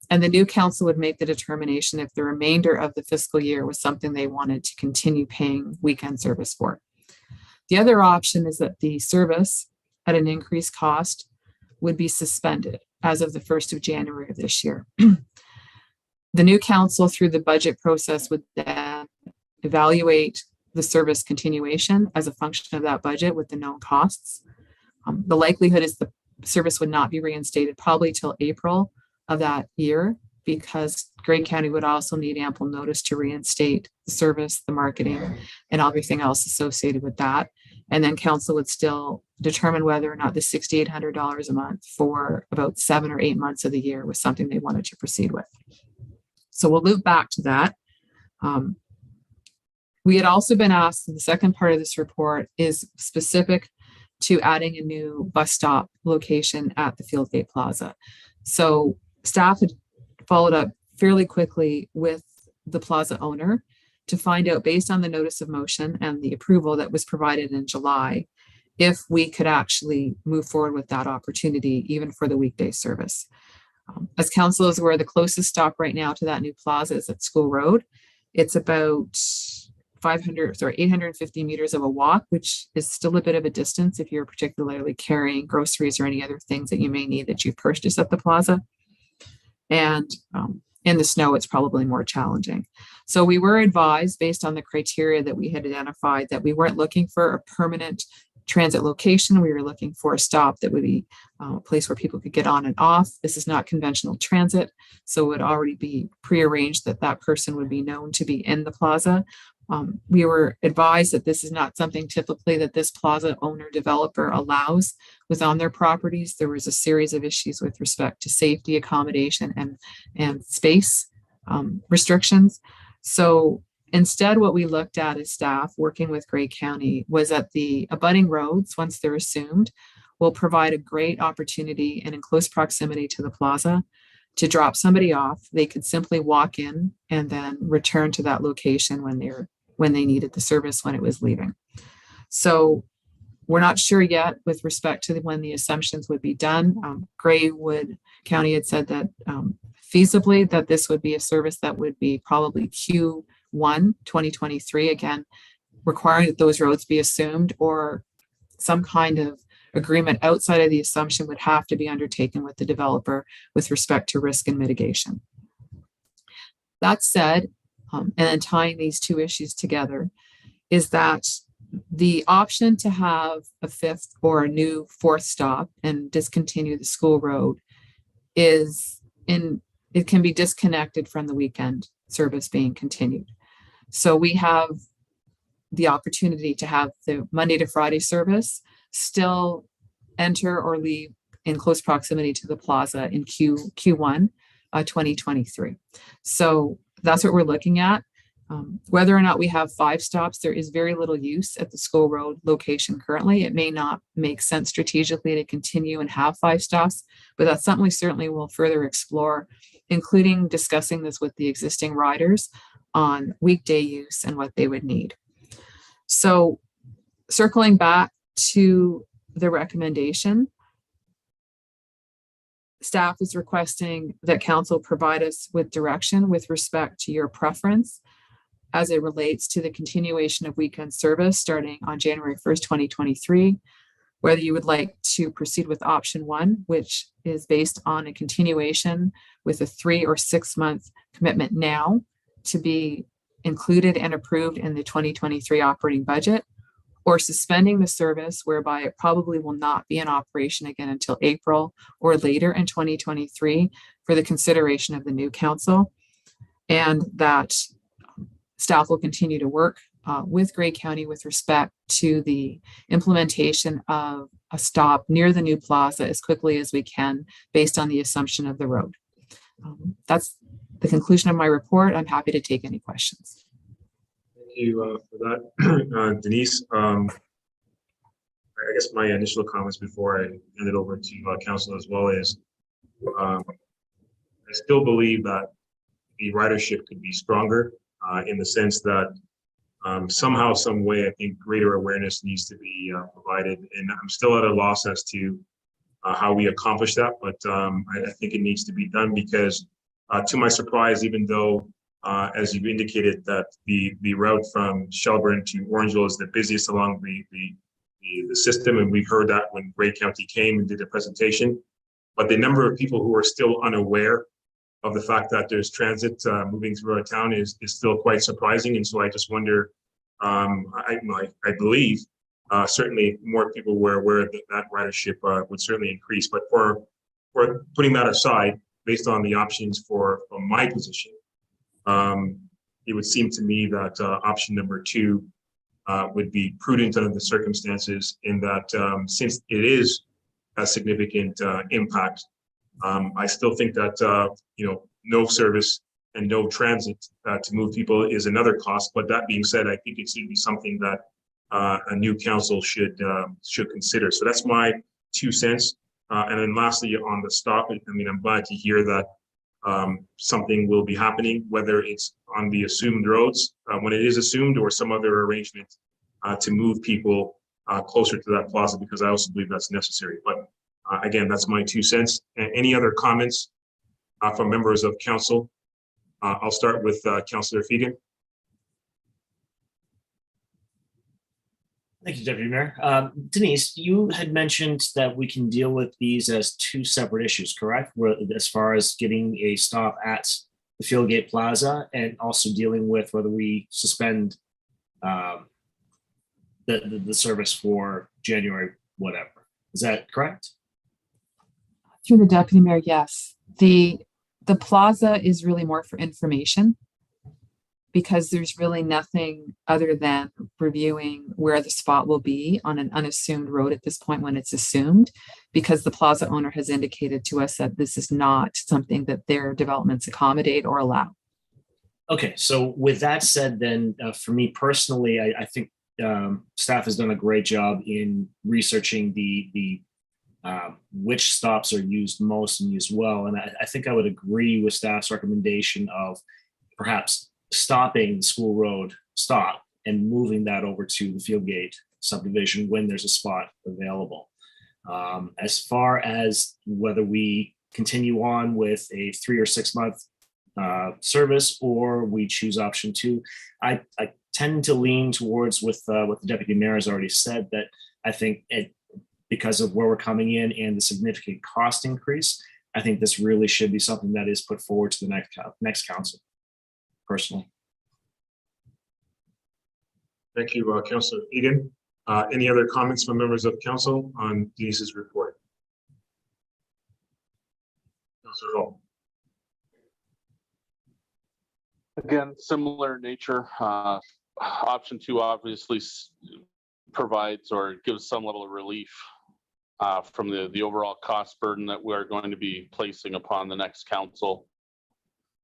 And the new council would make the determination if the remainder of the fiscal year was something they wanted to continue paying weekend service for. The other option is that the service at an increased cost would be suspended as of the 1st of January of this year. The new council through the budget process would then evaluate the service continuation as a function of that budget with the known costs. The likelihood is the service would not be reinstated probably till April of that year, because Grey County would also need ample notice to reinstate the service, the marketing, and everything else associated with that. And then council would still determine whether or not the $6,800 a month for about 7 or 8 months of the year was something they wanted to proceed with. So we'll loop back to that. We had also been asked, the second part of this report is specific to adding a new bus stop location at the Fieldgate Plaza. So staff had followed up fairly quickly with the plaza owner to find out, based on the notice of motion and the approval that was provided in July, if we could actually move forward with that opportunity, even for the weekday service. As council is aware, the closest stop right now to that new plaza is at School Road. It's about 850 meters of a walk, which is still a bit of a distance if you're particularly carrying groceries or any other things that you may need that you've purchased at the plaza. And in the snow, it's probably more challenging. So we were advised, based on the criteria that we had identified, that we weren't looking for a permanent transit location. We were looking for a stop that would be a place where people could get on and off. This is not conventional transit, so it would already be prearranged that that person would be known to be in the plaza. We were advised that this is not something typically that this plaza owner developer allows on their properties. There was a series of issues with respect to safety, accommodation, and space restrictions. So instead, what we looked at as staff working with Grey County was that the abutting roads, once they're assumed, will provide a great opportunity and in close proximity to the plaza to drop somebody off. They could simply walk in and then return to that location when they needed the service, when it was leaving. So we're not sure yet with respect to when the assumptions would be done. Greywood County had said that feasibly that this would be a service that would be probably Q1 2023, again, requiring that those roads be assumed, or some kind of agreement outside of the assumption would have to be undertaken with the developer with respect to risk and mitigation. That said, and then tying these two issues together, is that the option to have a 5th or a new 4th stop and discontinue the School Road it can be disconnected from the weekend service being continued. So we have the opportunity to have the Monday to Friday service still enter or leave in close proximity to the plaza in Q1 2023. So that's what we're looking at. Whether or not we have 5 stops, there is very little use at the School Road location currently. It may not make sense strategically to continue and have 5 stops, but that's something we certainly will further explore, including discussing this with the existing riders on weekday use and what they would need. So circling back to the recommendation, staff is requesting that council provide us with direction with respect to your preference as it relates to the continuation of weekend service starting on January 1st, 2023, whether you would like to proceed with option 1, which is based on a continuation with a 3 or 6 month commitment now to be included and approved in the 2023 operating budget, or suspending the service whereby it probably will not be in operation again until April or later in 2023 for the consideration of the new council, and that staff will continue to work with Grey County with respect to the implementation of a stop near the new plaza as quickly as we can based on the assumption of the road. That's the conclusion of my report. I'm happy to take any questions. Thank you for that, Denise. I guess my initial comments before I hand it over to council as well is, I still believe that the ridership could be stronger in the sense that somehow, some way, I think greater awareness needs to be provided. And I'm still at a loss as to how we accomplish that, but I think it needs to be done because to my surprise, even though as you've indicated that the route from Shelburne to Orangeville is the busiest along the system, and we've heard that when Grey County came and did a presentation, but the number of people who are still unaware of the fact that there's transit moving through our town is still quite surprising. And so I just wonder, I believe certainly more people were aware that ridership would certainly increase. But for putting that aside, based on the options from my position, it would seem to me that option number 2 would be prudent under the circumstances in that since it is a significant impact, I still think that no service and no transit to move people is another cost. But that being said, I think it should be something that a new council should consider. So that's my 2 cents. And then lastly, on the stop, I mean, I'm glad to hear that something will be happening, whether it's on the assumed roads when it is assumed or some other arrangement to move people closer to that plaza, because I also believe that's necessary. But again, that's my 2 cents. Any other comments from members of council? I'll start with Councillor Fegan. Thank you, Deputy Mayor. Denise, you had mentioned that we can deal with these as 2 separate issues, correct? As far as getting a stop at the Fieldgate Plaza and also dealing with whether we suspend the service for January, whatever. Is that correct? Through the Deputy Mayor, yes. The plaza is really more for information because there's really nothing other than reviewing where the spot will be on an unassumed road at this point when it's assumed, because the plaza owner has indicated to us that this is not something that their developments accommodate or allow. Okay, so with that said, then for me personally, I think staff has done a great job in researching the which stops are used most and used well. And I think I would agree with staff's recommendation of perhaps stopping the School Road stop and moving that over to the Fieldgate subdivision when there's a spot available. As far as whether we continue on with a 3 or 6 month service or we choose option 2, I tend to lean towards with what the Deputy Mayor has already said, that I think because of where we're coming in and the significant cost increase, I think this really should be something that is put forward to the next council, personally. Thank you, Councillor Egan. Any other comments from members of council on Denise's report? Councillor Hall. Again, similar nature. Option 2 obviously provides or gives some level of relief from the overall cost burden that we're going to be placing upon the next council.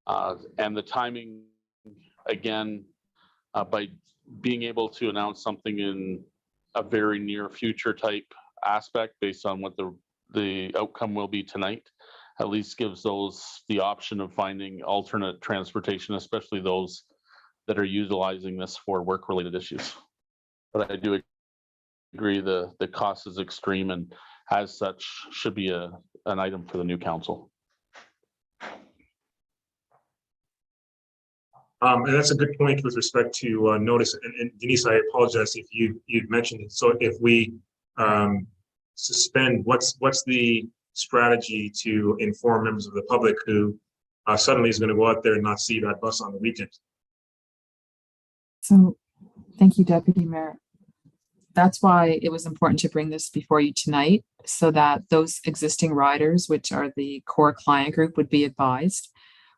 And the timing, again, by being able to announce something in a very near future type aspect based on what the outcome will be tonight, at least gives those the option of finding alternate transportation, especially those that are utilizing this for work-related issues. But I do agree the cost is extreme and as such should be an item for the new council. And that's a good point with respect to notice. And Denise, I apologize if you'd mentioned it. So if we suspend, what's the strategy to inform members of the public who suddenly is going to go out there and not see that bus on the weekend? So thank you, Deputy Mayor. That's why it was important to bring this before you tonight, so that those existing riders, which are the core client group, would be advised.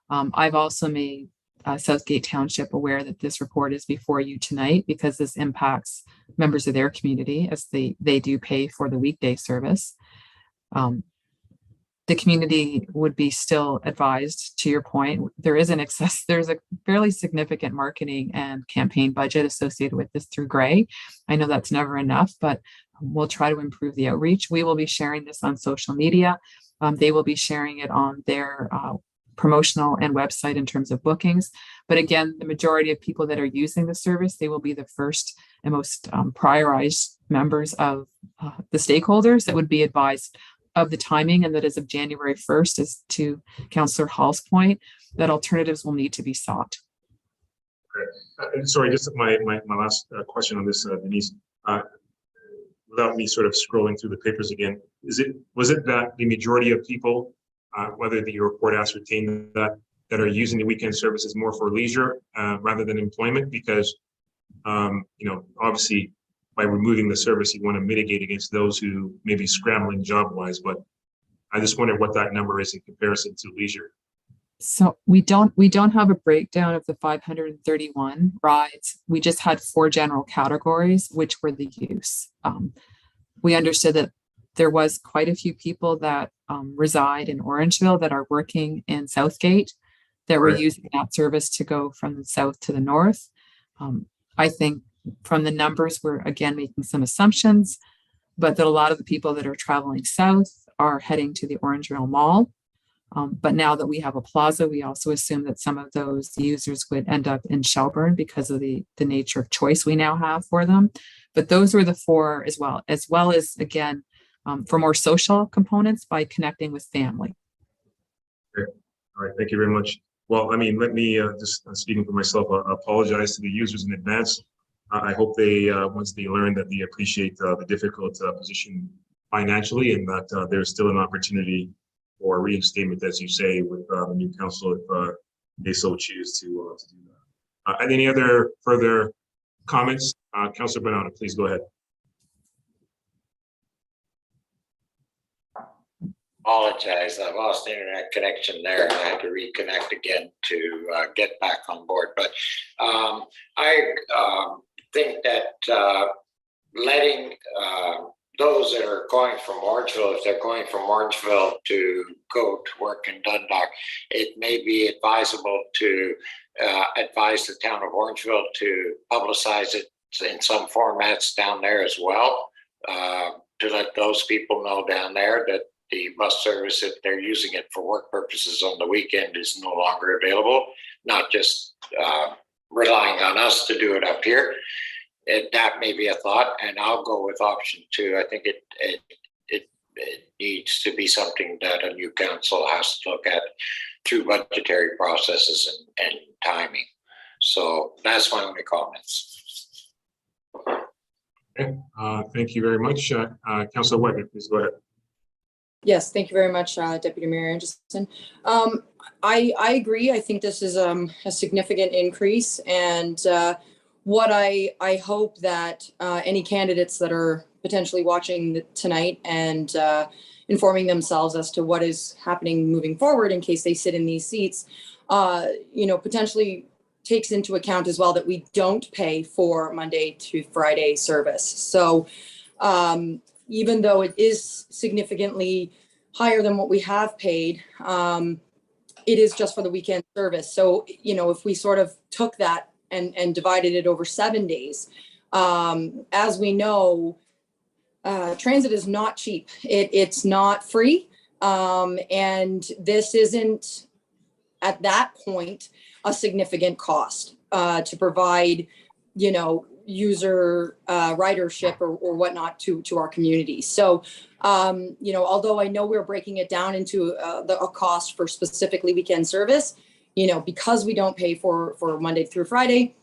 I've also made Southgate Township aware that this report is before you tonight because this impacts members of their community as they do pay for the weekday service. the community would be still advised, to your point, there's a fairly significant marketing and campaign budget associated with this through Gray. I know that's never enough, but we'll try to improve the outreach. We will be sharing this on social media. They will be sharing it on their promotional and website in terms of bookings. But again, the majority of people that are using the service, they will be the first and most prioritized members of the stakeholders that would be advised of the timing, and that as of January 1st, as to Councillor Hall's point, that alternatives will need to be sought. Sorry, just my last question on this, Denise. Without me sort of scrolling through the papers again, was it that the majority of people, whether the report ascertained that are using the weekend services more for leisure rather than employment? Because obviously, by removing the service, you want to mitigate against those who may be scrambling job-wise. But I just wonder what that number is in comparison to leisure. So we don't have a breakdown of the 531 rides. We just had 4 general categories, which were the use. We understood that there was quite a few people that reside in Orangeville that are working in Southgate that were using that service to go from the south to the north. I think from the numbers, we're again making some assumptions, but that a lot of the people that are traveling south are heading to the Orangeville Mall. But now that we have a plaza, we also assume that some of those users would end up in Shelburne because of the nature of choice we now have for them. But those were the 4 as well as again, for more social components by connecting with family. Okay. All right, thank you very much. Well, I mean, let me just speaking for myself, apologize to the users in advance. I hope they, once they learn that they appreciate the difficult position financially, and that there's still an opportunity for reinstatement, as you say, with the new council if they so choose to do that. And any other further comments? Councillor Banana, please go ahead. Apologize, I lost internet connection there and I had to reconnect again to get back on board. But I think that letting those that are going from Orangeville, if they're going from Orangeville to go to work in Dundalk, it may be advisable to advise the town of Orangeville to publicize it in some formats down there as well, to let those people know down there that the bus service, if they're using it for work purposes on the weekend, is no longer available, not just relying on us to do it up here. That may be a thought, and I'll go with option 2. I think it needs to be something that a new council has to look at through budgetary processes and timing. So that's my only comments. Okay, thank you very much. Councillor Wagner, please go ahead. Yes, thank you very much, Deputy Mayor Anderson. I agree. I think this is a significant increase, and what I hope that any candidates that are potentially watching tonight and informing themselves as to what is happening moving forward in case they sit in these seats, potentially takes into account as well that we don't pay for Monday to Friday service. So even though it is significantly higher than what we have paid, it is just for the weekend service. So, if we sort of took that and divided it over 7 days, as we know, transit is not cheap. It's not free. And this isn't, at that point, a significant cost to provide, user ridership or whatnot to our community. So, although I know we're breaking it down into a cost for specifically weekend service, because we don't pay for Monday through Friday,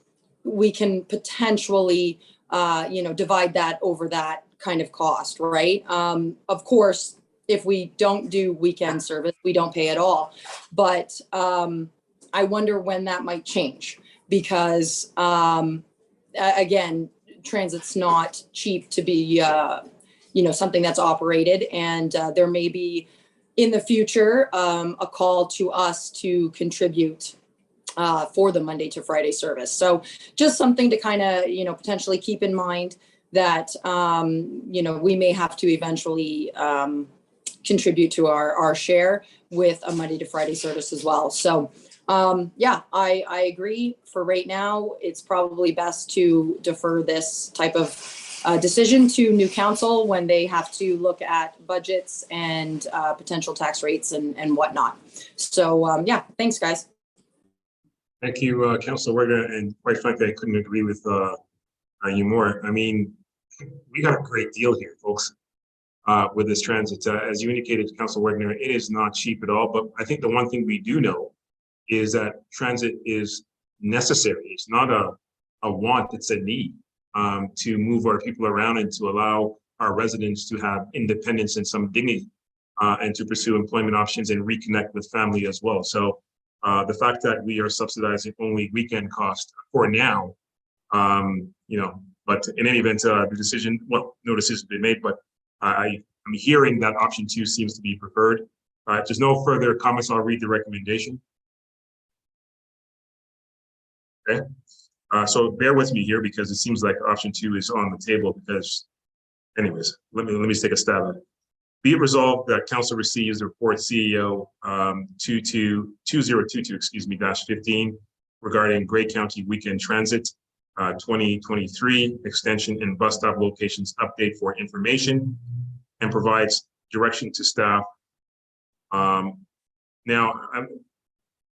we can potentially, divide that over that kind of cost, right? Of course, if we don't do weekend service, we don't pay at all. But I wonder when that might change because, again, transit's not cheap to be, something that's operated, and there may be in the future a call to us to contribute for the Monday to Friday service. So just something to kind of, potentially keep in mind that, we may have to eventually contribute to our share with a Monday to Friday service as well. So yeah, I agree. For right now, it's probably best to defer this type of decision to new council when they have to look at budgets and potential tax rates and whatnot. So yeah, thanks, guys. Thank you, Councilor Werner, and quite frankly, I couldn't agree with you more. I mean, we got a great deal here, folks, with this transit. As you indicated, Councilor Werner, it is not cheap at all, but I think the one thing we do know is that transit is necessary. It's not a want, it's a need to move our people around and to allow our residents to have independence and some dignity and to pursue employment options and reconnect with family as well. So the fact that we are subsidizing only weekend cost for now, you know, but in any event, the decision, well, no decision has been made, but I'm hearing that option 2 seems to be preferred. If there's no further comments, I'll read the recommendation. Okay, so bear with me here because it seems like option 2 is on the table because, anyways, let me take a stab at it. Be it resolved that council receives the report CEO 2022, excuse me, -15 regarding Grey County weekend transit 2023 extension and bus stop locations update for information and provides direction to staff. Now,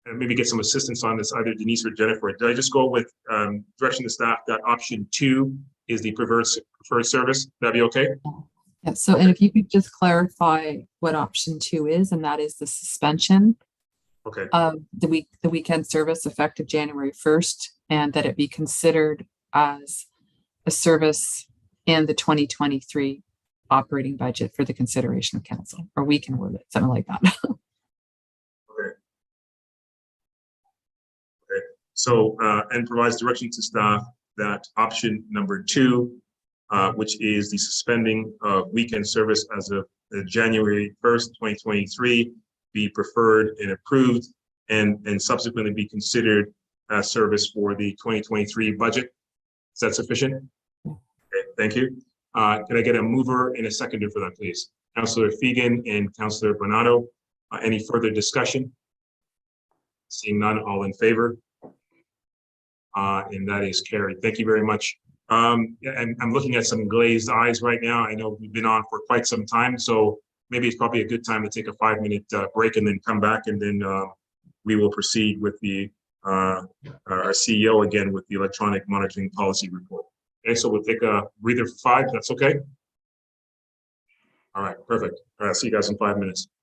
and maybe get some assistance on this, either Denise or Jennifer. Did I just go with direction to staff that option 2 is the preferred service? That'd be okay? Yeah, so, and if you could just clarify what option 2 is, and that is the suspension okay. of the weekend service effective January 1st, and that it be considered as a service in the 2023 operating budget for the consideration of council, or we can word it, something like that. So, and provides direction to staff that option number 2, which is the suspending of weekend service as of January 1st, 2023, be preferred and approved and subsequently be considered as service for the 2023 budget. Is that sufficient? Okay, thank you. Can I get a mover and a seconder for that, please? Councillor Fegan and Councillor Bernardo. Any further discussion? Seeing none, all in favor? And that is carried. Thank you very much. I'm looking at some glazed eyes right now. I know we've been on for quite some time, so maybe it's probably a good time to take a 5-minute break and then come back, and then we will proceed with the our CEO again with the electronic monitoring policy report. Okay, so we'll take a breather for 5. That's okay. All right, perfect. All right, see you guys in 5 minutes.